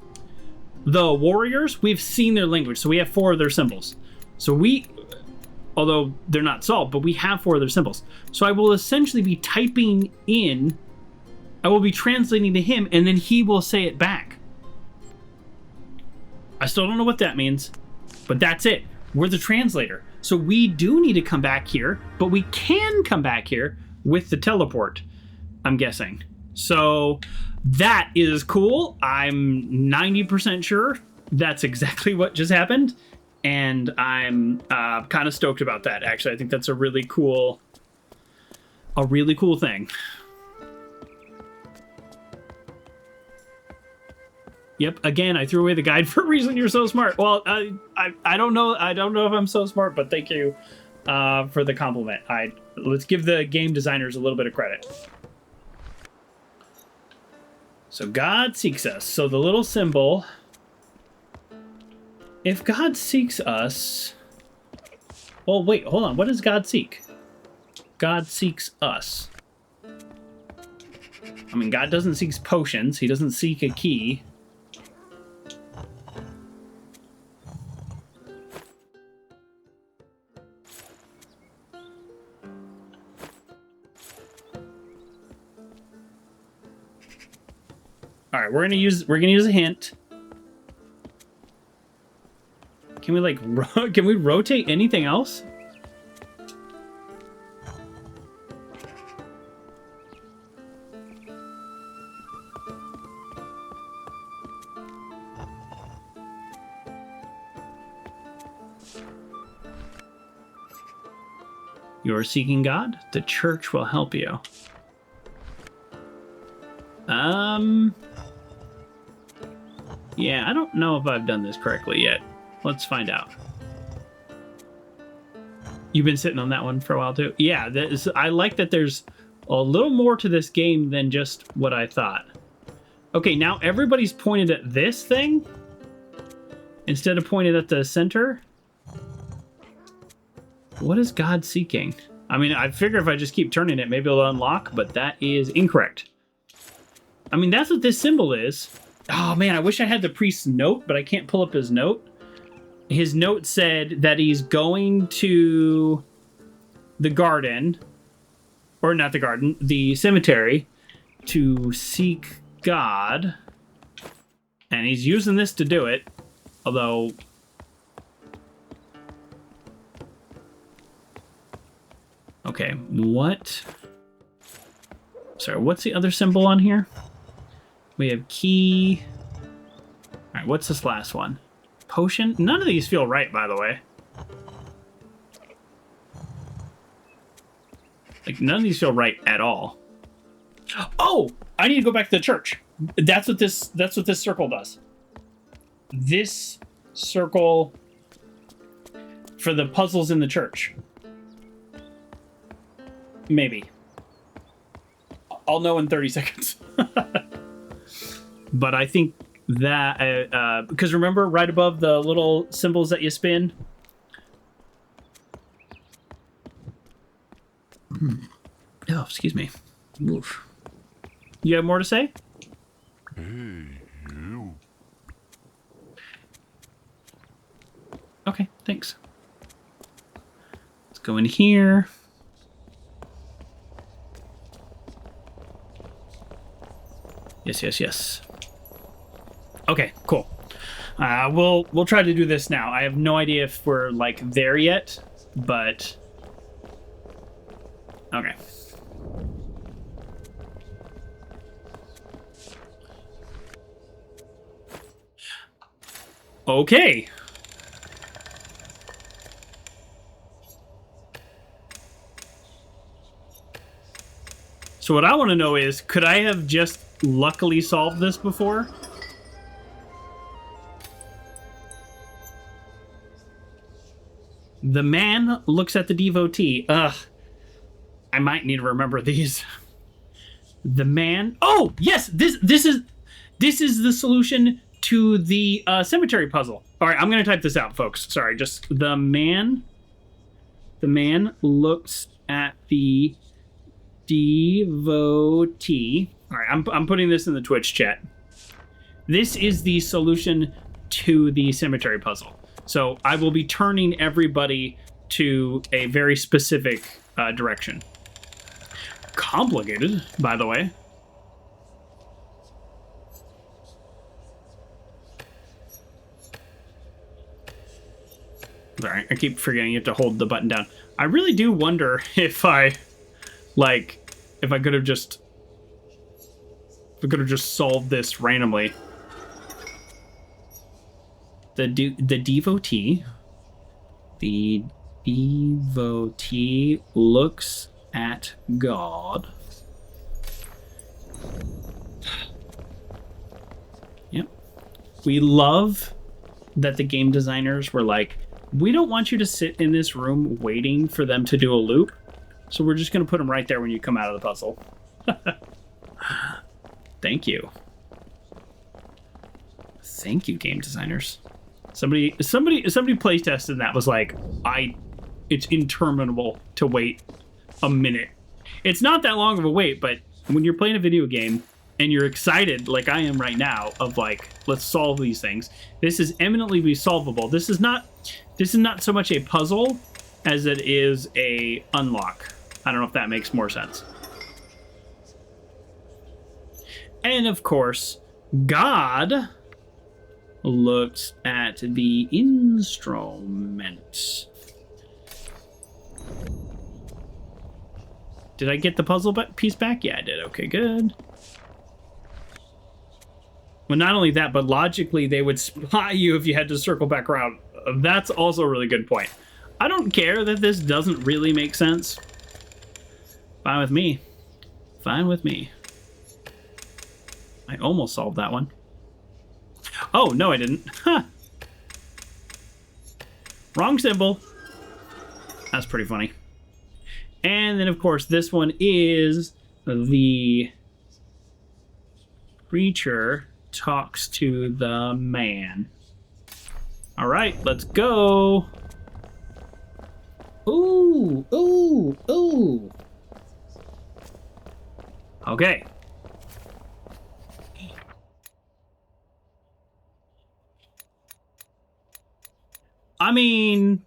S1: warriors, we've seen their language. So we have 4 of their symbols. So although they're not solved, but we have 4 of their symbols. So I will essentially be typing in, I will be translating to him, and then he will say it back. I still don't know what that means, but that's it. We're the translator. So we do need to come back here, but we can come back here with the teleport, I'm guessing. So that is cool. I'm 90% sure that's exactly what just happened. And I'm kind of stoked about that, actually. I think that's a really cool thing. Yep, again, I threw away the guide for a reason. You're so smart. Well, I don't know if I'm so smart, but thank you for the compliment. Let's give the game designers a little bit of credit. So God seeks us. So the little symbol. If God seeks us... Well, wait, hold on. What does God seek? God seeks us. I mean, God doesn't seek potions. He doesn't seek a key. All right, we're gonna use a hint. Can we like can we rotate anything else? You are seeking God? The church will help you. Yeah, I don't know if I've done this correctly yet. Let's find out. You've been sitting on that one for a while too? Yeah, I like that there's a little more to this game than just what I thought. Okay, now everybody's pointed at this thing instead of pointed at the center. What is God seeking? I mean, I figure if I just keep turning it, maybe it'll unlock, but that is incorrect. I mean, that's what this symbol is. Oh, man, I wish I had the priest's note, but I can't pull up his note. His note said that he's going to the garden, or not the garden, the cemetery, to seek God. And he's using this to do it, although... Okay, what? Sorry, what's the other symbol on here? We have key. All right, what's this last one? Potion? None of these feel right, by the way. Like, none of these feel right at all. Oh! I need to go back to the church. That's what this circle does. This circle for the puzzles in the church. Maybe. I'll know in 30 seconds. But I think that... because remember, right above the little symbols that you spin? Oh, excuse me. Oof. You have more to say?
S2: You.
S1: Okay, thanks. Let's go in here. Yes, yes, yes. Okay, cool. We'll try to do this now. I have no idea if we're like there yet, but okay. Okay. So what I want to know is, could I have just luckily solved this before? The man looks at the devotee. Ugh. I might need to remember these. The man... Oh, yes! This is the solution to the cemetery puzzle. All right, I'm going to type this out, folks. Sorry, just the man looks at the devotee. All right, I'm putting this in the Twitch chat. This is the solution to the cemetery puzzle. So I will be turning everybody to a very specific direction. Complicated, by the way. Sorry, I keep forgetting you have to hold the button down. I really do wonder if I could have just solved this randomly. The devotee looks at God. Yep. We love that the game designers were like, we don't want you to sit in this room waiting for them to do a loop, so we're just going to put them right there when you come out of the puzzle. Thank you. Thank you, game designers. Somebody play tested that was like, it's interminable to wait a minute. It's not that long of a wait, but when you're playing a video game and you're excited, like I am right now, of like, let's solve these things. This is eminently solvable. This is not so much a puzzle as it is a unlock. I don't know if that makes more sense. And of course, God looks at the instrument. Did I get the puzzle piece back? Yeah, I did. Okay, good. Well, not only that, but logically they would spot you if you had to circle back around. That's also a really good point. I don't care that this doesn't really make sense. Fine with me. Fine with me. I almost solved that one. Oh, no, I didn't. Huh. Wrong symbol. That's pretty funny. And then, of course, this one is the creature talks to the man. All right, let's go. Ooh, ooh, ooh. Okay. I mean,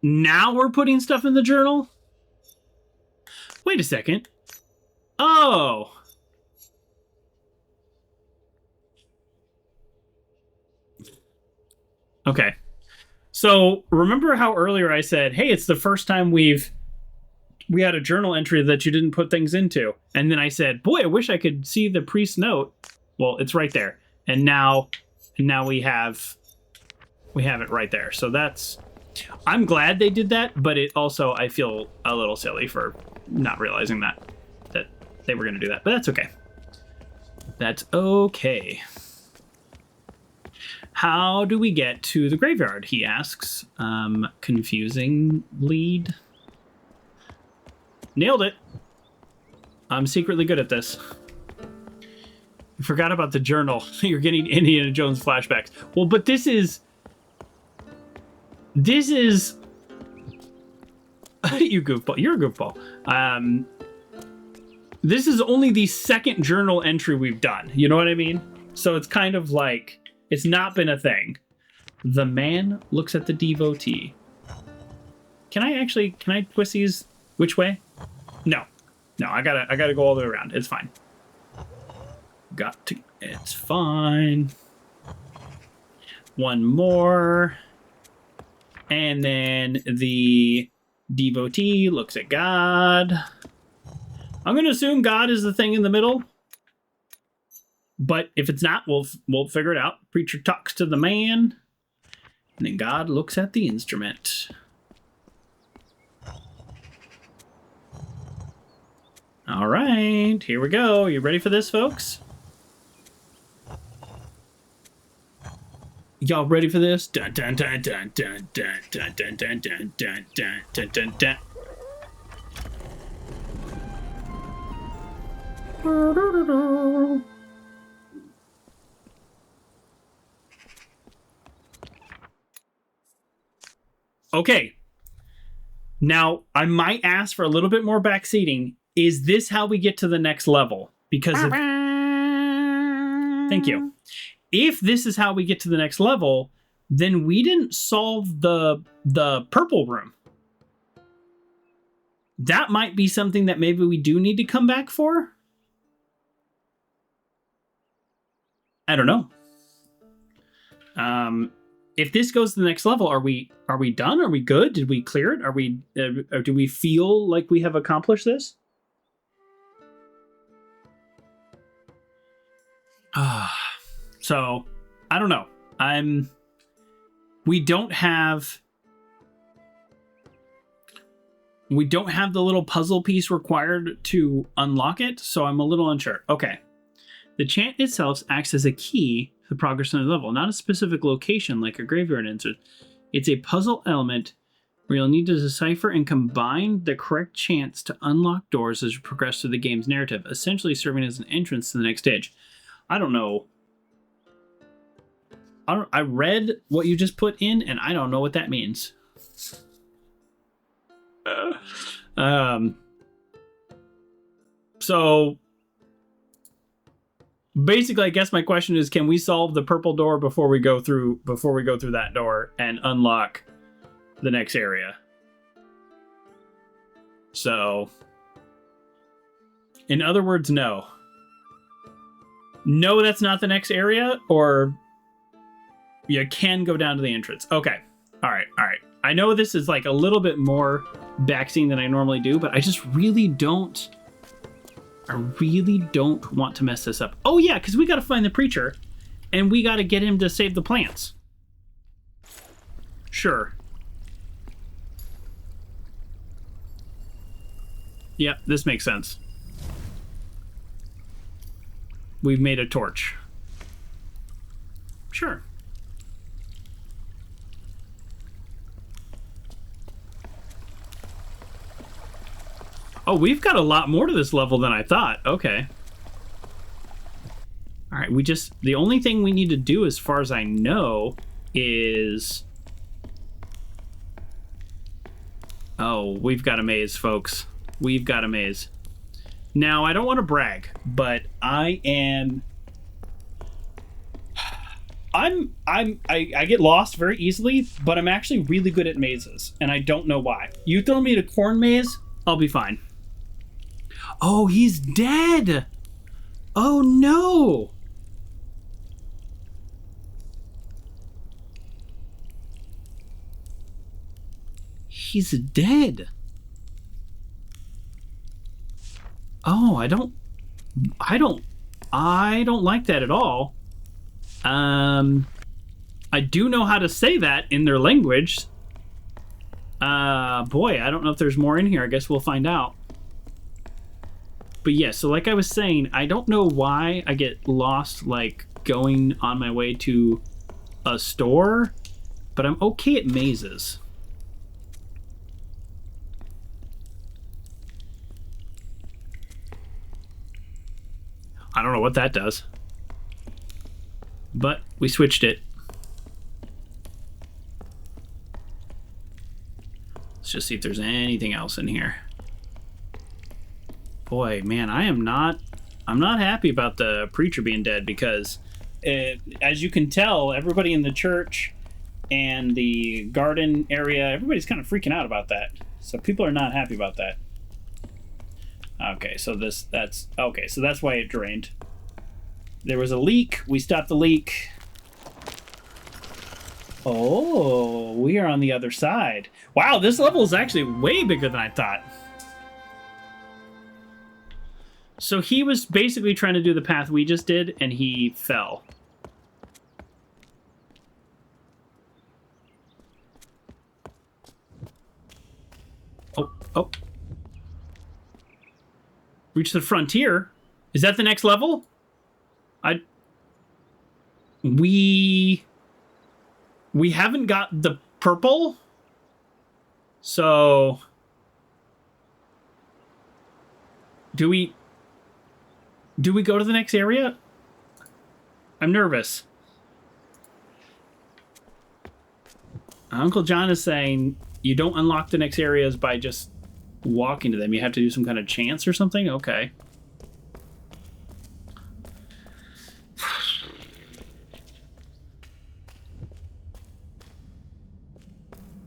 S1: now we're putting stuff in the journal? Wait a second. Oh. Okay. So remember how earlier I said, hey, it's the first time we had a journal entry that you didn't put things into. And then I said, boy, I wish I could see the priest's note. Well, it's right there. And now we have it right there. So I'm glad they did that, but it also, I feel a little silly for not realizing that they were going to do that. But that's okay. That's okay. How do we get to the graveyard, he asks. Confusing lead. Nailed it. I'm secretly good at this. I forgot about the journal. You're getting Indiana Jones flashbacks. Well, but this is... you goofball. You're a goofball. This is only the second journal entry we've done. You know what I mean? So it's kind of like, it's not been a thing. The man looks at the devotee. Can I twist these which way? No, I gotta go all the way around. It's fine. It's fine. One more. And then the devotee looks at God. I'm going to assume God is the thing in the middle. But if it's not, we'll figure it out. Preacher talks to the man. And then God looks at the instrument. All right, here we go. You ready for this, folks? Y'all ready for this? Dun dun dun dun dun dun dun dun dun dun dun dun dun dun dun. Okay. Now, I might ask for a little bit more backseating. Is this how we get to the next level? Because thank you. If this is how we get to the next level, then we didn't solve the purple room. That might be something that maybe we do need to come back for. I don't know. If this goes to the next level, are we done? Are we good? Did we clear it? Or do we feel like we have accomplished this? So, I don't know. We don't have the little puzzle piece required to unlock it, so I'm a little unsure. Okay. The chant itself acts as a key to the progress of the level, not a specific location like a graveyard insert. It's a puzzle element where you'll need to decipher and combine the correct chants to unlock doors as you progress through the game's narrative, essentially serving as an entrance to the next stage. I don't know I read what you just put in, and I don't know what that means. So basically, I guess my question is, can we solve the purple door before we go through that door and unlock the next area? So, in other words, no. No, that's not the next area, or you can go down to the entrance. Okay. All right. I know this is like a little bit more backseat than I normally do, but I just really don't want to mess this up. Oh yeah, because we got to find the preacher, and we got to get him to save the plants. Sure. Yep, this makes sense. We've made a torch. Sure. Oh, we've got a lot more to this level than I thought. Okay. All right, the only thing we need to do, as far as I know, is... Oh, we've got a maze, folks. We've got a maze. Now, I don't want to brag, but I get lost very easily, but I'm actually really good at mazes, and I don't know why. You throw me in a corn maze, I'll be fine. Oh, he's dead! Oh, no! He's dead. Oh, I don't like that at all. I do know how to say that in their language. Boy, I don't know if there's more in here. I guess we'll find out. But yeah, so like I was saying, I don't know why I get lost, like, going on my way to a store, but I'm okay at mazes. I don't know what that does. But we switched it. Let's just see if there's anything else in here. Boy, man, I'm not happy about the preacher being dead, because as you can tell, everybody in the church and the garden area, everybody's kind of freaking out about that. So people are not happy about that. Okay, so that's why it drained. There was a leak. We stopped the leak. Oh, we are on the other side. Wow, this level is actually way bigger than I thought. So he was basically trying to do the path we just did, and he fell. Oh. Reach the frontier? Is that the next level? We haven't got the purple, so do we go to the next area? I'm nervous. Uncle John is saying you don't unlock the next areas by just walking to them. You have to do some kind of chance or something? Okay.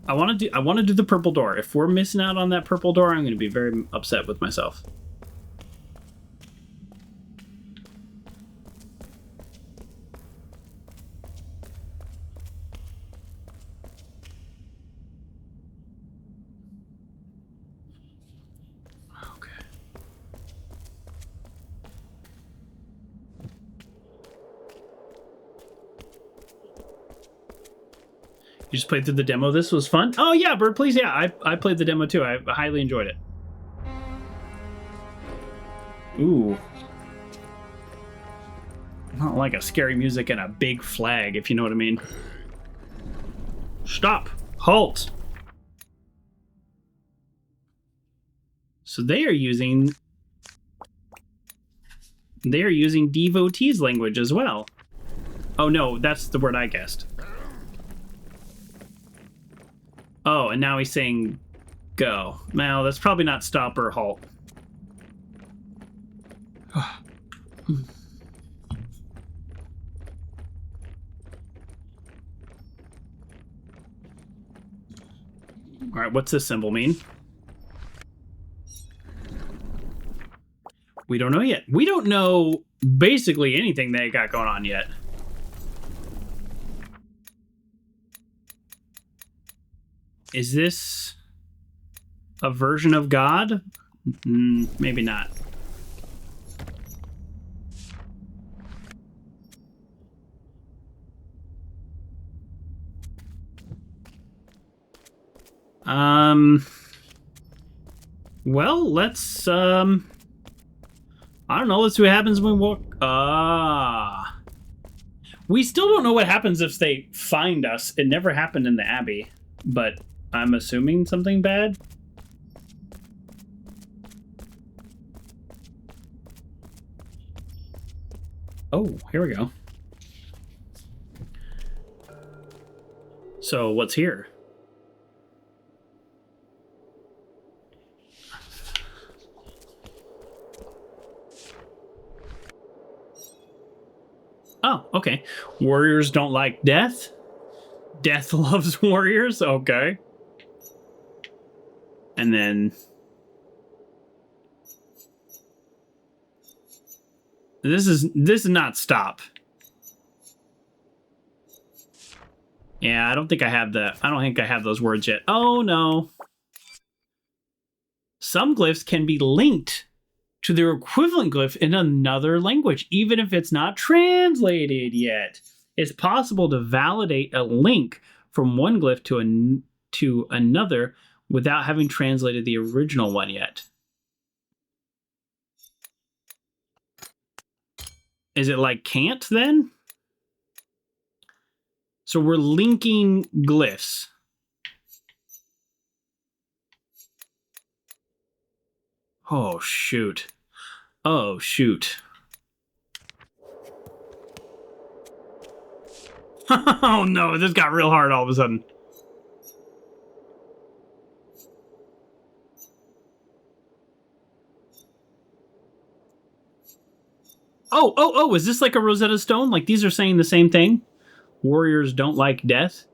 S1: I want to do the purple door. If we're missing out on that purple door, I'm going to be very upset with myself. You just played through the demo. This was fun. Oh yeah, Bird, please. Yeah, I played the demo too. I highly enjoyed it. Ooh. Not like a scary music and a big flag, if you know what I mean. Stop. Halt. So they are using devotees language as well. Oh, no, that's the word I guessed. Oh, and now he's saying go. Now, that's probably not stop or halt. All right, what's this symbol mean? We don't know yet. We don't know basically anything they got going on yet. Is this a version of God? Maybe not. Well, let's, I don't know, let's see what happens when we walk. We still don't know what happens if they find us. It never happened in the Abbey, but I'm assuming something bad. Oh, here we go. So, what's here? Oh, okay. Warriors don't like death? Death loves warriors? Okay. And then... This is not stop. Yeah, I don't think I have those words yet. Oh, no. Some glyphs can be linked to their equivalent glyph in another language, even if it's not translated yet. It's possible to validate a link from one glyph to another without having translated the original one yet. Is it like can't then? So we're linking glyphs. Oh, shoot. Oh, shoot. Oh, no, this got real hard all of a sudden. Oh, is this like a Rosetta Stone? Like these are saying the same thing? Warriors don't like death?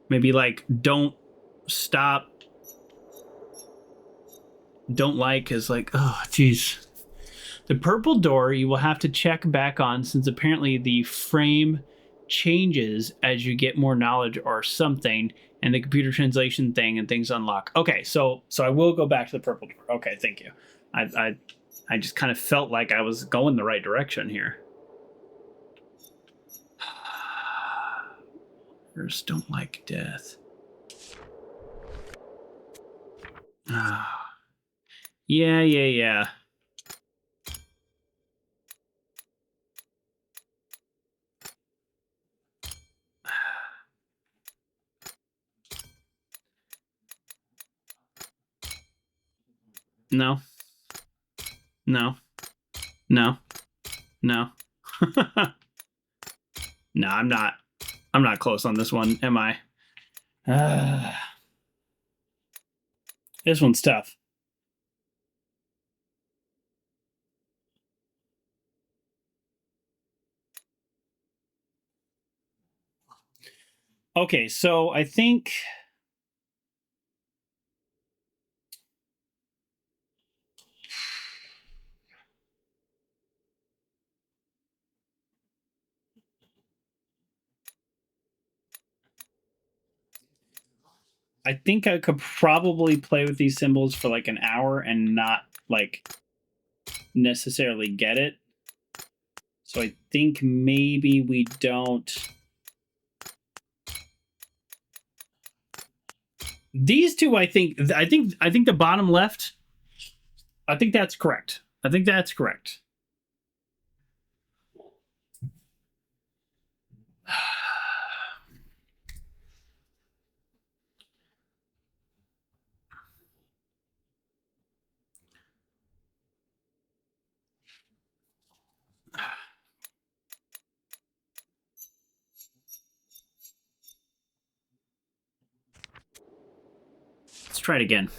S1: Maybe like don't stop. Don't like is like, oh, jeez. The purple door you will have to check back on since apparently the frame changes as you get more knowledge or something, and the computer translation thing and things unlock. Okay, so I will go back to the purple door. Okay, thank you. I just kind of felt like I was going the right direction here. Warriors don't like death. Yeah. No. No. No. No. No, I'm not. I'm not close on this one, am I? This one's tough. Okay, so I think I could probably play with these symbols for like an hour and not like necessarily get it. So I think maybe we don't. These two, I think the bottom left. I think that's correct. try it again.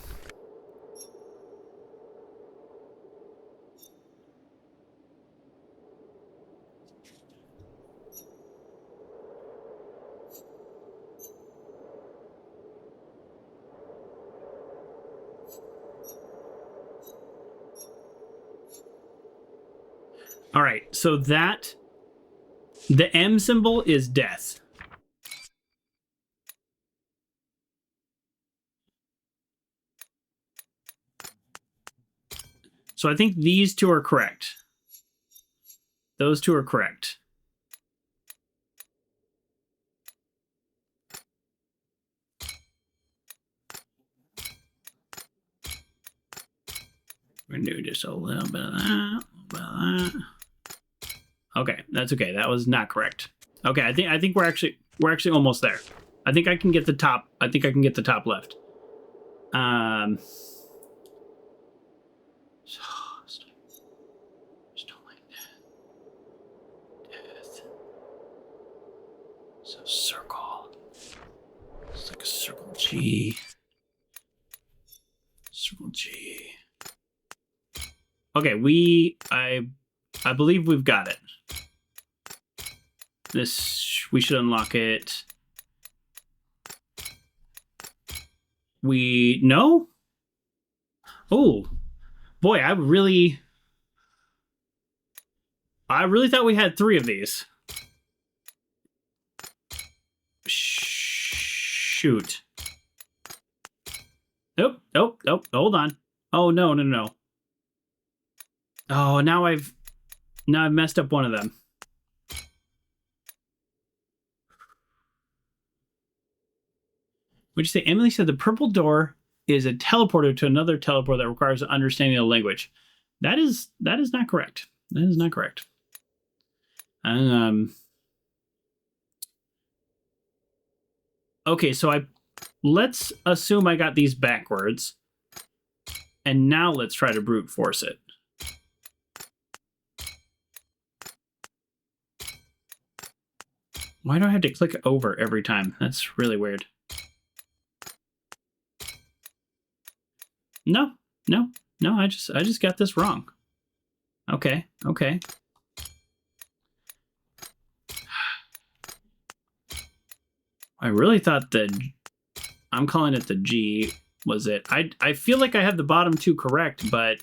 S1: All right, so that the M symbol is death. So I think these two are correct. Those two are correct. We're gonna do just a little bit of that, a little bit of that. Okay, that's okay. That was not correct. Okay, I think we're actually almost there. I think I can get the top. I think I can get the top left. So circle. It's like a circle G. Circle G. Okay, I believe we've got it. We should unlock it. No? Oh, boy, I really thought we had 3 of these. Shoot. Nope. Hold on. Oh, no. Oh, now I've messed up one of them. What'd you say? Emily said the purple door is a teleporter to another teleport that requires an understanding of the language. That is not correct. That is not correct. Okay, so let's assume I got these backwards. And now let's try to brute force it. Why do I have to click over every time? That's really weird. No, I just got this wrong. Okay. I really thought I'm calling it the G was it. I feel like I have the bottom 2 correct, but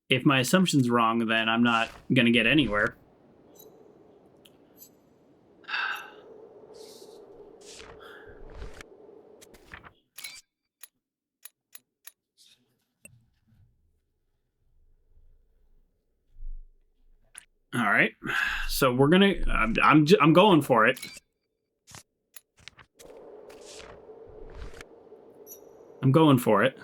S1: if my assumption's wrong, then I'm not gonna get anywhere. All right, so we're gonna. I'm going for it. I'm going for it.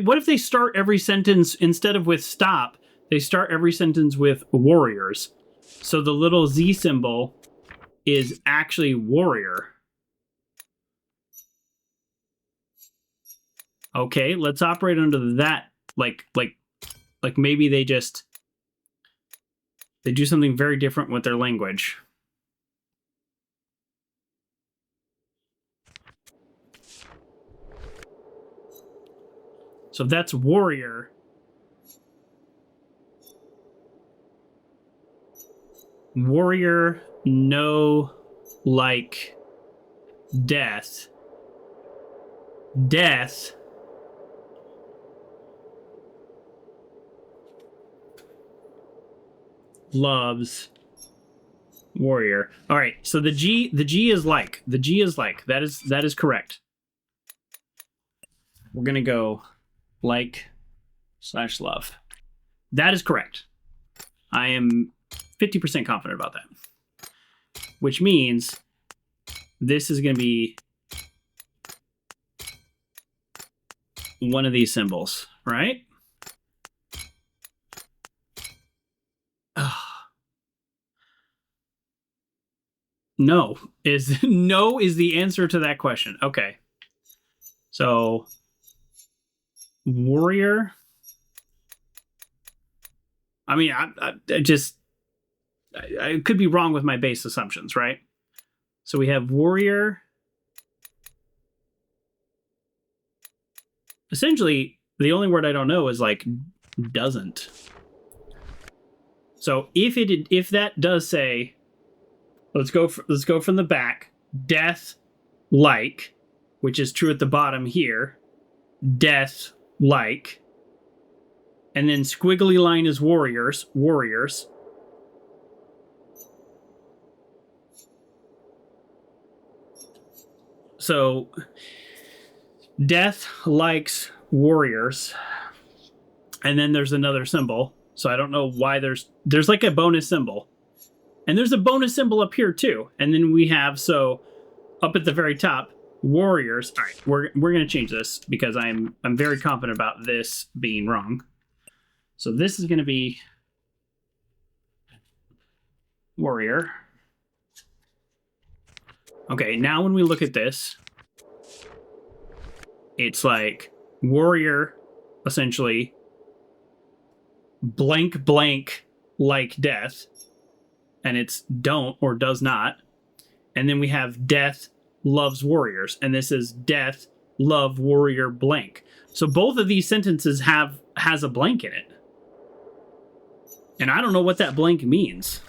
S1: What if they start every sentence instead of with stop? They start every sentence with warriors. So the little Z symbol is actually warrior. Okay, let's operate under that. Like maybe they do something very different with their language. So if that's warrior. Warrior, no, like, death. Death. Loves warrior. All right, so the G is like. The G is like. That is correct. We're gonna go like / love. That is correct. I am 50% confident about that. Which means this is gonna be one of these symbols, right? No is the answer to that question. Okay. So warrior. I mean, I just I could be wrong with my base assumptions, right? So we have warrior. Essentially, the only word I don't know is like doesn't. So if that does say, let's go from the back. Death like, which is true at the bottom here. Death like, and then squiggly line is warriors. So death likes warriors, and then there's another symbol. So I don't know why there's like a bonus symbol, and there's a bonus symbol up here too. And then we have, so up at the very top, warriors. All right, we're gonna change this because I'm very confident about this being wrong. So this is gonna be warrior. Okay, now when we look at this, it's like warrior, essentially, blank blank like death, and it's don't or does not. And then we have death loves warriors, and this is death love warrior blank. So both of these sentences has a blank in it, and I don't know what that blank means.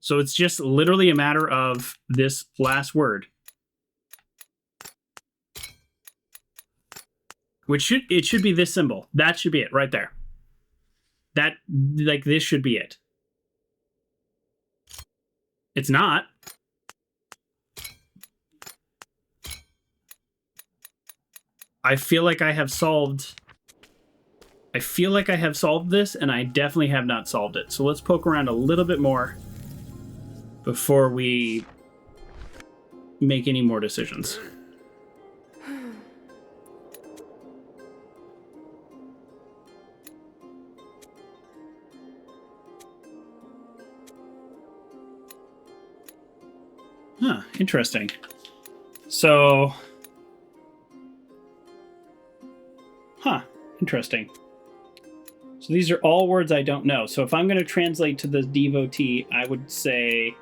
S1: So it's just literally a matter of this last word, which should be this symbol. That should be it right there. That, like, this should be it. It's not. I feel like I have solved this, and I definitely have not solved it. So let's poke around a little bit more before we make any more decisions. Huh, interesting. So, interesting. So these are all words I don't know. So if I'm going to translate to the devotee, I would say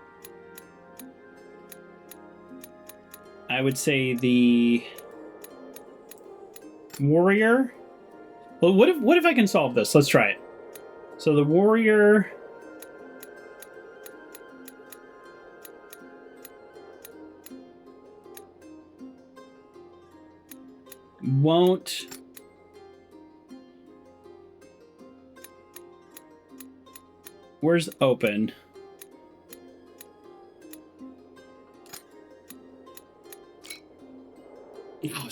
S1: the warrior. Well, what if I can solve this? Let's try it. So the warrior won't where's open? Oh,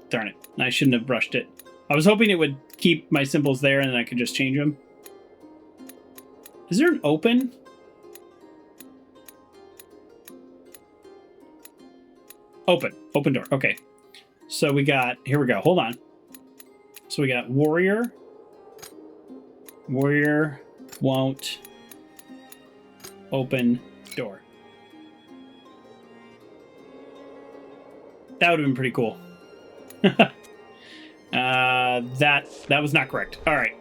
S1: darn it. I shouldn't have brushed it. I was hoping it would keep my symbols there and then I could just change them. Is there an open? Open door. Okay. So we got, here we go. Hold on. So we got warrior. Warrior won't open door. That would have been pretty cool. That was not correct. All right.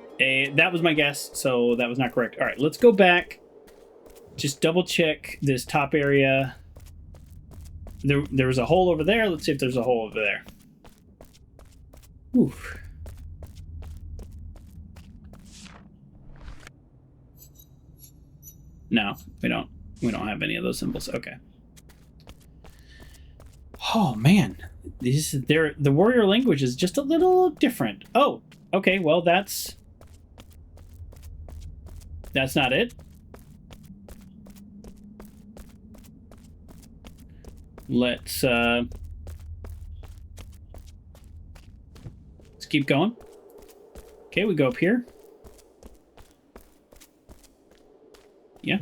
S1: That was my guess, so that was not correct. All right, let's go back. Just double check this top area. There was a hole over there. Let's see if there's a hole over there. Oof. No, we don't have any of those symbols. Okay. Oh man, the warrior language is just a little different. Oh, okay. Well, that's not it. Let's keep going. Okay, we go up here. Yeah.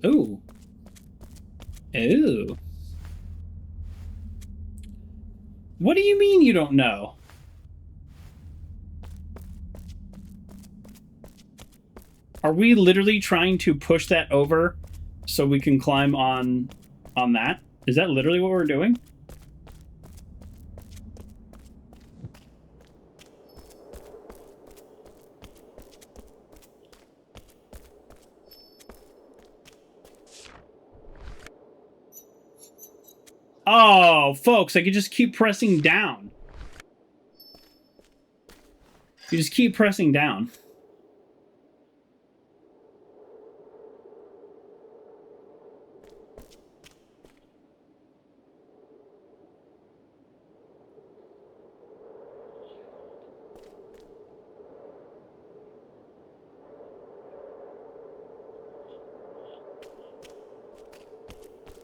S1: Ooh. Ooh. What do you mean you don't know? Are we literally trying to push that over so we can climb on that? Is that literally what we're doing? Oh, folks, I could just keep pressing down. You just keep pressing down.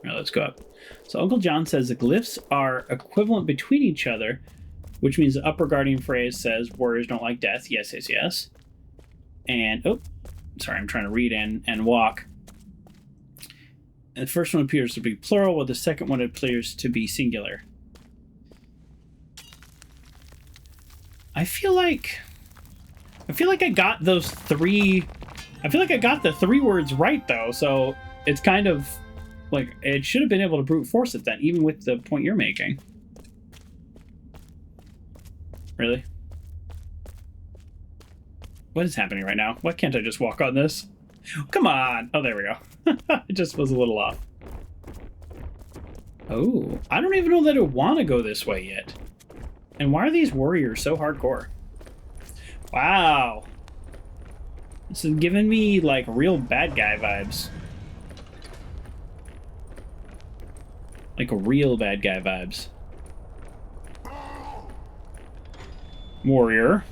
S1: Now let's go up. So Uncle John says the glyphs are equivalent between each other, which means the upper guardian phrase says warriors don't like death. Yes, yes, yes. And, oh, sorry, I'm trying to read and walk. And the first one appears to be plural, while the second one appears to be singular. I feel like I got those three. I feel like I got the three words right, though, so it's kind of like it should have been able to brute force it then, even with the point you're making. Really? What is happening right now? Why can't I just walk on this? Come on! Oh, there we go. It just was a little off. Oh, I don't even know that I want to go this way yet. And why are these warriors so hardcore? Wow. This is giving me, like, real bad guy vibes. Like, real bad guy vibes. Warrior.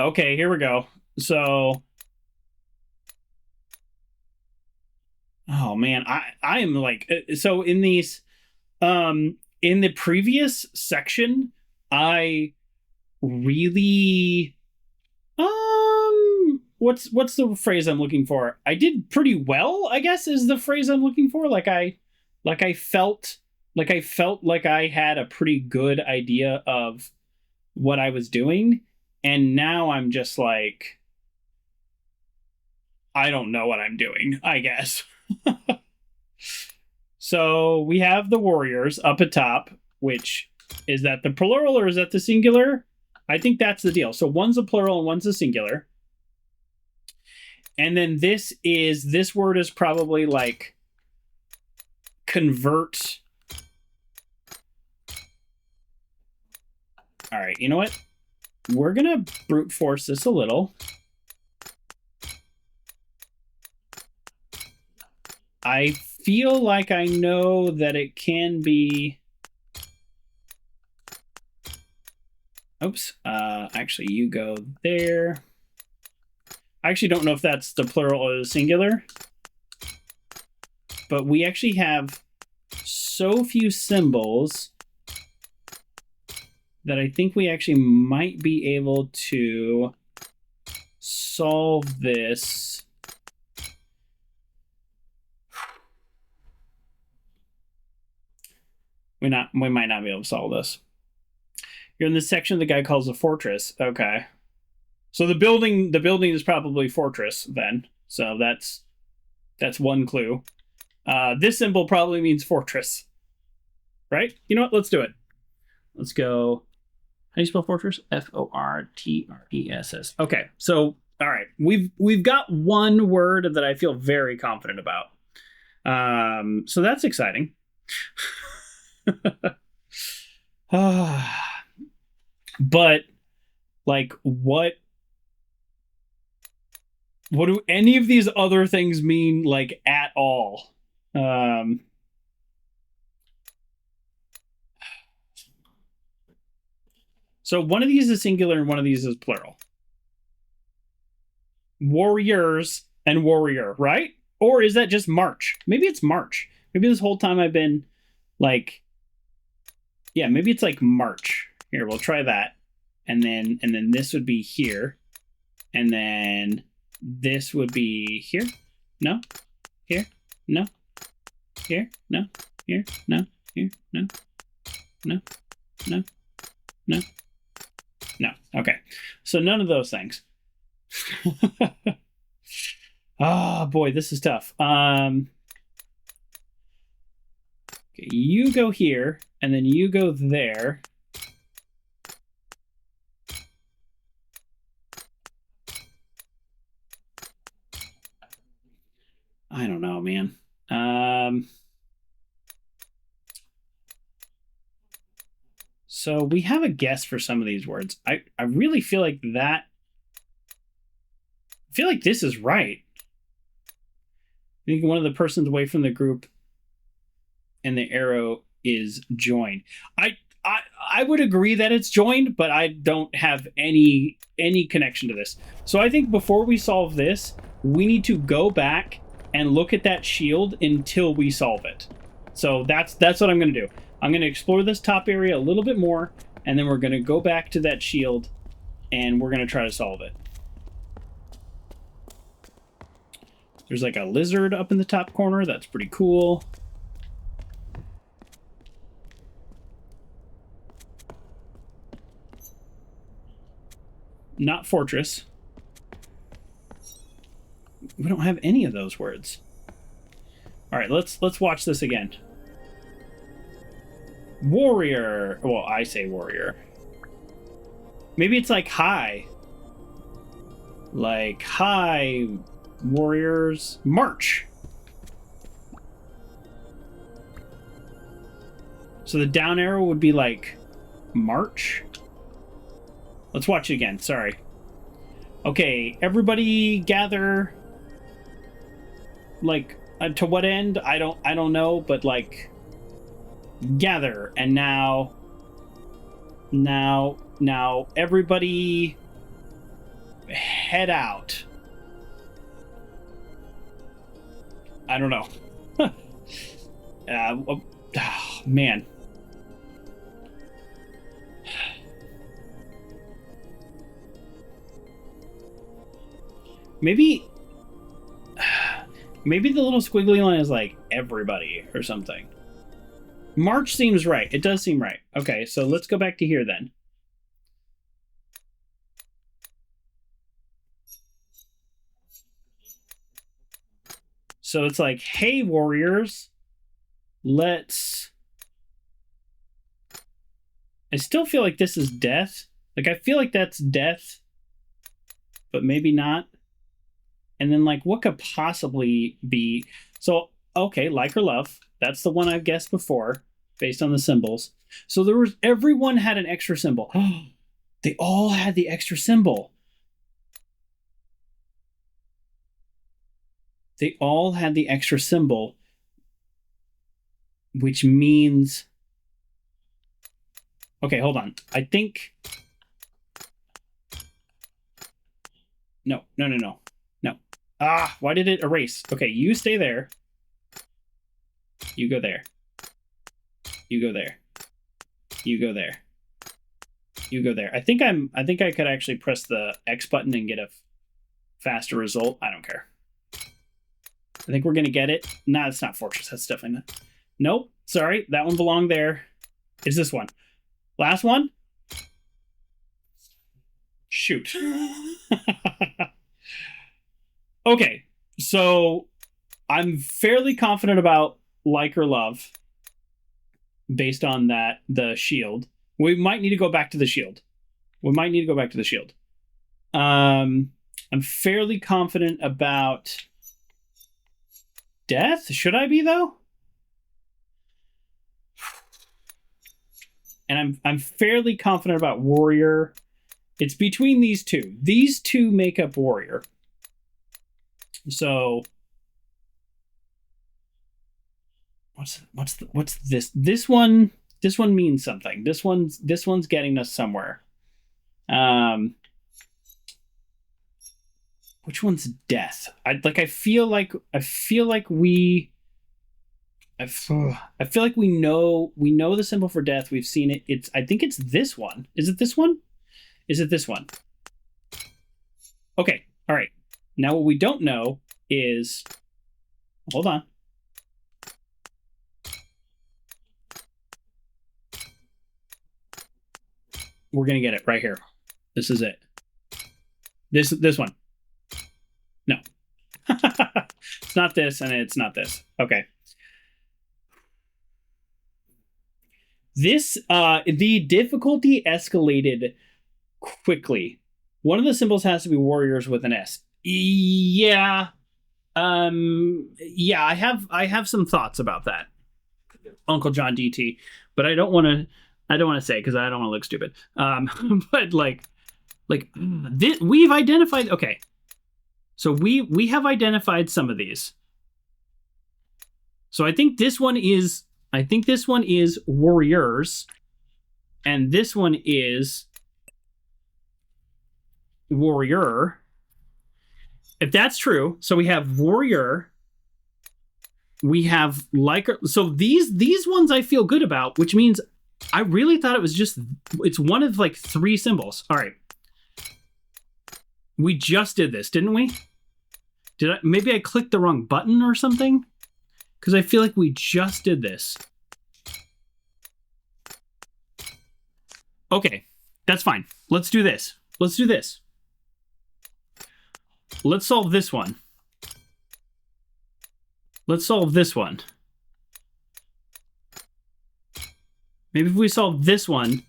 S1: Okay, here we go. So... Oh, man. I am, like... So, in these... in the previous section, I really... What's the phrase I'm looking for? I did pretty well, I guess, is the phrase I'm looking for. Like I felt like I had a pretty good idea of what I was doing, and now I'm just like, I don't know what I'm doing, I guess. So we have the warriors up at top, which is that the plural or is that the singular? I think that's the deal. So one's a plural and one's a singular. And then this word is probably like convert. All right, you know what? We're going to brute force this a little. I feel like I know that it can be... Oops. Actually, you go there. I actually don't know if that's the plural or the singular. But we actually have so few symbols that I think we actually might be able to solve this. We might not be able to solve this. You're in the section the guy calls a fortress. Okay. So the building is probably fortress then. So that's one clue. This symbol probably means fortress. Right? You know what? Let's do it. Let's go. How do you spell fortress? Fortress. Okay. So, all right. We've got one word that I feel very confident about. So that's exciting. But like what do any of these other things mean, like, at all? So one of these is singular and one of these is plural. Warriors and warrior, right? Or is that just March? Maybe it's March. Maybe this whole time I've been like, yeah, maybe it's like March. Here, we'll try that. And then this would be here. And then this would be here. No? Here? No. Here? No. Here? No. Here? No. No. No. No. No. Okay. So none of those things. Oh boy, this is tough. Okay, you go here, and then you go there. I don't know, man. So we have a guess for some of these words. I really feel like that. I feel like this is right. I think one of the persons away from the group and the arrow is joined. I would agree that it's joined, but I don't have any connection to this. So I think before we solve this, we need to go back and look at that shield until we solve it. So that's what I'm going to do. I'm going to explore this top area a little bit more, and then we're going to go back to that shield, and we're going to try to solve it. There's like a lizard up in the top corner. That's pretty cool. Not fortress. We don't have any of those words. All right, let's watch this again. Warrior. Well, I say warrior. Maybe it's like high. Like high warriors march. So the down arrow would be like march. Let's watch it again. Sorry. Okay, everybody gather. Like to what end? I don't know, but like gather. And now everybody head out. I don't know. Oh, man. Maybe the little squiggly line is like everybody or something. March seems right. It does seem right. Okay, so let's go back to here then. So it's like, hey, warriors, let's... I still feel like this is death. Like, I feel like that's death, but maybe not. And then, like, what could possibly be... So, okay, like or love. That's the one I've guessed before, based on the symbols. So there was... Everyone had an extra symbol. They all had the extra symbol. They all had the extra symbol, which means... Okay, hold on. I think... No. Ah, why did it erase? Okay, you stay there. You go there. You go there. You go there. You go there. I think I could actually press the X button and get a faster result. I don't care. I think we're gonna get it. Nah, it's not Fortress. That's definitely not. Nope. Sorry, that one belonged there. It's this one. Last one. Shoot. Okay, so I'm fairly confident about like or love based on that, the shield. We might need to go back to the shield. I'm fairly confident about death. Should I be though? And I'm fairly confident about warrior. It's between these two. These two make up warrior. So what's this? This one means something. This one's getting us somewhere. Which one's death? I feel like we know the symbol for death. We've seen it. I think it's this one. Is it this one? Is it this one? Okay. All right. Now what we don't know is Hold on. We're gonna get it right here. This is it. This one. No. It's not this, and it's not this. Okay. This the difficulty escalated quickly. One of the symbols has to be warriors with an S. Yeah. Yeah, I have some thoughts about that. Uncle John DT, but I don't want to say because I don't want to look stupid. But like this, we've identified, okay. So we have identified some of these. So I think this one is warriors, and this one is warrior. If that's true, so we have warrior, we have like, so these ones I feel good about, which means I really thought it was just, it's one of like 3 symbols. All right. We just did this, didn't we? Maybe I clicked the wrong button or something? Because I feel like we just did this. Okay, that's fine. Let's do this. Let's do this. Let's solve this one. Let's solve this one. Maybe if we solve this one,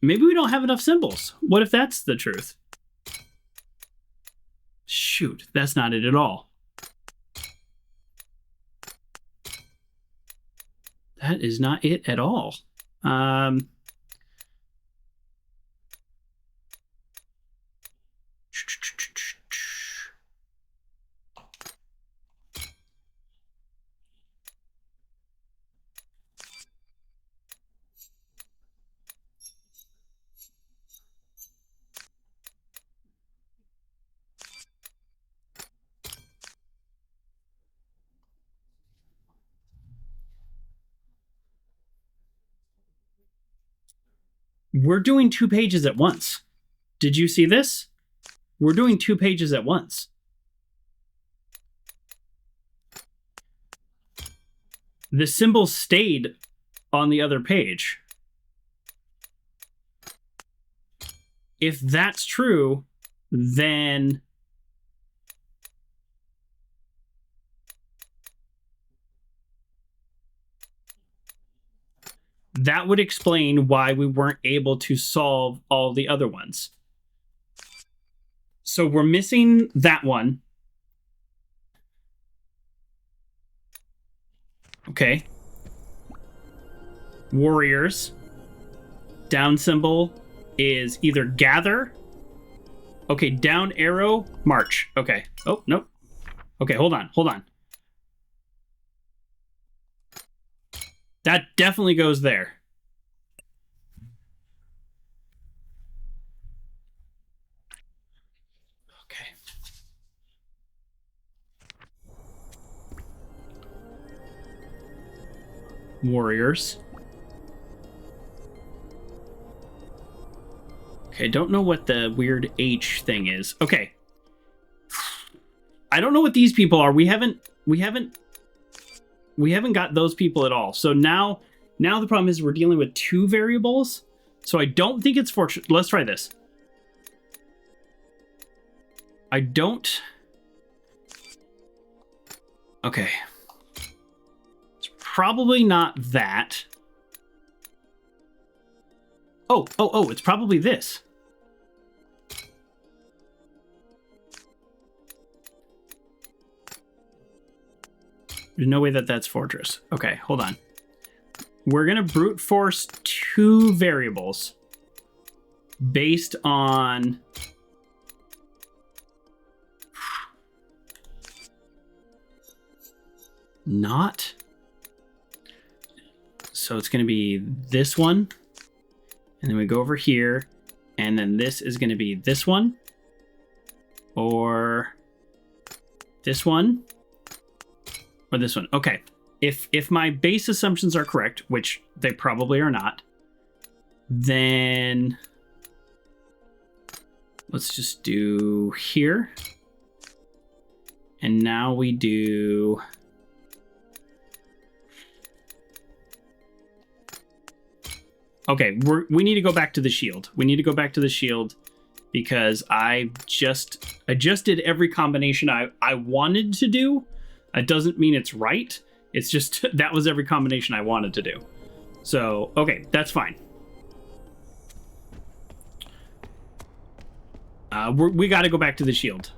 S1: maybe we don't have enough symbols. What if that's the truth? Shoot, that's not it at all. That is not it at all. We're doing 2 pages at once. Did you see this? We're doing 2 pages at once. The symbol stayed on the other page. If that's true, then that would explain why we weren't able to solve all the other ones. So we're missing that one. Okay. Warriors. Down symbol is either gather. Okay, down arrow, march. Okay. Oh, nope. Okay, hold on. That definitely goes there. Okay. Warriors. Okay, don't know what the weird H thing is. Okay. I don't know what these people are. We haven't got those people at all. So now the problem is we're dealing with 2 variables. So I don't think it's fortunate. Let's try this. I don't. Okay. It's probably not that. Oh, it's probably this. There's no way that that's fortress. Okay, hold on. We're going to brute force 2 variables based on not. So it's going to be this one. And then we go over here. And then this is going to be this one. Or this one. Or this one. Okay. If my base assumptions are correct, which they probably are not, then let's just do here. And now we do... Okay, we need to go back to the shield. We need to go back to the shield because I just did every combination I wanted to do. That doesn't mean it's right. It's just that was every combination I wanted to do. So, okay, that's fine. We got to go back to the shield.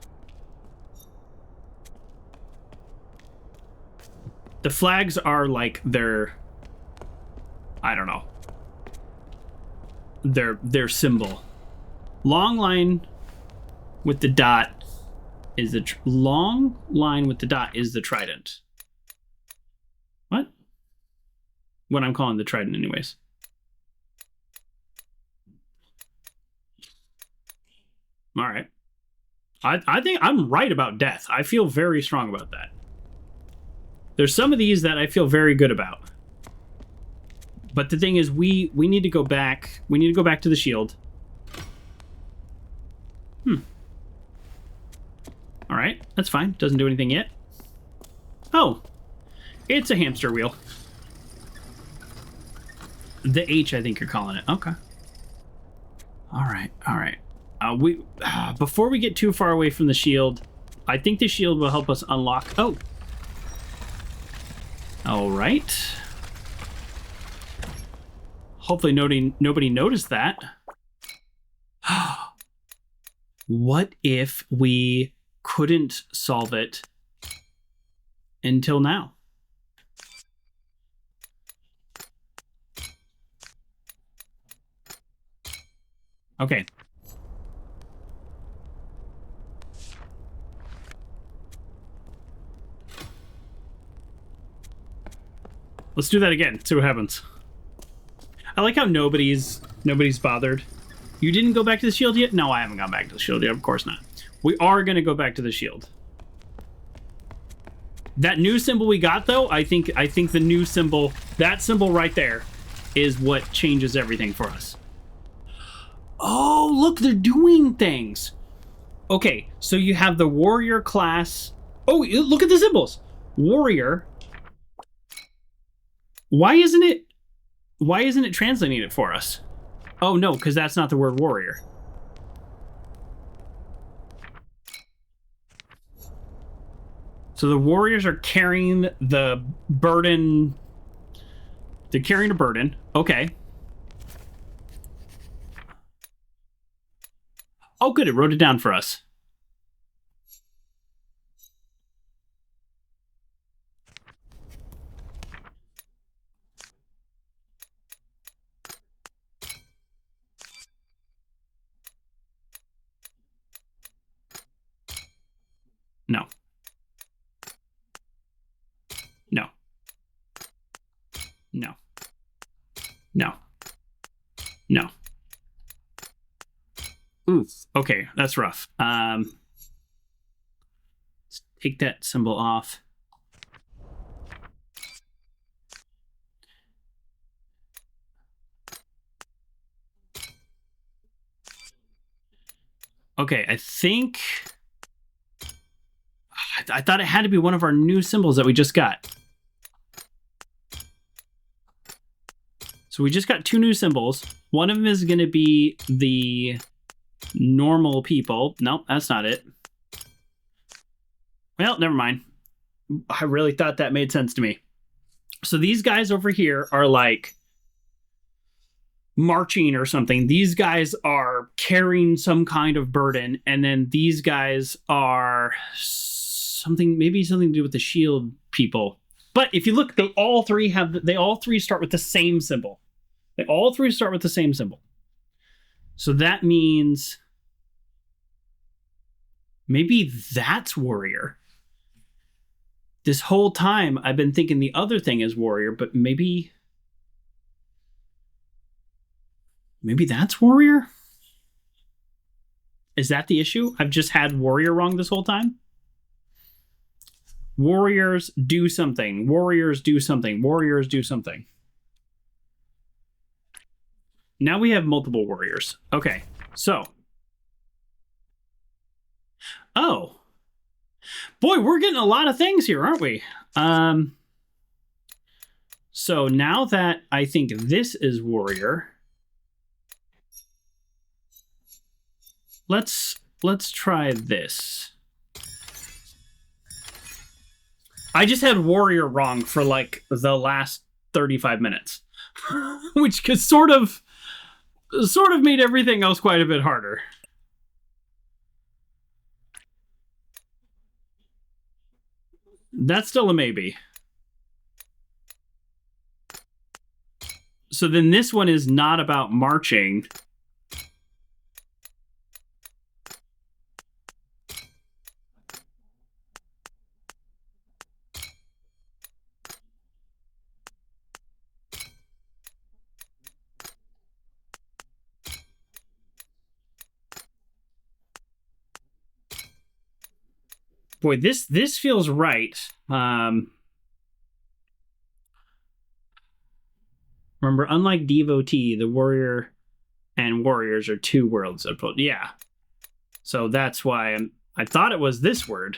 S1: The flags are like their... I don't know. Their symbol. Long line with the dot is the... long line with the dot is the trident. What? What I'm calling the trident anyways. All right. I think I'm right about death. I feel very strong about that. There's some of these that I feel very good about. But the thing is, we need to go back. We need to go back to the shield. All right, that's fine. Doesn't do anything yet. Oh, it's a hamster wheel. The H, I think you're calling it. Okay. All right, all right. Before we get too far away from the shield, I think the shield will help us unlock... Oh. All right. Hopefully nobody noticed that. What if we couldn't solve it until now? Okay. Let's do that again. See what happens. I like how nobody's bothered. You didn't go back to the shield yet? No, I haven't gone back to the shield yet. Of course not. We are going to go back to the shield. That new symbol we got, though, I think the new symbol, that symbol right there, is what changes everything for us. Oh, look, they're doing things. Okay, so you have the warrior class. Oh, look at the symbols. Warrior. Why isn't it translating it for us? Oh, no, because that's not the word warrior. So the warriors are carrying the burden. They're carrying a burden. Okay. Oh, good. It wrote it down for us. No. No. No. No. No. Oof. Okay, that's rough. Let's take that symbol off. Okay, I think... I thought it had to be one of our new symbols that we just got. So we just got two new symbols. One of them is going to be the normal people. Nope, that's not it. Well, never mind. I really thought that made sense to me. So these guys over here are like marching or something. These guys are carrying some kind of burden, and then these guys are maybe something to do with the shield people. But if you look, they all three start with the same symbol. They all three start with the same symbol. So that means maybe that's warrior. This whole time I've been thinking the other thing is warrior, but maybe that's warrior? Is that the issue? I've just had warrior wrong this whole time? Warriors do something. Warriors do something. Warriors do something. Now we have multiple warriors. Okay, so. Oh. Boy, we're getting a lot of things here, aren't we? So now that I think this is warrior, let's try this. I just had warrior wrong for like the last 35 minutes, which could sort of made everything else quite a bit harder. That's still a maybe. So then this one is not about marching. Boy, this feels right. Remember, unlike devotee, the warrior and warriors are two worlds. Yeah. So that's why I thought it was this word.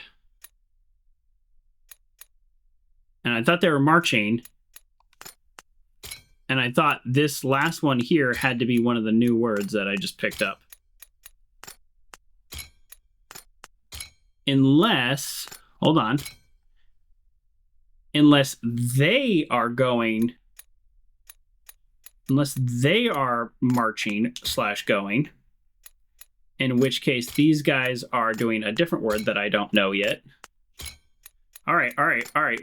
S1: And I thought they were marching. And I thought this last one here had to be one of the new words that I just picked up. Unless, hold on. Unless they are marching / going, in which case these guys are doing a different word that I don't know yet. All right.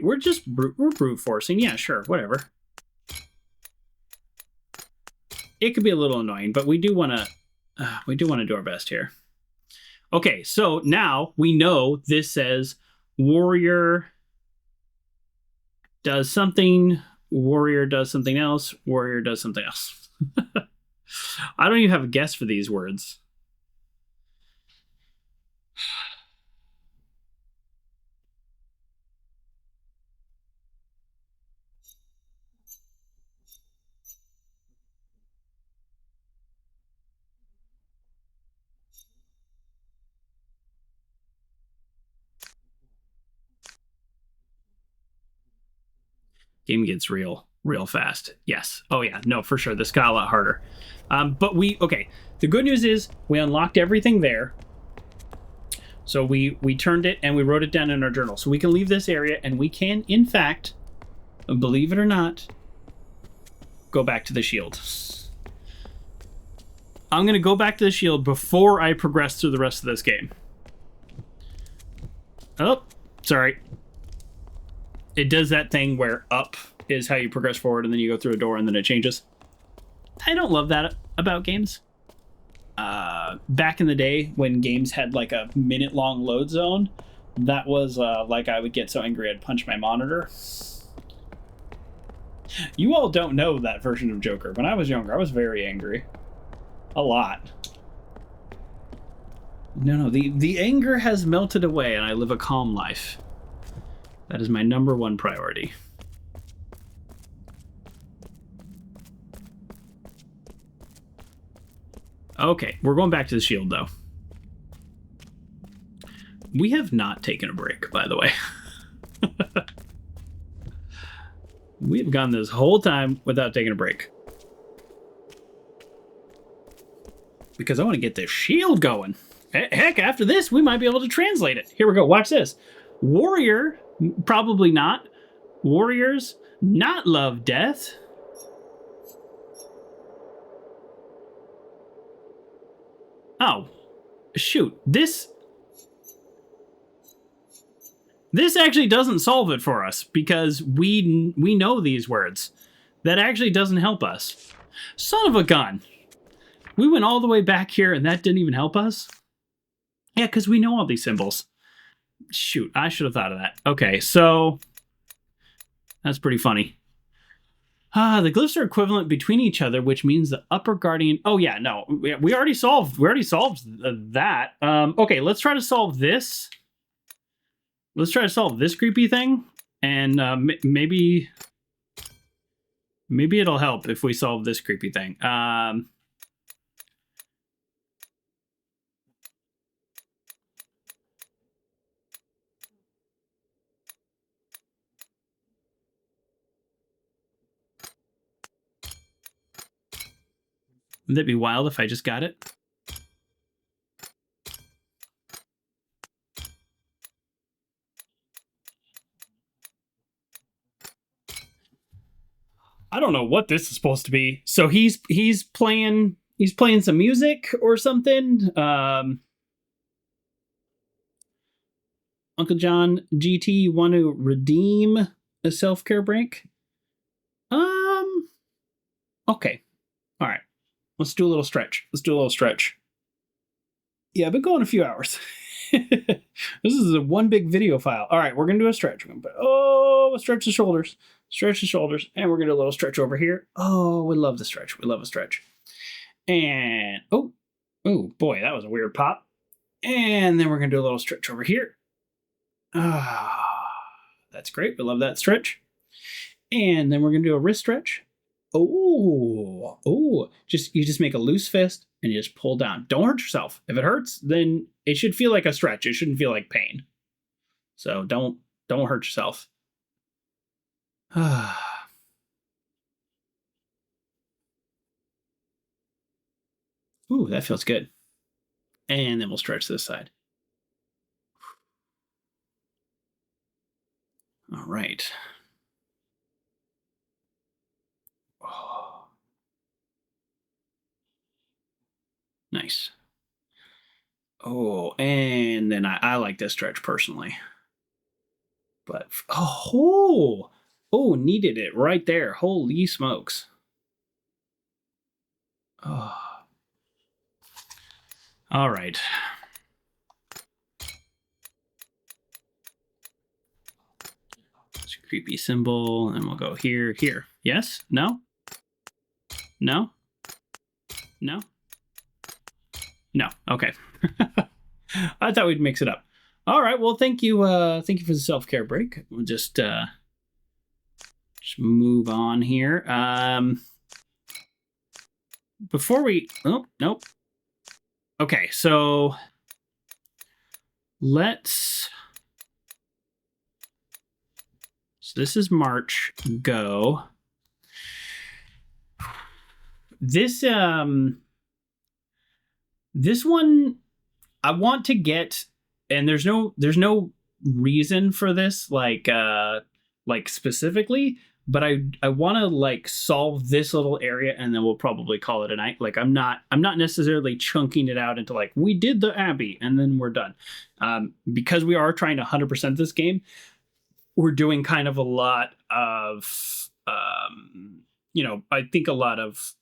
S1: We're brute forcing. Yeah, sure, whatever. It could be a little annoying, but we do want to do our best here. Okay, so now we know this says warrior does something, warrior does something else, warrior does something else. I don't even have a guess for these words. Game gets real fast. Yes. Oh yeah. No, for sure. This got a lot harder. But okay. The good news is we unlocked everything there. So we turned it and we wrote it down in our journal. So we can leave this area and we can, in fact, believe it or not, go back to the shield. I'm going to go back to the shield before I progress through the rest of this game. Oh, sorry. It does that thing where up is how you progress forward and then you go through a door and then it changes. I don't love that about games. Back in the day when games had like a minute-long load zone, that was like I would get so angry I'd punch my monitor. You all don't know that version of Joker. When I was younger, I was very angry. A lot. No, the anger has melted away and I live a calm life. That is my number one priority. Okay, we're going back to the shield, though. We have not taken a break, by the way. We've gone this whole time without taking a break. Because I want to get this shield going. Heck, after this, we might be able to translate it. Here we go. Watch this. Warrior, probably not. Warriors, not love death. Oh, shoot. This actually doesn't solve it for us because we know these words. That actually doesn't help us. Son of a gun. We went all the way back here and that didn't even help us? Yeah, because we know all these symbols. Shoot, I should have thought of that. Okay, so that's pretty funny. The glyphs are equivalent between each other, which means the upper guardian... Oh, yeah, no. We already solved that. Okay, let's try to solve this. Let's try to solve this creepy thing. And maybe it'll help if we solve this creepy thing. Wouldn't that be wild if I just got it? I don't know what this is supposed to be. So he's playing some music or something. Uncle John GT, you want to redeem a self-care break? Okay. All right. Let's do a little stretch. Yeah, I've been going a few hours. This is a one big video file. All right, we're going to do a stretch. Stretch the shoulders. And we're going to do a little stretch over here. Oh, we love the stretch. And, oh boy, that was a weird pop. And then we're going to do a little stretch over here. That's great. We love that stretch. And then we're going to do a wrist stretch. You just make a loose fist and you just pull down. Don't hurt yourself. If it hurts, then it should feel like a stretch. It shouldn't feel like pain. So don't hurt yourself. Ooh, that feels good. And then we'll stretch this side. All right. Oh. Nice. Oh, and then I like this stretch personally. But, needed it right there. Holy smokes. Oh. All right. It's a creepy symbol, and we'll go here. Yes? No? No? No? No. Okay. I thought we'd mix it up. All right. Well, thank you for the self-care break. We'll just move on here. Before we... Oh, nope. Okay, so let's... So this is March. Go. This one I want to get, and there's no reason for this, like specifically, but I want to like solve this little area, and then we'll probably call it a night. Like I'm not necessarily chunking it out into like we did the Abbey and then we're done, because we are trying to 100% this game. We're doing kind of a lot of I think a lot of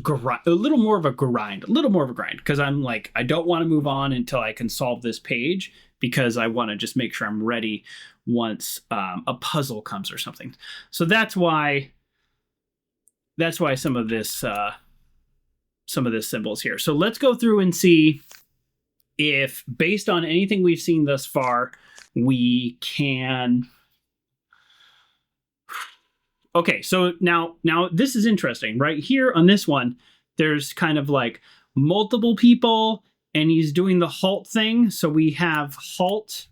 S1: a little more of a grind, because I'm like, I don't want to move on until I can solve this page, because I want to just make sure I'm ready once a puzzle comes or something. So that's why some of this symbols here. So let's go through and see if, based on anything we've seen thus far, we can... Okay, so now this is interesting. Right here on this one, there's kind of like multiple people, and he's doing the halt thing. So we have halt.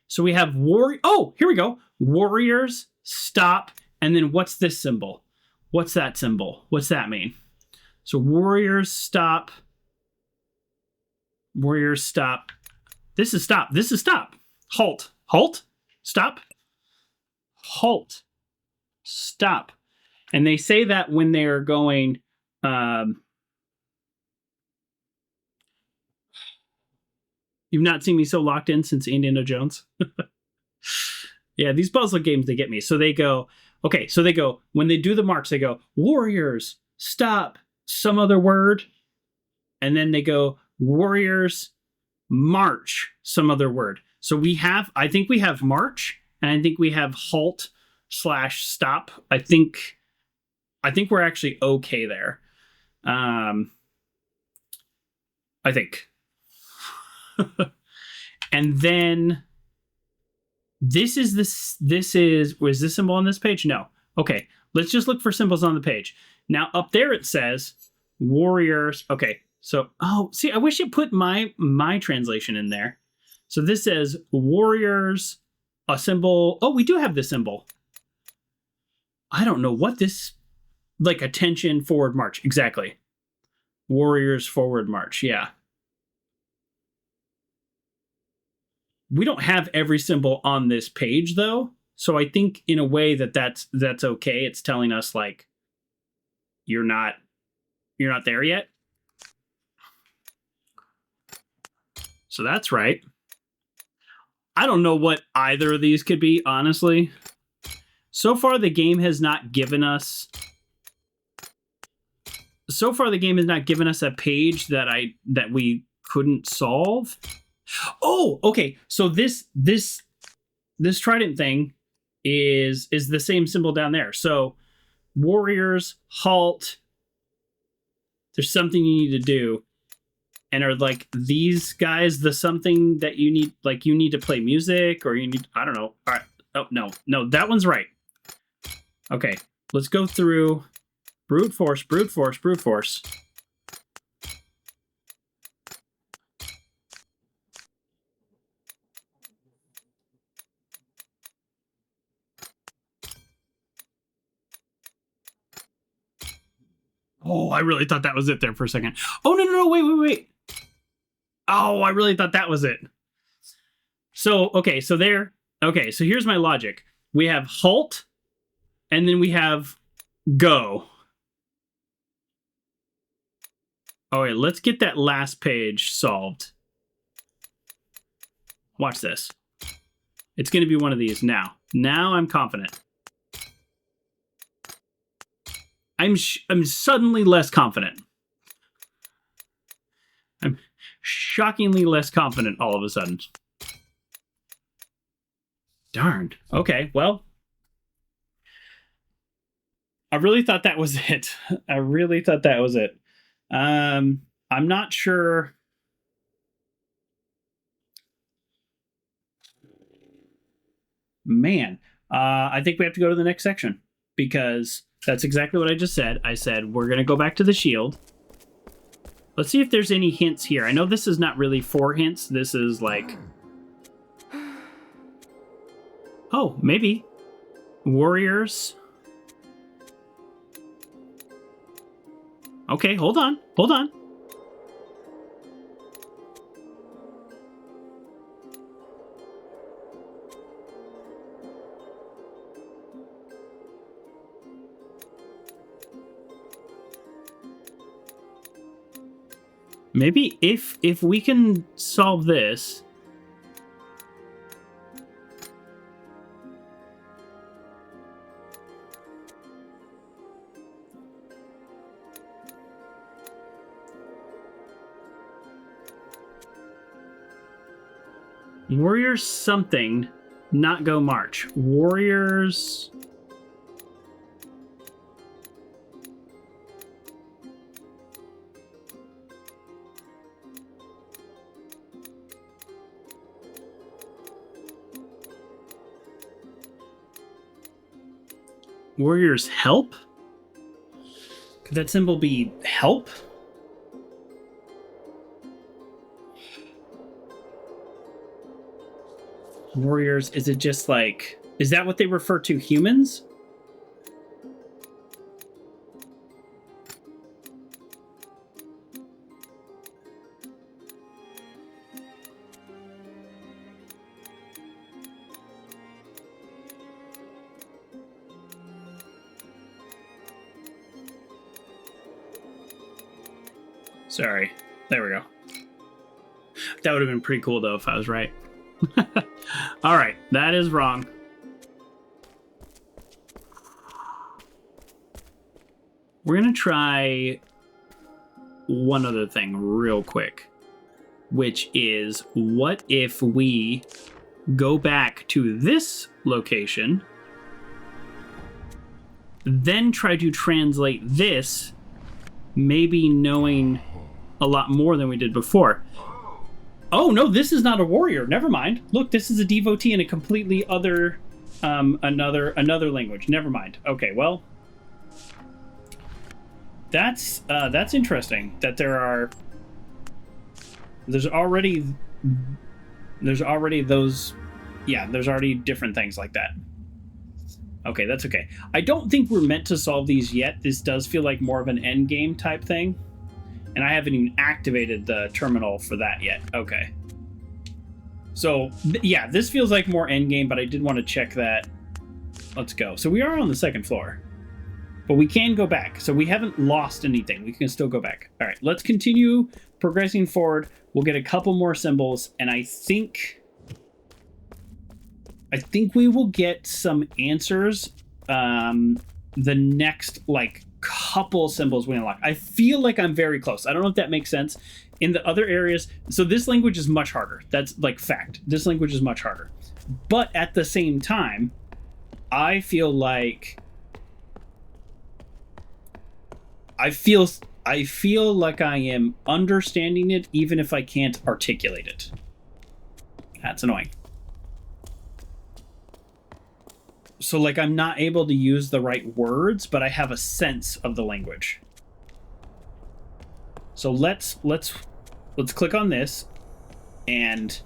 S1: So we have Oh, here we go. Warriors, stop. And then what's this symbol? What's that symbol? What's that mean? So warriors, stop. Warriors, stop. This is stop. This is stop. Halt. Halt. Stop. Halt. Stop. And they say that when they are going... You've not seen me so locked in since Indiana Jones. Yeah, these puzzle games, they get me. So they go... Okay, so they go... When they do the marks, they go, warriors, stop, some other word. And then they go, warriors, march, some other word. So we have... I think we have march, and I think we have halt / stop. I think we're actually okay there. I think. And then was this symbol on this page? No. Okay, let's just look for symbols on the page. Now up there it says warriors. Okay, so see, I wish it put my translation in there. So this says warriors, a symbol. Oh, we do have this symbol. I don't know what this, like, attention, forward march. Exactly. Warriors, forward march. Yeah. We don't have every symbol on this page, though. So I think in a way that's okay. It's telling us, like, you're not there yet. So that's right. I don't know what either of these could be, honestly. So far, the game has not given us a page that we couldn't solve. Oh, okay. So this trident thing is the same symbol down there. So warriors, halt. There's something you need to do. And are, like, these guys the something that you need? Like, you need to play music, or you need, I don't know. All right. Oh, no, that one's right. Okay, let's go through brute force, brute force, brute force. Oh, I really thought that was it there for a second. Oh, no, wait. Oh, I really thought that was it. So, okay, so here's my logic. We have halt, and then we have go. All right, let's get that last page solved. Watch this. It's going to be one of these now. Now I'm confident. I'm suddenly less confident. I'm shockingly less confident all of a sudden. Darned. Okay, well, I really thought that was it. I'm not sure. Man, I think we have to go to the next section, because that's exactly what I just said. I said we're going to go back to the shield. Let's see if there's any hints here. I know this is not really 4 hints. This is like... Oh, maybe. Warriors. Okay, hold on. Maybe if we can solve this... Warriors something, not go march. Warriors... Warriors help? Could that symbol be help? Warriors, is it just like... Is that what they refer to humans? Sorry. There we go. That would have been pretty cool, though, if I was right. All right, that is wrong. We're going to try one other thing real quick, which is, what if we go back to this location, then try to translate this, maybe knowing a lot more than we did before. Oh, no, this is not a warrior. Never mind. Look, this is a devotee in a completely other, another language. Never mind. Okay, well, that's interesting that there's already those, yeah, there's already different things like that. Okay, that's okay. I don't think we're meant to solve these yet. This does feel like more of an end game type thing. And I haven't even activated the terminal for that yet. Okay. So, yeah, this feels like more end game, but I did want to check that. Let's go. So we are on the second floor. But we can go back. So we haven't lost anything. We can still go back. All right, let's continue progressing forward. We'll get a couple more symbols, and I think we will get some answers the next, like, couple symbols we unlock. I feel like I'm very close. I don't know if that makes sense. In the other areas, so this language is much harder. That's, like, fact. This language is much harder. But at the same time, I feel like I feel like I am understanding it even if I can't articulate it. That's annoying. So, like, I'm not able to use the right words, but I have a sense of the language. So let's click on this, and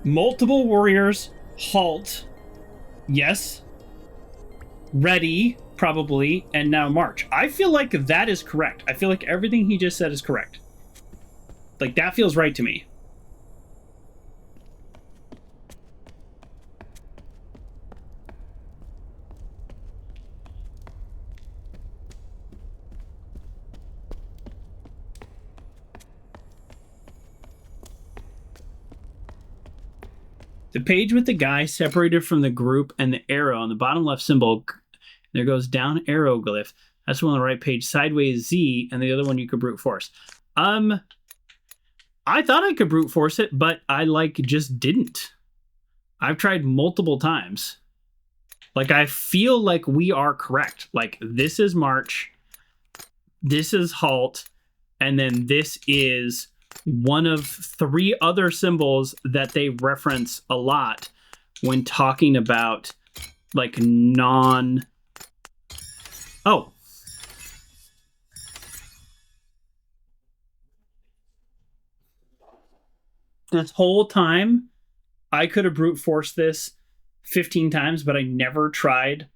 S1: multiple warriors, halt, yes, ready, probably, and now march. I feel like that is correct. I feel like everything he just said is correct. Like, that feels right to me. The page with the guy separated from the group and the arrow on the bottom left symbol, there goes down arrow glyph. That's the one on the right page, sideways Z, and the other one you could brute force. I thought I could brute force it, but I, like, just didn't. I've tried multiple times. Like, I feel like we are correct. Like, this is march, this is halt, and then this is one of 3 other symbols that they reference a lot when talking about, like, Oh. This whole time, I could have brute forced this 15 times, but I never tried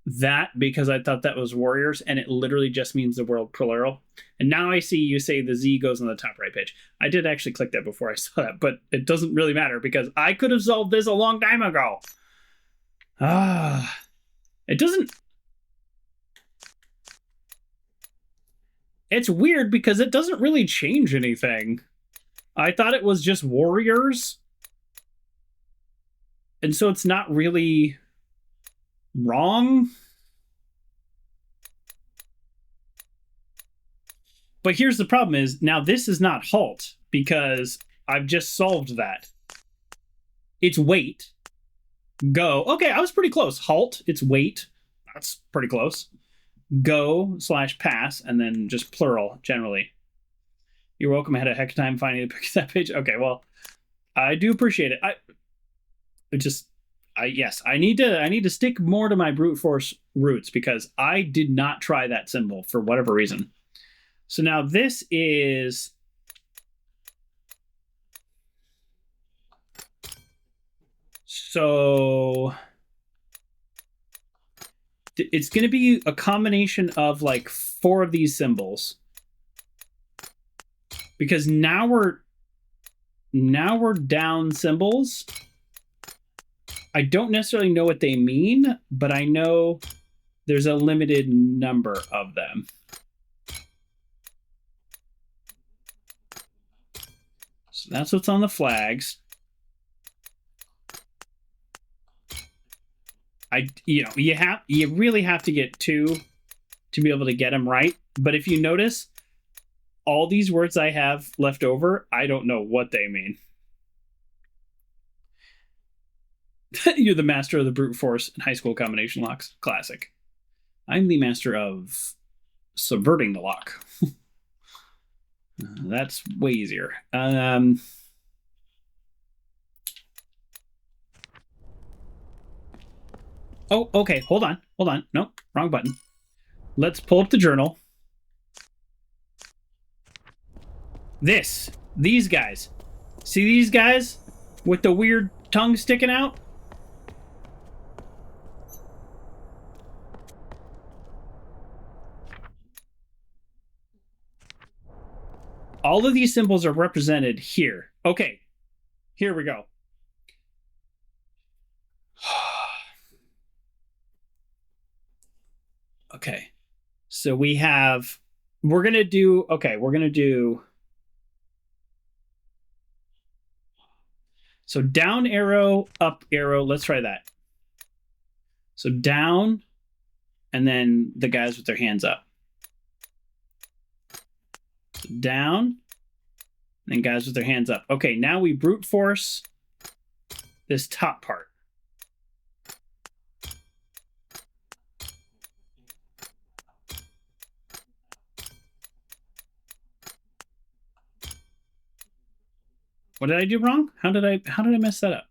S1: that because I thought that was warriors, and it literally just means the word plural. And now I see you say the Z goes on the top right page. I did actually click that before I saw that, but it doesn't really matter because I could have solved this a long time ago. It doesn't... It's weird because it doesn't really change anything. I thought it was just warriors. And so it's not really wrong. But here's the problem is, now this is not halt because I've just solved that. It's wait. Go. Okay, I was pretty close. Halt, it's wait. That's pretty close. Go / pass, and then just plural, generally. You're welcome. I had a heck of a time finding that page. Okay, well, I do appreciate it. I need to stick more to my brute force roots because I did not try that symbol for whatever reason. So now this is... So it's going to be a combination of, like, 4 of these symbols. Because now we're down symbols. I don't necessarily know what they mean, but I know there's a limited number of them. So that's what's on the flags. You really have to get 2 to be able to get them right. But if you notice, all these words I have left over, I don't know what they mean. You're the master of the brute force and high school combination locks. Classic. I'm the master of subverting the lock. That's way easier. Oh, okay. Hold on. Nope, wrong button. Let's pull up the journal. These guys. See these guys with the weird tongue sticking out? all of these symbols are represented here. Okay, here we go. Okay, so we're gonna do, so down arrow, up arrow. Let's try that. So down, and then the guys with their hands up. So down, and then guys with their hands up. Okay, now we brute force this top part. What did I do wrong? How did I mess that up?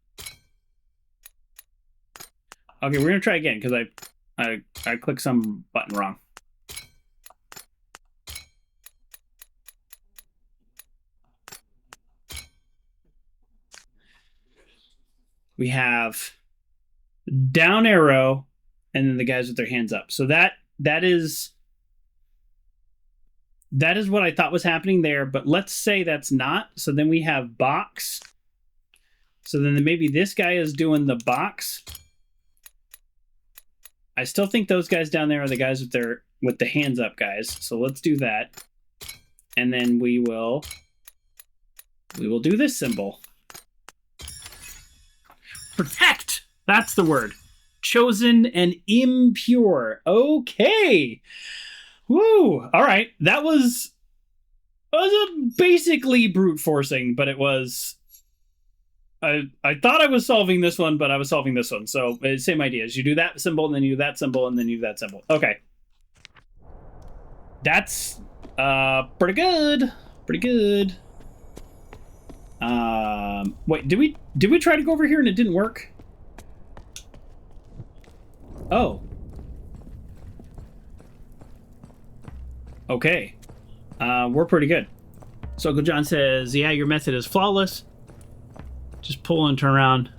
S1: Okay, we're gonna try again because I clicked some button wrong. We have down arrow and then the guys with their hands up. So that is what I thought was happening there, but let's say that's not. So then we have box. So then maybe this guy is doing the box. I still think those guys down there are the guys with the hands up guys. So let's do that. And then we will do this symbol. Protect! That's the word. Chosen and impure. Okay. Woo! All right. That was basically brute forcing, but it was... I thought I was solving this one, but I was solving this one. So, same ideas. You do that symbol, and then you do that symbol, and then you do that symbol. Okay. That's pretty good. Pretty good. Wait, did we try to go over here and it didn't work? Oh. Okay. We're pretty good. So Uncle John says, yeah, your method is flawless. Just pull and turn around.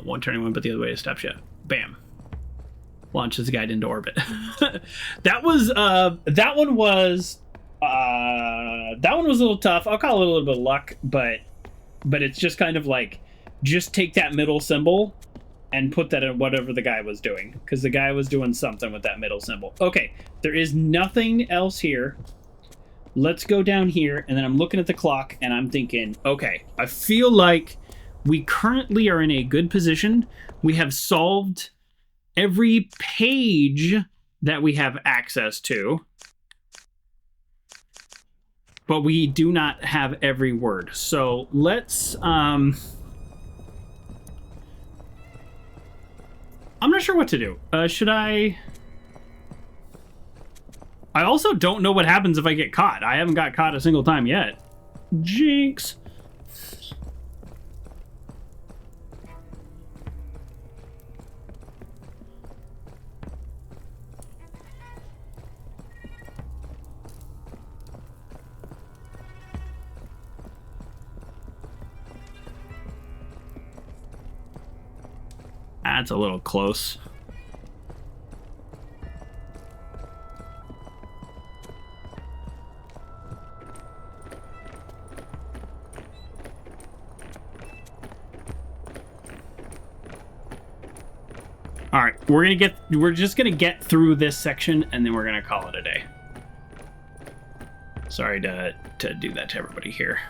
S1: One turning one, but the other way to stop you. Bam. Launches the guide into orbit. That one was a little tough. I'll call it a little bit of luck, but it's just kind of like, just take that middle symbol and put that in whatever the guy was doing, because the guy was doing something with that middle symbol. Okay, there is nothing else here. Let's go down here, and then I'm looking at the clock, and I'm thinking, okay, I feel like we currently are in a good position. We have solved every page that we have access to, but we do not have every word. So let's... I'm not sure what to do. Should I... I also don't know what happens if I get caught. I haven't got caught a single time yet. Jinx. That's a little close. All right, we're just gonna get through this section, and then we're gonna call it a day. Sorry to do that to everybody here.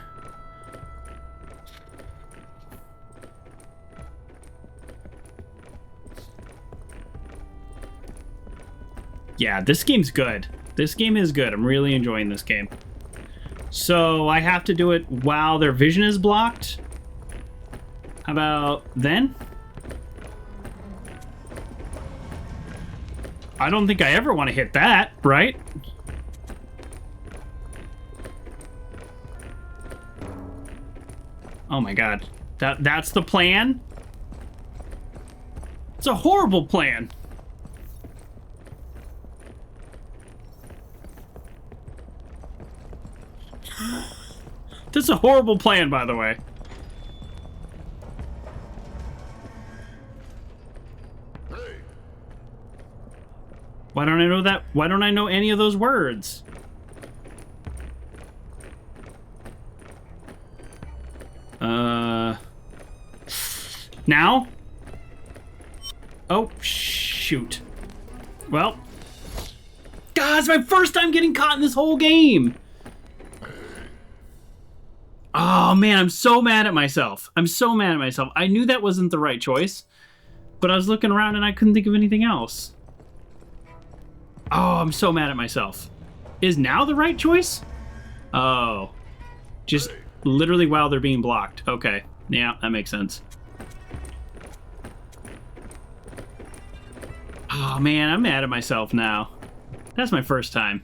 S1: Yeah, this game's good. This game is good. I'm really enjoying this game. So I have to do it while their vision is blocked. How about then? I don't think I ever want to hit that, right? Oh my god. That's the plan? It's a horrible plan. This is a horrible plan, by the way. Why don't I know that? Why don't I know any of those words? Now? Oh, shoot. Well. God, it's my first time getting caught in this whole game. Oh, man, I'm so mad at myself. I'm so mad at myself. I knew that wasn't the right choice, but I was looking around and I couldn't think of anything else. Oh, I'm so mad at myself. Is now the right choice? Oh. Just literally while they're being blocked. Okay. Yeah, that makes sense. Oh, man, I'm mad at myself now. That's my first time.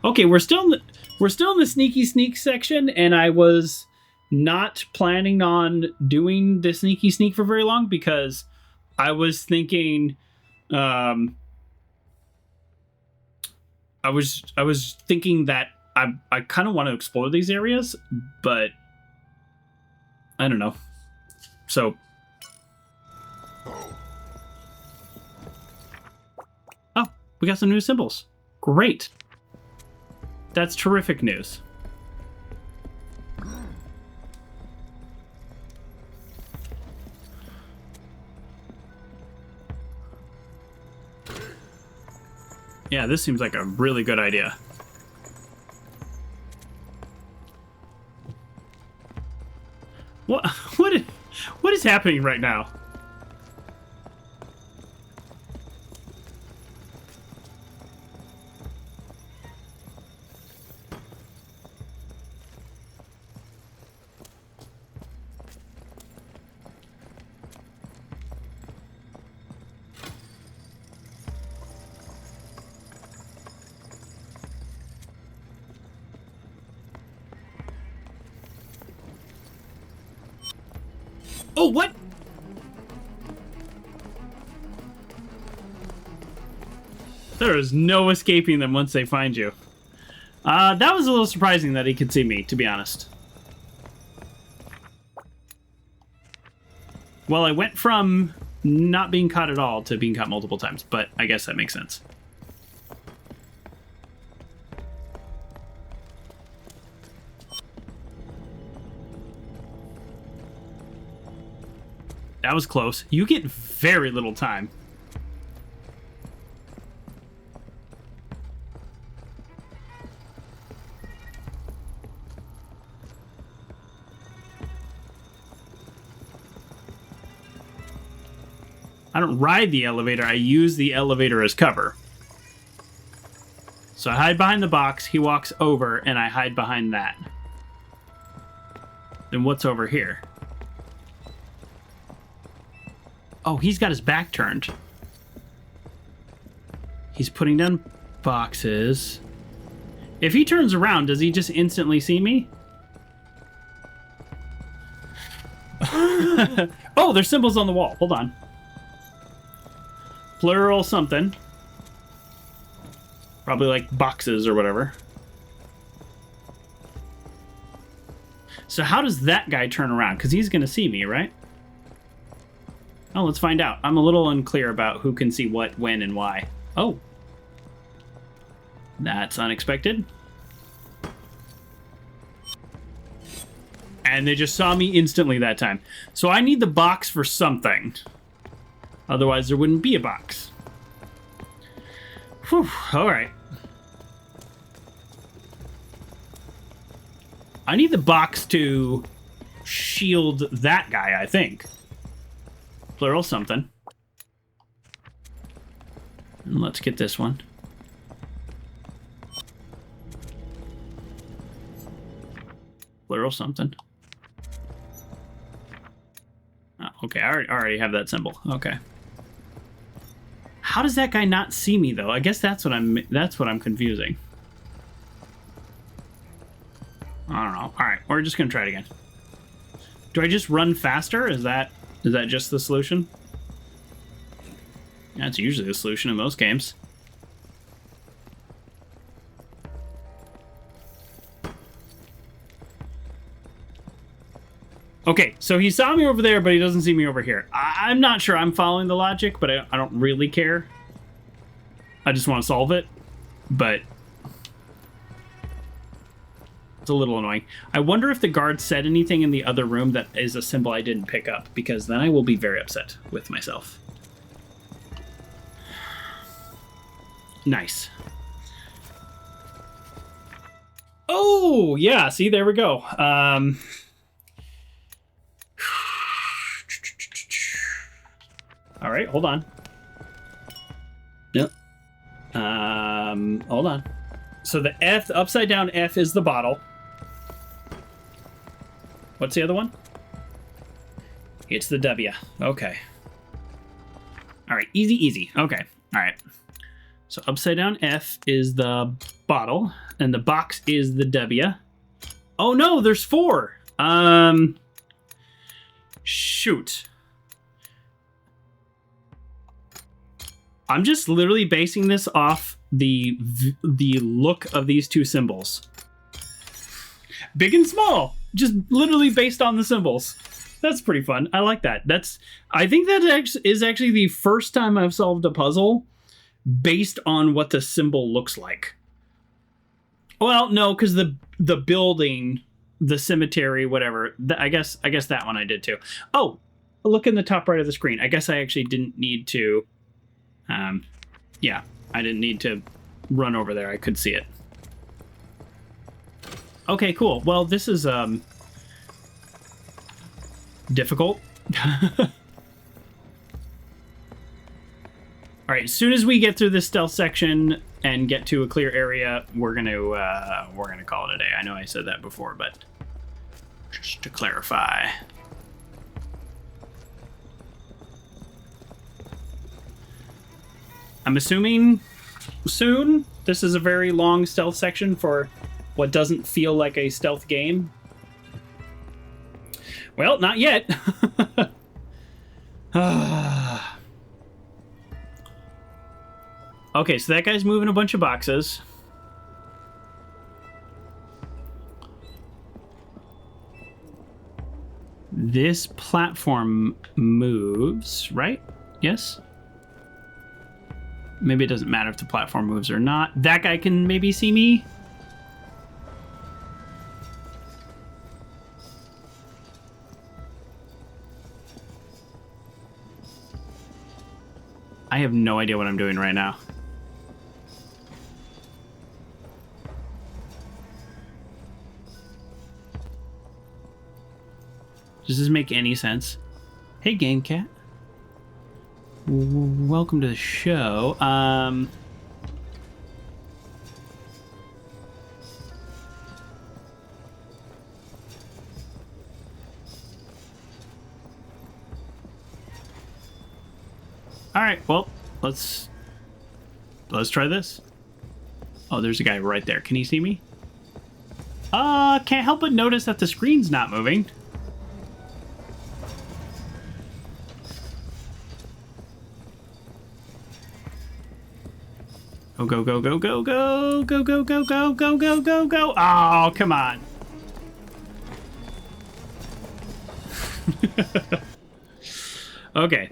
S1: Okay, we're still in the sneaky sneak section, and I was not planning on doing the sneaky sneak for very long because I was thinking, I was thinking that I kind of want to explore these areas, but I don't know. So. Oh, we got some new symbols. Great. That's terrific news. Yeah, this seems like a really good idea. What is happening right now? Oh, what? There is no escaping them once they find you. That was a little surprising that he could see me, to be honest. Well, I went from not being caught at all to being caught multiple times, but I guess that makes sense. That was close. You get very little time. I don't ride the elevator, I use the elevator as cover. So I hide behind the box, he walks over, and I hide behind that. Then what's over here? Oh, he's got his back turned. He's putting down boxes. If he turns around, does he just instantly see me? Oh, there's symbols on the wall. Hold on. Plural something. Probably like boxes or whatever. So how does that guy turn around? Because he's going to see me, right? Oh, let's find out. I'm a little unclear about who can see what, when, and why. Oh. That's unexpected. And they just saw me instantly that time. So I need the box for something. Otherwise, there wouldn't be a box. Whew, alright. I need the box to shield that guy, I think. Plural something. And let's get this one. Plural something. Oh, okay, I already have that symbol. Okay. How does that guy not see me though? I guess that's what I'm confusing. I don't know. All right, we're just gonna try it again. Do I just run faster? Is that just the solution? That's usually the solution in most games. Okay, so he saw me over there, but he doesn't see me over here. I'm not sure I'm following the logic, but I don't really care. I just want to solve it. But It's a little annoying. I wonder if the guard said anything in the other room that is a symbol I didn't pick up, because then I will be very upset with myself. Nice. Oh, yeah, see, there we go. All right, hold on. Yep. Hold on. So the F, the upside down F is the bottle. What's the other one? It's the W. Okay. All right, easy, easy. Okay, all right. So upside down F is the bottle, and the box is the W. Oh no, there's 4. Shoot. I'm just literally basing this off the look of these 2 symbols. Big and small, just literally based on the symbols. That's pretty fun. I like that. I think that is actually the first time I've solved a puzzle based on what the symbol looks like. Well, no, because the building, the cemetery, whatever. I guess that one I did too. Oh, look in the top right of the screen. I guess I actually didn't need to. Yeah, I didn't need to run over there. I could see it. Okay, cool. Well, this is difficult. All right, as soon as we get through this stealth section and get to a clear area, we're gonna call it a day. I know I said that before, but just to clarify. I'm assuming soon. This is a very long stealth section for what doesn't feel like a stealth game. Well, not yet. Okay, so that guy's moving a bunch of boxes. This platform moves, right? Yes? Maybe it doesn't matter if the platform moves or not. That guy can maybe see me. I have no idea what I'm doing right now. Does this make any sense? Hey, Game Cat. Welcome to the show. All right, well, let's try this. Oh, there's a guy right there. Can he see me? Can't help but notice that the screen's not moving. Oh, go, go, go, go, go, go, go, go, go, go, go, go, go. Oh, come on. Okay.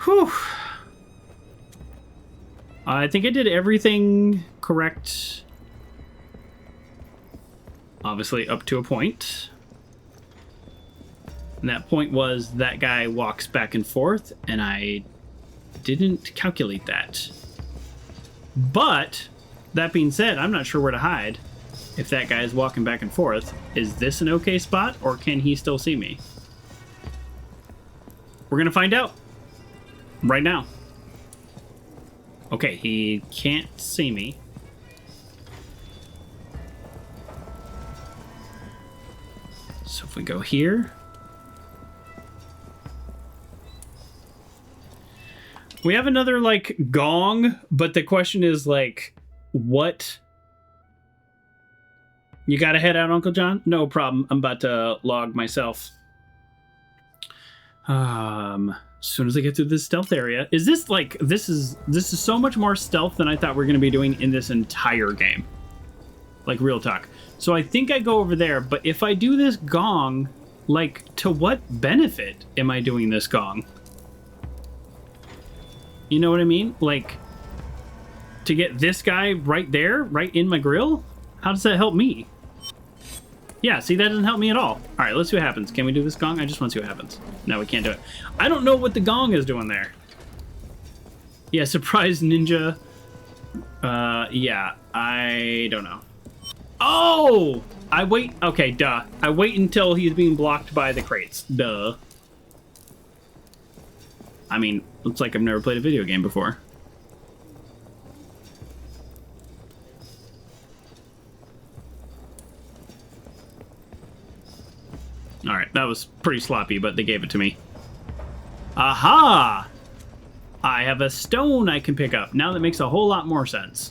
S1: Whew. I think I did everything correct. Obviously, up to a point. And that point was that guy walks back and forth, and I didn't calculate that. But, that being said, I'm not sure where to hide if that guy is walking back and forth. Is this an okay spot, or can he still see me? We're gonna find out right now. Okay, he can't see me. So if we go here, we have another, like, gong, but the question is, like, what? You gotta head out, Uncle John? No problem. I'm about to log myself. As soon as I get through this stealth area. Is this, like, this is so much more stealth than I thought we were gonna be doing in this entire game. Like, real talk. So I think I go over there, but if I do this gong, like, to what benefit am I doing this gong? You know what I mean? Like, to get this guy right there, right in my grill? How does that help me? Yeah, see, that doesn't help me at all. All right, let's see what happens. Can we do this gong? I just want to see what happens. No, we can't do it. I don't know what the gong is doing there. Yeah, surprise ninja. Yeah, I don't know. Oh! I wait. Okay, duh. I wait until he's being blocked by the crates. Duh. I mean, looks like I've never played a video game before. Alright, that was pretty sloppy, but they gave it to me. Aha! I have a stone I can pick up. Now that makes a whole lot more sense.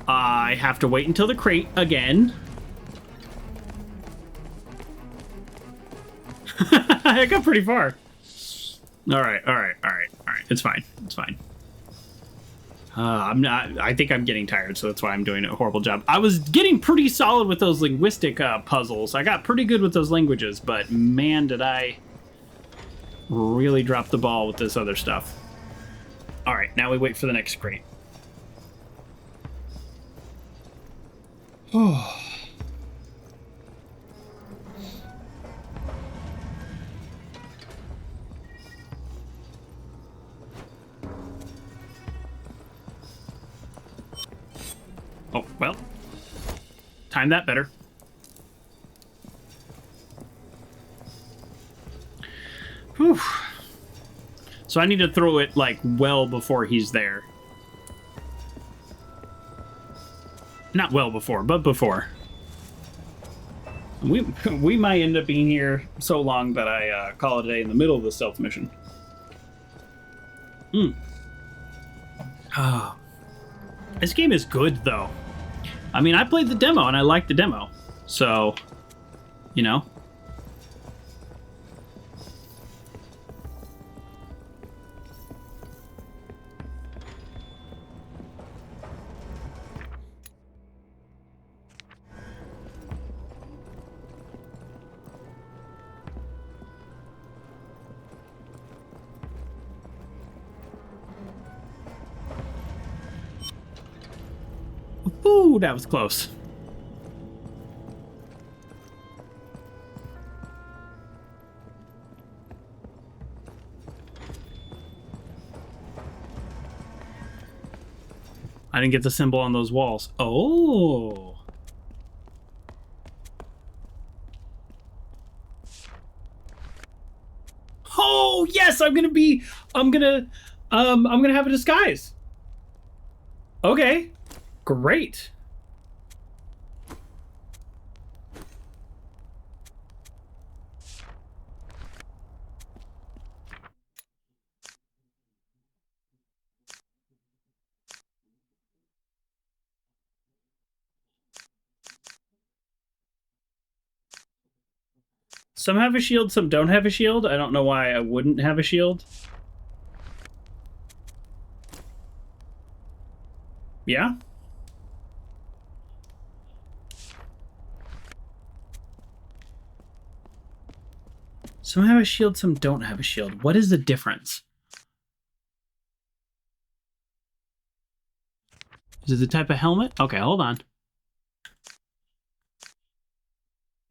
S1: I have to wait until the crate again. I got pretty far. Alright. It's fine. It's fine. I think I'm getting tired, so that's why I'm doing a horrible job. I was getting pretty solid with those linguistic puzzles. I got pretty good with those languages, but man, did I really drop the ball with this other stuff. All right, now we wait for the next crate. Oh. Oh, well, time that better. Whew. So I need to throw it, like, well before he's there. Not well before, but before. We might end up being here so long that I call it a day in the middle of the stealth mission. Oh. This game is good, though. I mean, I played the demo, and I liked the demo. So, you know. Ooh, that was close. I didn't get the symbol on those walls. Oh. Oh, yes, I'm gonna have a disguise. Okay. Great. Some have a shield, some don't have a shield. I don't know why I wouldn't have a shield. Yeah? Some have a shield, some don't have a shield. What is the difference? Is it the type of helmet? Okay, hold on.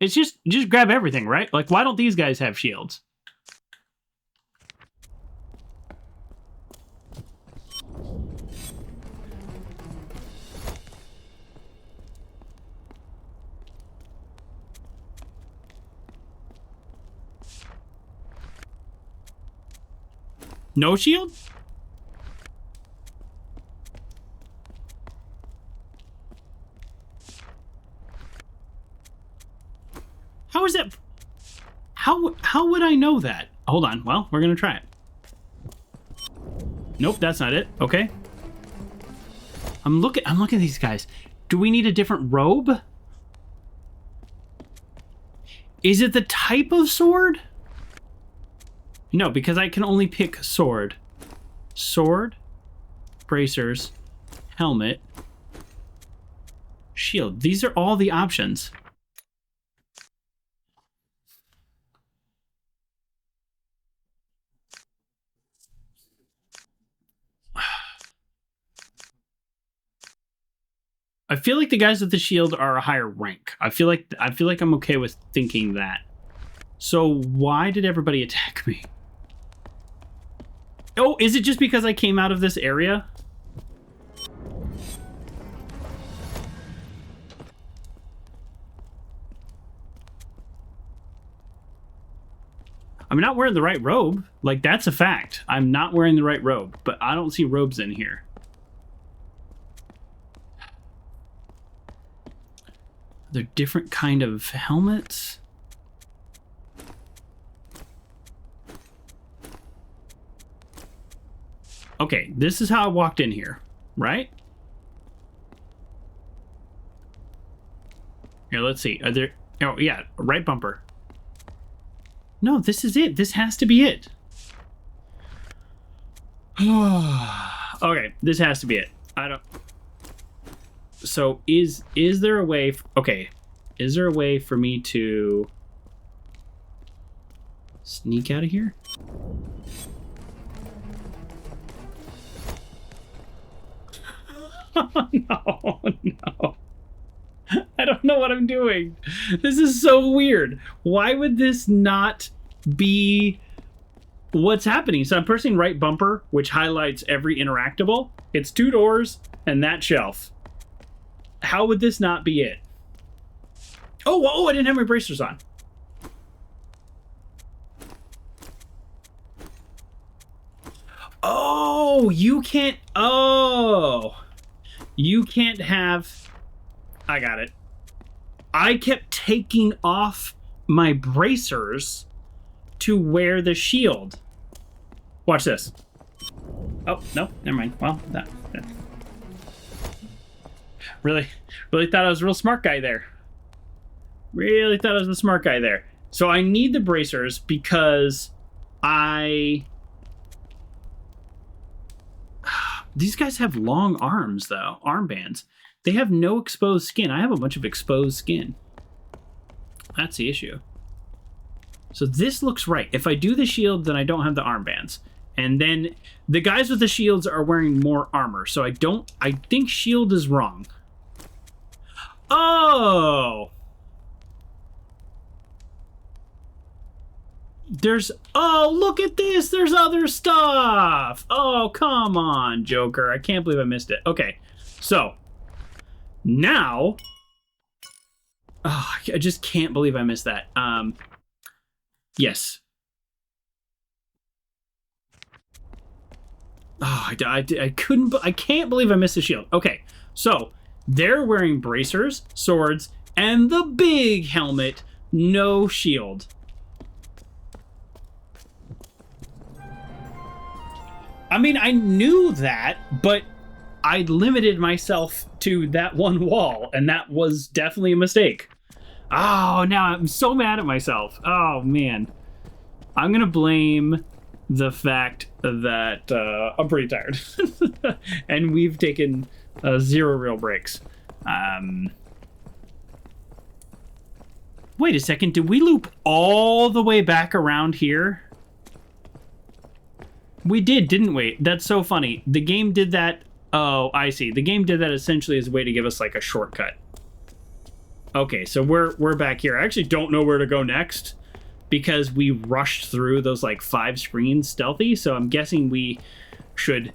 S1: It's just grab everything, right? Like, why don't these guys have shields? No shield? How is that? How would I know that? Hold on. Well, we're gonna try it. Nope, that's not it. Okay. I'm looking at these guys. Do we need a different robe? Is it the type of sword? No, because I can only pick sword. Sword, bracers, helmet, shield. These are all the options. I feel like the guys with the shield are a higher rank. I feel like I'm okay with thinking that. So why did everybody attack me? Oh, is it just because I came out of this area? I'm not wearing the right robe. Like, that's a fact. I'm not wearing the right robe, but I don't see robes in here. They're different kind of helmets. Okay, this is how I walked in here, right? Here, let's see. Are there... Oh, yeah, right bumper. No, this is it. This has to be it. Okay, this has to be it. I don't... So, is there a way... Okay, is there a way for me to... sneak out of here? Oh, no. I don't know what I'm doing. This is so weird. Why would this not be what's happening? So I'm pressing right bumper, which highlights every interactable. It's 2 doors and that shelf. How would this not be it? Oh, I didn't have my bracers on. Oh, you can't... Oh... You can't have... I got it. I kept taking off my bracers to wear the shield. Watch this. Oh, no, never mind. Well, that... Really thought I was a real smart guy there. Really thought I was the smart guy there. So I need the bracers because These guys have long arms, though. Armbands. They have no exposed skin. I have a bunch of exposed skin. That's the issue. So this looks right. If I do the shield, then I don't have the armbands. And then the guys with the shields are wearing more armor. So I think shield is wrong. Oh! Oh, look at this. There's other stuff. Oh, come on, Joker. I can't believe I missed it. Okay, so now, oh, I just can't believe I missed that. Yes. Oh, I can't believe I missed the shield. Okay, so they're wearing bracers, swords, and the big helmet, no shield. I mean, I knew that, but I limited myself to that one wall, and that was definitely a mistake. Oh, now I'm so mad at myself. Oh, man. I'm going to blame the fact that I'm pretty tired. And we've taken 0 real breaks. Wait a second. Did we loop all the way back around here? We did, didn't we? That's so funny. The game did that. Oh, I see. The game did that essentially as a way to give us like a shortcut. Okay, so we're back here. I actually don't know where to go next because we rushed through those like 5 screens stealthy. So I'm guessing we should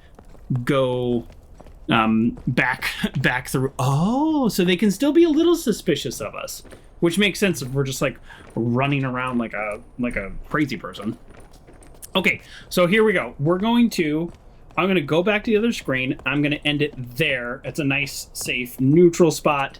S1: go back through. Oh, so they can still be a little suspicious of us, which makes sense if we're just like running around like a crazy person. Okay, so here we go. I'm going to go back to the other screen. I'm going to end it there. It's a nice, safe, neutral spot.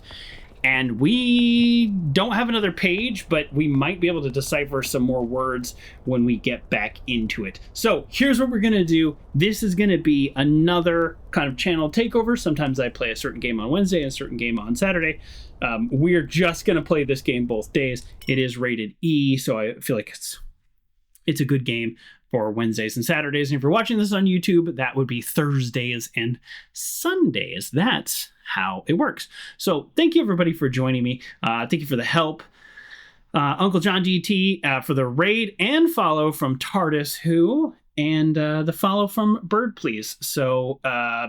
S1: And we don't have another page, but we might be able to decipher some more words when we get back into it. So here's what we're going to do. This is going to be another kind of channel takeover. Sometimes I play a certain game on Wednesday and a certain game on Saturday. We're just going to play this game both days. It is rated E, so I feel like it's a good game for Wednesdays and Saturdays. And if you're watching this on YouTube, that would be Thursdays and Sundays. That's how it works. So thank you everybody for joining me. Thank you for the help. Uncle John DT for the raid and follow from TARDIS, who and the follow from Bird, please. So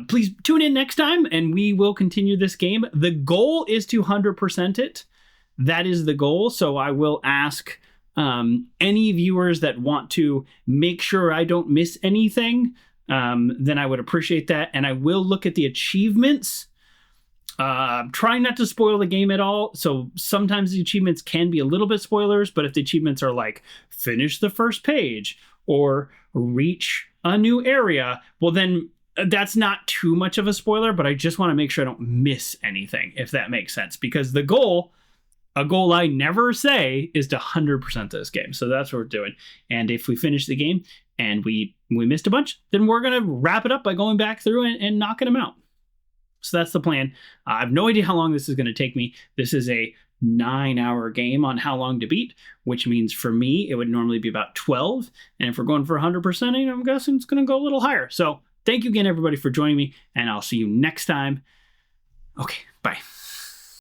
S1: please tune in next time, and we will continue this game. The goal is to 100% it. That is the goal. So I will ask any viewers that want to make sure I don't miss anything, then I would appreciate that. And I will look at the achievements. Trying not to spoil the game at all. So sometimes the achievements can be a little bit spoilers, but if the achievements are like finish the first page or reach a new area, well, then that's not too much of a spoiler, but I just want to make sure I don't miss anything, if that makes sense. Because the goal, a goal I never say, is to 100% this game. So that's what we're doing. And if we finish the game and we missed a bunch, then we're going to wrap it up by going back through and knocking them out. So that's the plan. I have no idea how long this is going to take me. This is a 9-hour game on how long to beat, which means for me, it would normally be about 12. And if we're going for 100%, I'm guessing it's going to go a little higher. So thank you again, everybody, for joining me, and I'll see you next time. Okay, bye.